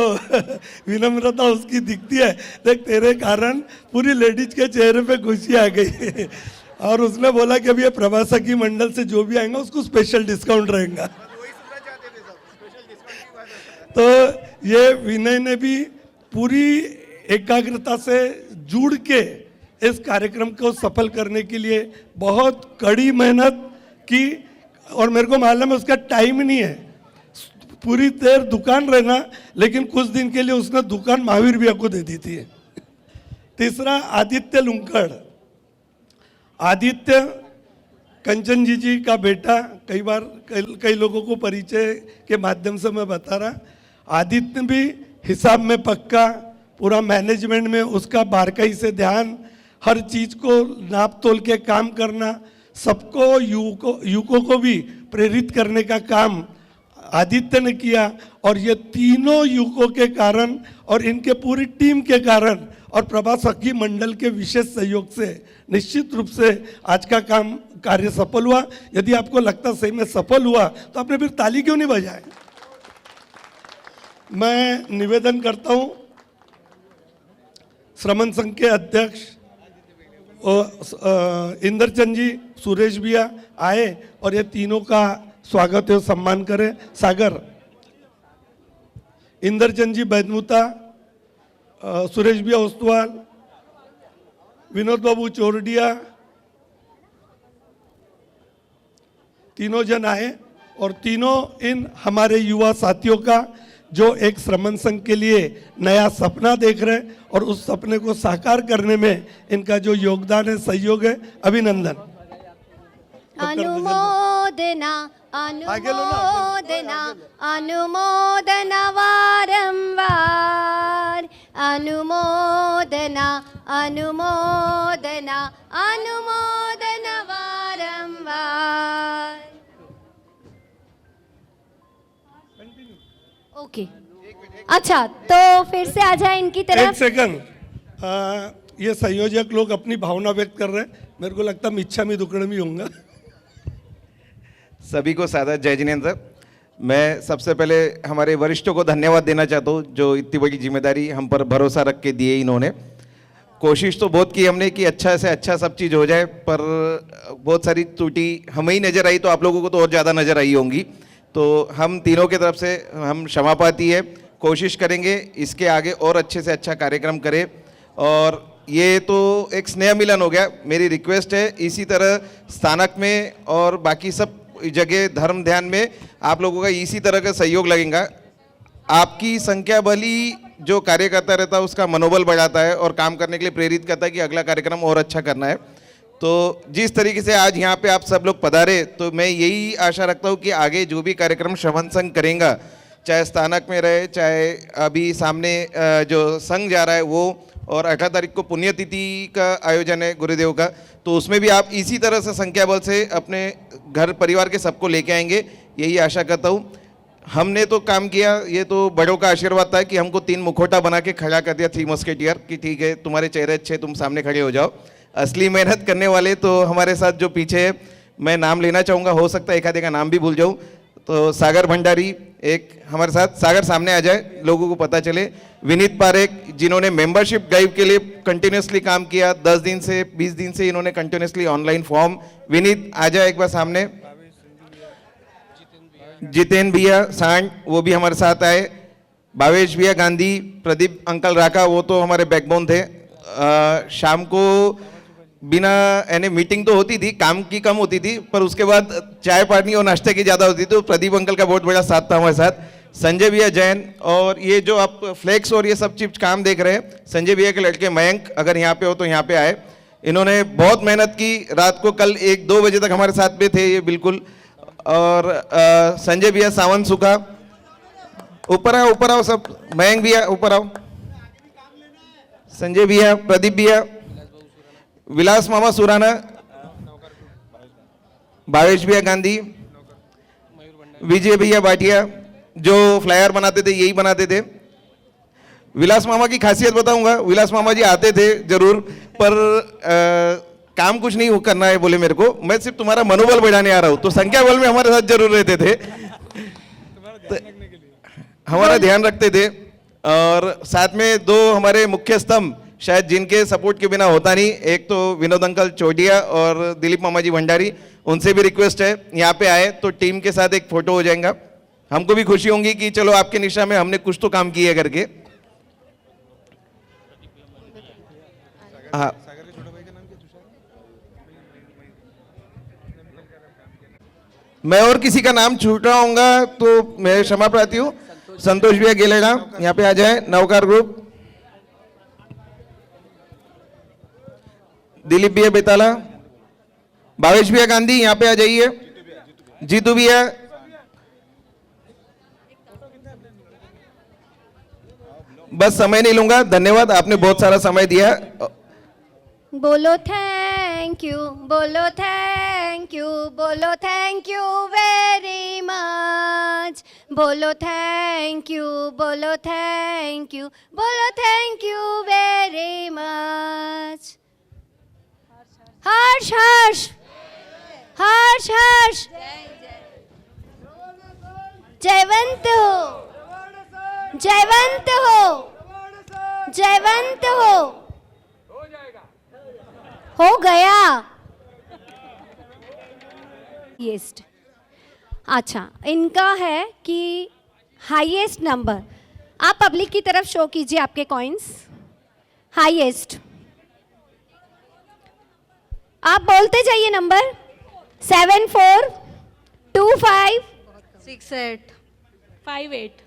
विनम्रता उसकी दिखती है, देख तेरे कारण पूरी लेडीज के चेहरे पे खुशी आ गई। और उसने बोला कि अभी ये प्रवासकी मंडल से जो भी आएगा उसको स्पेशल डिस्काउंट रहेगा। तो ये विनय ने भी पूरी एकाग्रता से जुड़ के इस कार्यक्रम को सफल करने के लिए बहुत कड़ी मेहनत की। और मेरे को मालूम है उसका टाइम नहीं है पूरी देर दुकान रहना, लेकिन कुछ दिन के लिए उसने दुकान महावीर भैया को दे दी थी। तीसरा आदित्य लुंकड़। आदित्य कंचन जी का बेटा, कई लोगों को परिचय के माध्यम से मैं बता रहा। आदित्य भी हिसाब में पक्का, पूरा मैनेजमेंट में उसका बारकाई से ध्यान, हर चीज़ को नाप तोल के काम करना, सबको युवकों को भी प्रेरित करने का काम आदित्य ने किया। और ये तीनों युवकों के कारण और इनके पूरी टीम के कारण और प्रभा सखी मंडल के विशेष सहयोग से निश्चित रूप से आज का कार्य सफल हुआ। यदि आपको लगता सही में सफल हुआ तो आपने फिर ताली क्यों नहीं बजाए। मैं निवेदन करता हूं श्रमण संघ के अध्यक्ष इंद्रचंद जी, सुरेश भैया आए और ये तीनों का स्वागत है, सम्मान करें। सागर, इंद्रचंद जी बैदमुता, सुरेश भैया ओस्तवाल, विनोद बाबू चोरडिया, तीनों जन आए और तीनों इन हमारे युवा साथियों का जो एक श्रमण संघ के लिए नया सपना देख रहे हैं और उस सपने को साकार करने में इनका जो योगदान है, सहयोग है, अभिनंदन। अनुमोदना अनुमोदना अनुमोदना वारंवार, अनुमोदना अनुमोदना अनुमोदना वारंवार। ओके, अच्छा तो फिर से आ जाए इनकी तरफ। एक सेकंड, ये संयोजक लोग अपनी भावना व्यक्त कर रहे हैं, मेरे को लगता है इच्छा में दुकड़ में होऊंगा। सभी को सादर जय जिनेंद्र। मैं सबसे पहले हमारे वरिष्ठों को धन्यवाद देना चाहता हूँ जो इतनी बड़ी जिम्मेदारी हम पर भरोसा रख के दिए इन्होंने। कोशिश तो बहुत की हमने कि अच्छा से अच्छा सब चीज़ हो जाए, पर बहुत सारी त्रुटि हमें ही नज़र आई तो आप लोगों को तो और ज़्यादा नज़र आई होंगी। तो हम तीनों की तरफ से हम क्षमा पाती है, कोशिश करेंगे इसके आगे और अच्छे से अच्छा कार्यक्रम करें। और ये तो एक स्नेह मिलन हो गया, मेरी रिक्वेस्ट है इसी तरह स्थानक में और बाकी सब जगह धर्म ध्यान में आप लोगों का इसी तरह का सहयोग लगेगा। आपकी संख्या भली जो कार्य करता रहता है उसका मनोबल बढ़ाता है और काम करने के लिए प्रेरित करता है कि अगला कार्यक्रम और अच्छा करना है। तो जिस तरीके से आज यहाँ पे आप सब लोग पधारे, तो मैं यही आशा रखता हूँ कि आगे जो भी कार्यक्रम श्रवण संघ करेगा, चाहे स्थानक में रहे, चाहे अभी सामने जो संघ जा रहा है वो, और 18 तारीख को पुण्यतिथि का आयोजन है गुरुदेव का, तो उसमें भी आप इसी तरह से संख्या बल से अपने घर परिवार के सबको लेके आएंगे, यही आशा करता हूँ। हमने तो काम किया, ये तो बड़ों का आशीर्वाद था कि हमको 3 मुखौटा बना के खड़ा कर दिया, 3 मस्केटियर, कि ठीक है तुम्हारे चेहरे अच्छे, तुम सामने खड़े हो जाओ। असली मेहनत करने वाले तो हमारे साथ जो पीछे है, मैं नाम लेना चाहूँगा, हो सकता है एक आधे का नाम भी भूल जाऊँ। तो सागर भंडारी एक हमारे साथ, सागर सामने आ जाए, लोगों को पता चले। विनीत पारेख, जिन्होंने मेंबरशिप ड्राइव के लिए कंटिन्यूसली काम किया, 10 दिन से 20 दिन से इन्होंने कंटिन्यूसली ऑनलाइन फॉर्म। विनीत आ जाए एक बार सामने। जितेन भैया सांड, वो भी हमारे साथ आए। भावेश भैया गांधी, प्रदीप अंकल राका, वो तो हमारे बैकबोन थे। शाम को बिना यानी मीटिंग तो होती थी, काम की कम होती थी, पर उसके बाद चाय पानी और नाश्ते की ज़्यादा होती थी, तो प्रदीप अंकल का बहुत बड़ा साथ था हमारे साथ। संजय भैया जैन, और ये जो आप फ्लेक्स और ये सब चीज काम देख रहे हैं, संजय भैया के लड़के मयंक, अगर यहाँ पे हो तो यहाँ पे आए। इन्होंने बहुत मेहनत की, रात को कल 1-2 बजे तक हमारे साथ में थे ये बिल्कुल। और संजय भैया सावंत सुखा, ऊपर आओ सब। मयंक भैया ऊपर आओ। संजय भैया, प्रदीप भैया, विलास मामा सुराना, भावेश भैया गांधी, विजय भैया भाटिया, जो फ्लायर बनाते थे यही बनाते थे। विलास मामा की खासियत बताऊंगा, विलास मामा जी आते थे जरूर, पर काम कुछ नहीं करना है बोले मेरे को, मैं सिर्फ तुम्हारा मनोबल बढ़ाने आ रहा हूँ, तो संख्या बल में हमारे साथ जरूर रहते थे, तो हमारा ध्यान रखते थे। और साथ में 2 हमारे मुख्य स्तंभ, शायद जिनके सपोर्ट के बिना होता नहीं, एक तो विनोद अंकल चोटिया और दिलीप मामा जी भंडारी, उनसे भी रिक्वेस्ट है यहाँ पे आए तो टीम के साथ एक फोटो हो जाएगा, हमको भी खुशी होगी कि चलो आपके निशा में हमने कुछ तो काम किया करके। हाँ, मैं और किसी का नाम छूट रहा हूँगा तो मैं क्षमा प्रार्थी हूँ। संतोष भैया गेलेगा यहाँ पे आ जाए, नवकार ग्रुप। दिलीप भैया बेताला, भावेश भैया गांधी यहाँ पे आ जाइए। जीतू भैया, बस समय नहीं लूंगा, धन्यवाद, आपने बहुत सारा समय दिया। बोलो थैंक यू, बोलो थैंक यू, बोलो थैंक यू वेरी मच, बोलो थैंक यू, बोलो थैंक यू, बोलो थैंक यू वेरी मच। हर्ष हर्ष हर्ष हर्ष, जयवंत हो, जयवंत हो, जयवंत हो। हो गया। हाईएस्ट, अच्छा इनका है कि हाईएस्ट नंबर, आप पब्लिक की तरफ शो कीजिए आपके कॉइन्स। हाईएस्ट आप बोलते जाइए नंबर। 7 4 2 5 6 8 5 8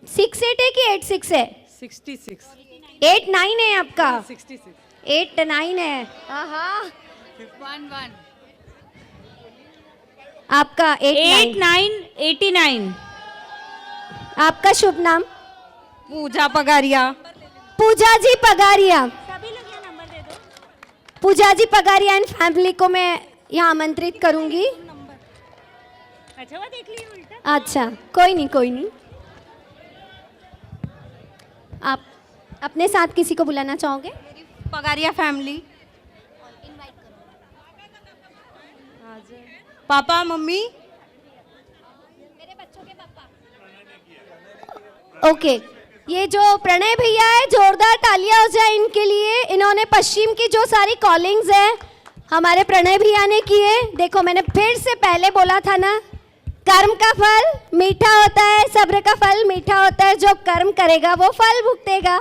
6 8 है कि 8 6 है? 66 8 9 है आपका। 66 8 9 है। हाँ 1 1 आपका 8 9 89। आपका शुभ नाम? पूजा पगारिया। पूजा जी पगारिया। सभी लोग यहाँ नंबर दे दो। पूजा जी पगारिया एंड फैमिली को मैं यहाँ आमंत्रित करूंगी। अच्छा वो देख ली उल्टा। अच्छा कोई नहीं कोई नहीं। आप अपने साथ किसी को बुलाना चाहोगे? पगारिया फैमिली, पापा मम्मी, मेरे बच्चों के पापा। ओके, ये जो प्रणय भैया है, जोरदार तालियां हो जाए इनके लिए। इन्होंने पश्चिम की जो सारी कॉलिंग्स है हमारे प्रणय भैया ने किए। देखो मैंने फिर से पहले बोला था ना, कर्म का फल मीठा होता है, सब्र का फल मीठा होता है, जो कर्म करेगा वो फल भुगतेगा।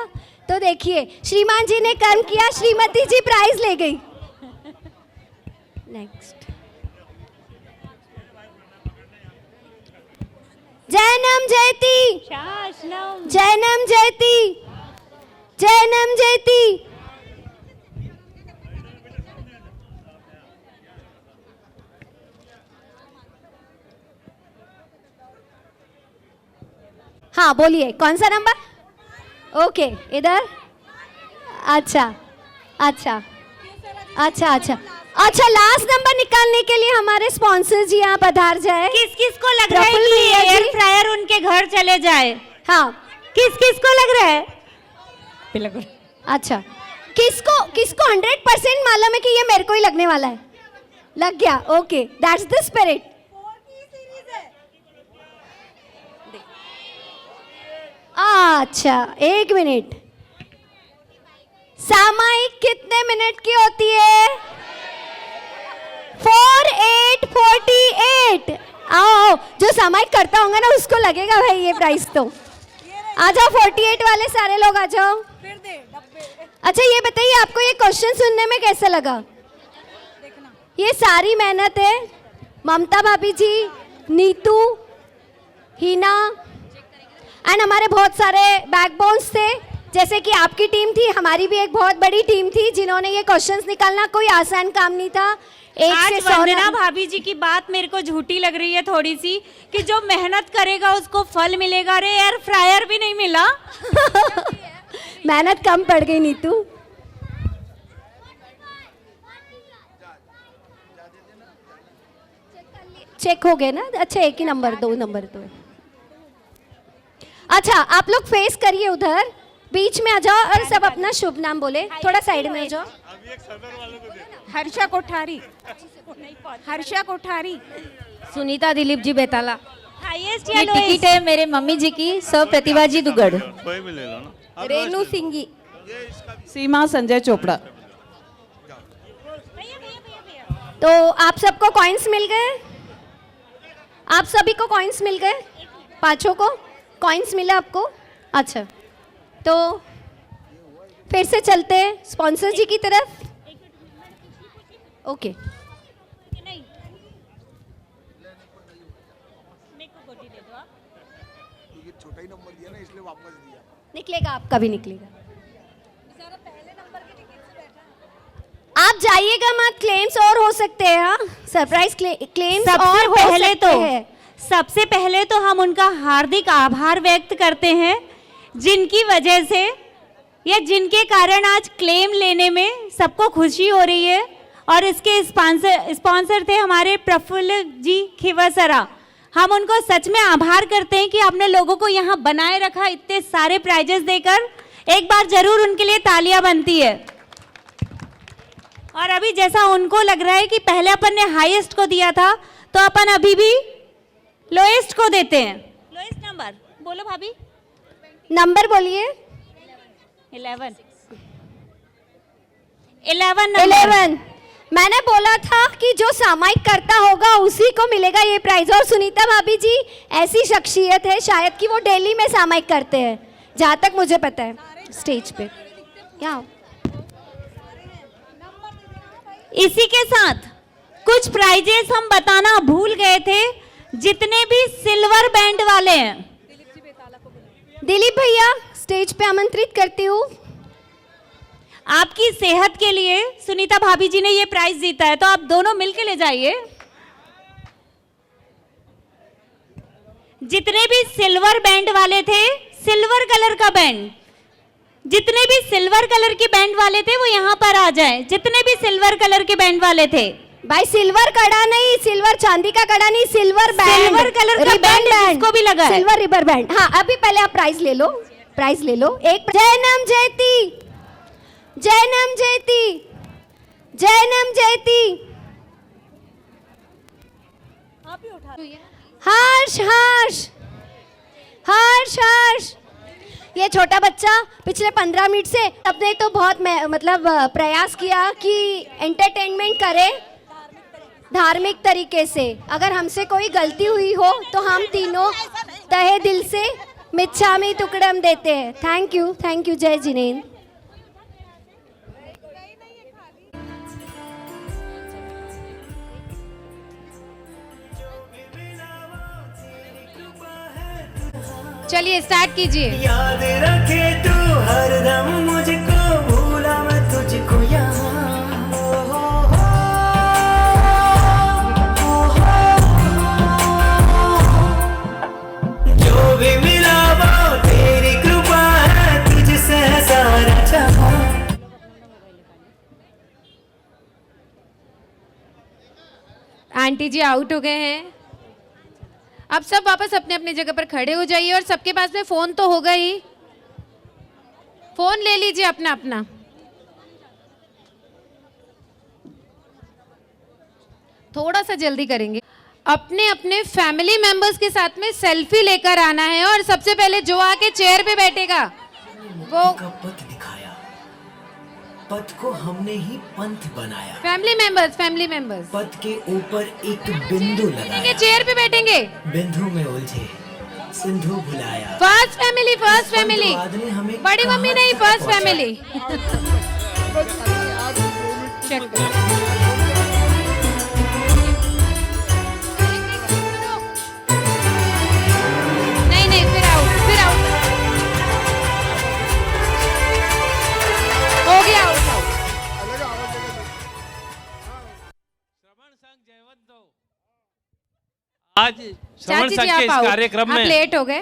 तो देखिए श्रीमान जी ने कर्म किया, श्रीमती जी प्राइज ले गई। नेक्स्ट जैनम जयती, जैनम जयती, जैनम जयती। हाँ बोलिए कौन सा नंबर? ओके इधर। अच्छा अच्छा अच्छा अच्छा अच्छा, लास्ट नंबर निकालने के लिए हमारे स्पॉन्सर जी यहाँ पधार जाए। किस किस को लग रहा है कि एयर फ्रायर उनके घर चले जाए? हाँ, किस किस को लग रहा है? अच्छा, किसको 100% मालूम है कि ये मेरे को ही लगने वाला है? लग गया। Okay, that's the spirit. अच्छा, 1 मिनट। सामायिक कितने मिनट की होती है? 4848। आओ, जो सामायिक करता होगा ना उसको लगेगा भाई ये प्राइस। तो आ जाओ 48 वाले सारे लोग आ जाओ। अच्छा, ये बताइए आपको ये क्वेश्चन सुनने में कैसा लगा? ये सारी मेहनत है ममता भाभी जी, नीतू, हीना एंड हमारे बहुत सारे बैकबोन्स थे, जैसे कि आपकी टीम थी, हमारी भी एक बहुत बड़ी टीम थी जिन्होंने ये क्वेश्चंस निकालना कोई आसान काम नहीं था। आज वंदना भाभी जी की बात मेरे को झूठी लग रही है थोड़ी सी, कि जो मेहनत करेगा उसको फल मिलेगा। अरे एयर फ्रायर भी नहीं मिला। मेहनत कम पड़ गई नीतू। चेक हो गए ना? अच्छा, एक ही नंबर, 2 नंबर तो है। अच्छा, आप लोग फेस करिए उधर, बीच में आ जाओ और सब अपना शुभ नाम बोले। थोड़ा साइड में आ जाओ। हर्षा कोठारी, हर्षा कोठारी, सुनीता दिलीप जी बेताला। हाईएस्ट ये या टिकट लोएस्ट? है मेरे मम्मी जी की, सौ प्रतिभा जी दुगड़। रेनू सिंगी, सीमा संजय चोपड़ा। तो आप सबको कॉइन्स मिल गए? आप सभी को कॉइन्स मिल गए? 5 को कॉइन्स मिला आपको? अच्छा, तो फिर से चलते हैं स्पॉन्सर जी की तरफ। ओके, निकलेगा, आपका भी निकलेगा। आप जाइएगा मत, क्लेम्स और हो सकते हैं। हाँ, सरप्राइज क्लेम्स और हो सकते हैं। सबसे पहले तो हम उनका हार्दिक आभार व्यक्त करते हैं, जिनकी वजह से या जिनके कारण आज क्लेम लेने में सबको खुशी हो रही है। और इसके स्पॉन्सर थे हमारे प्रफुल्ल जी खिवसरा। हम उनको सच में आभार करते हैं कि आपने लोगों को यहाँ बनाए रखा इतने सारे प्राइजेस देकर। एक बार जरूर उनके लिए तालियां बनती है। और अभी जैसा उनको लग रहा है कि पहले अपन ने हाईएस्ट को दिया था, तो अपन अभी भी लोएस्ट को देते हैं। लोएस्ट नंबर बोलो भाभी। नंबर बोलिए। 11 मैंने बोला था कि जो सामायिक करता होगा उसी को मिलेगा ये प्राइज। और सुनीता भाभी जी ऐसी शख्सियत है शायद कि वो डेली में सामायिक करते हैं, जहाँ तक मुझे पता है, स्टेज पे। यहाँ इसी के साथ कुछ प्राइजेस हम बताना भूल गए थे। जितने भी सिल्वर बैंड वाले हैं, दिलीप भैया स्टेज पे आमंत्रित करती हूँ। आपकी सेहत के लिए सुनीता भाभी जी ने ये प्राइज जीता है, तो आप दोनों मिलके ले जाइए। जितने भी सिल्वर बैंड वाले थे, सिल्वर कलर का बैंड, जितने भी सिल्वर कलर के बैंड वाले थे वो यहाँ पर आ जाएं। जितने भी सिल्वर कलर के बैंड वाले थे, भाई सिल्वर कड़ा नहीं, सिल्वर चांदी का कड़ा नहीं, सिल्वर बैंड, सिल्वर कलर का बैंड जिसको भी लगा है, सिल्वर रिबर बैंड। हाँ, अभी पहले आप प्राइज ले लो, प्राइज ले लो। एक जैनम जयती, जैनम जयती, जैनम जयती, हर्ष हर्ष हर्ष हर्ष। ये छोटा बच्चा पिछले 15 मिनट से अपने तो बहुत मतलब प्रयास किया कि एंटरटेनमेंट करे धार्मिक तरीके से। अगर हमसे कोई गलती हुई हो तो हम तीनों तहे दिल से मिच्छामी टुकड़म देते हैं। थैंक यू, जय जिनेन्द्र। चलिए स्टार्ट कीजिए। याद रखे तू हरदम मुझको, भूला मैं तुझको यहाँ। जो भी मिला वो तेरी कृपा है, तुझसे सारा जहां। आंटी जी आउट हो गए हैं। अब सब वापस अपने अपने जगह पर खड़े हो जाइए और सबके पास में फोन तो होगा ही, फोन ले लीजिए अपना अपना। थोड़ा सा जल्दी करेंगे। अपने अपने फैमिली मेंबर्स के साथ में सेल्फी लेकर आना है और सबसे पहले जो आके चेयर पे बैठेगा वो पथ दिखाया, पथ को हमने ही पंथ बनाया। फैमिली मेंबर्स पथ के ऊपर एक बिंदु लगाया, चेयर पे बैठेंगे। बिंदु में उलझे सिंधु भुलाया। फर्स्ट फैमिली, बड़ी मम्मी नहीं, फर्स्ट फैमिली। नहीं, फिर आउट हो गया। आज श्रवण संघ के इस कार्यक्रम में लेट हो गए।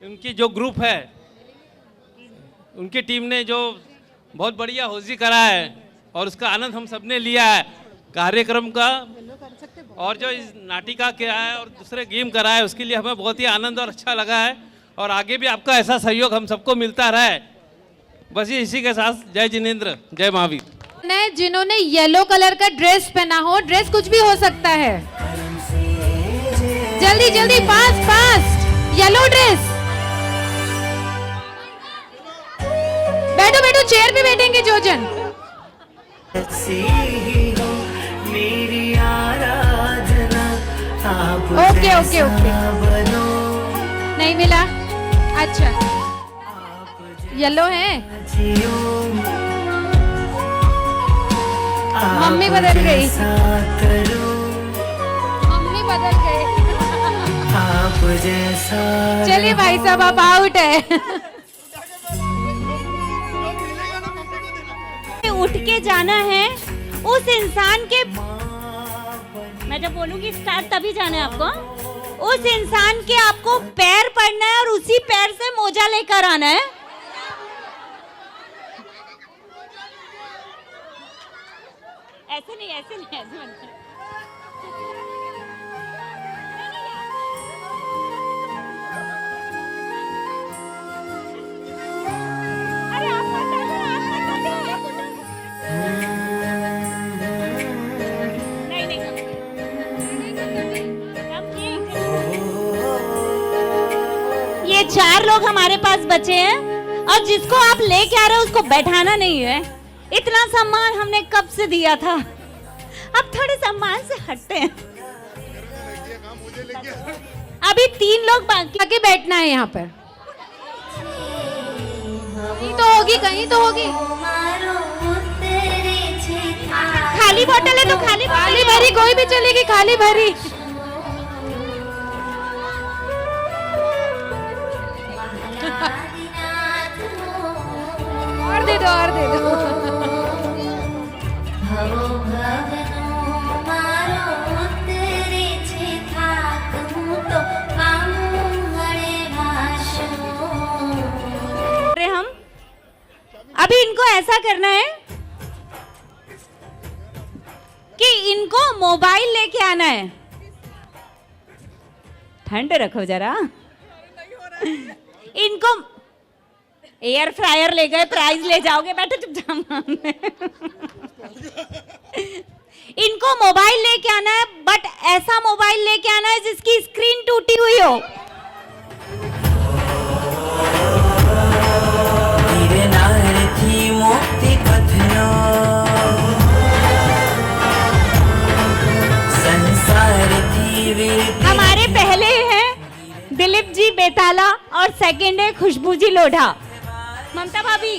उनकी जो ग्रुप है, उनकी टीम ने जो बहुत बढ़िया होजी करा है और उसका आनंद हम सबने लिया है कार्यक्रम का, और जो इस नाटिका किया है और दूसरे गेम करा है उसके लिए हमें बहुत ही आनंद और अच्छा लगा है, और आगे भी आपका ऐसा सहयोग हम सबको मिलता रहा है। बस ये इसी के साथ जय जिनेंद्र, जय महावीर। जिन्होंने येलो कलर का ड्रेस पहना हो, ड्रेस कुछ भी हो सकता है, जल्दी फास्ट येलो ड्रेस। बैठो चेयर पे बैठेंगे जो जन। ओके नहीं मिला, अच्छा येलो है। मम्मी बदल गई। चलिए भाई साहब आप आउट है। उठ के जाना है उस इंसान के, मैं जब बोलूंगी स्टार्ट तभी जाना है आपको। उस इंसान के आपको पैर पड़ना है और उसी पैर से मोजा लेकर आना है। ऐसे नहीं। ये 4 लोग हमारे पास बचे हैं और जिसको आप लेके आ रहे हो उसको बैठाना नहीं है। इतना सम्मान हमने कब से दिया था, अब थोड़े सम्मान से हटते हैं। अभी 3 लोग बाकी आगे बैठना है यहाँ पर। कहीं तो होगी। खाली बोतल है तो खाली भरी कोई भी चलेगी, खाली भरी। और दे दो। हम अभी इनको ऐसा करना है कि इनको मोबाइल लेके आना है। ठंड रखो जरा। इनको एयर फ्रायर ले गए, प्राइज ले जाओगे, बैठो चुपचाप। इनको मोबाइल लेके आना है, बट ऐसा मोबाइल लेके आना है जिसकी स्क्रीन टूटी हुई हो। हमारे पहले हैं दिलीप जी बेताला और सेकंड है खुशबू जी लोढ़ा। ममता भाभी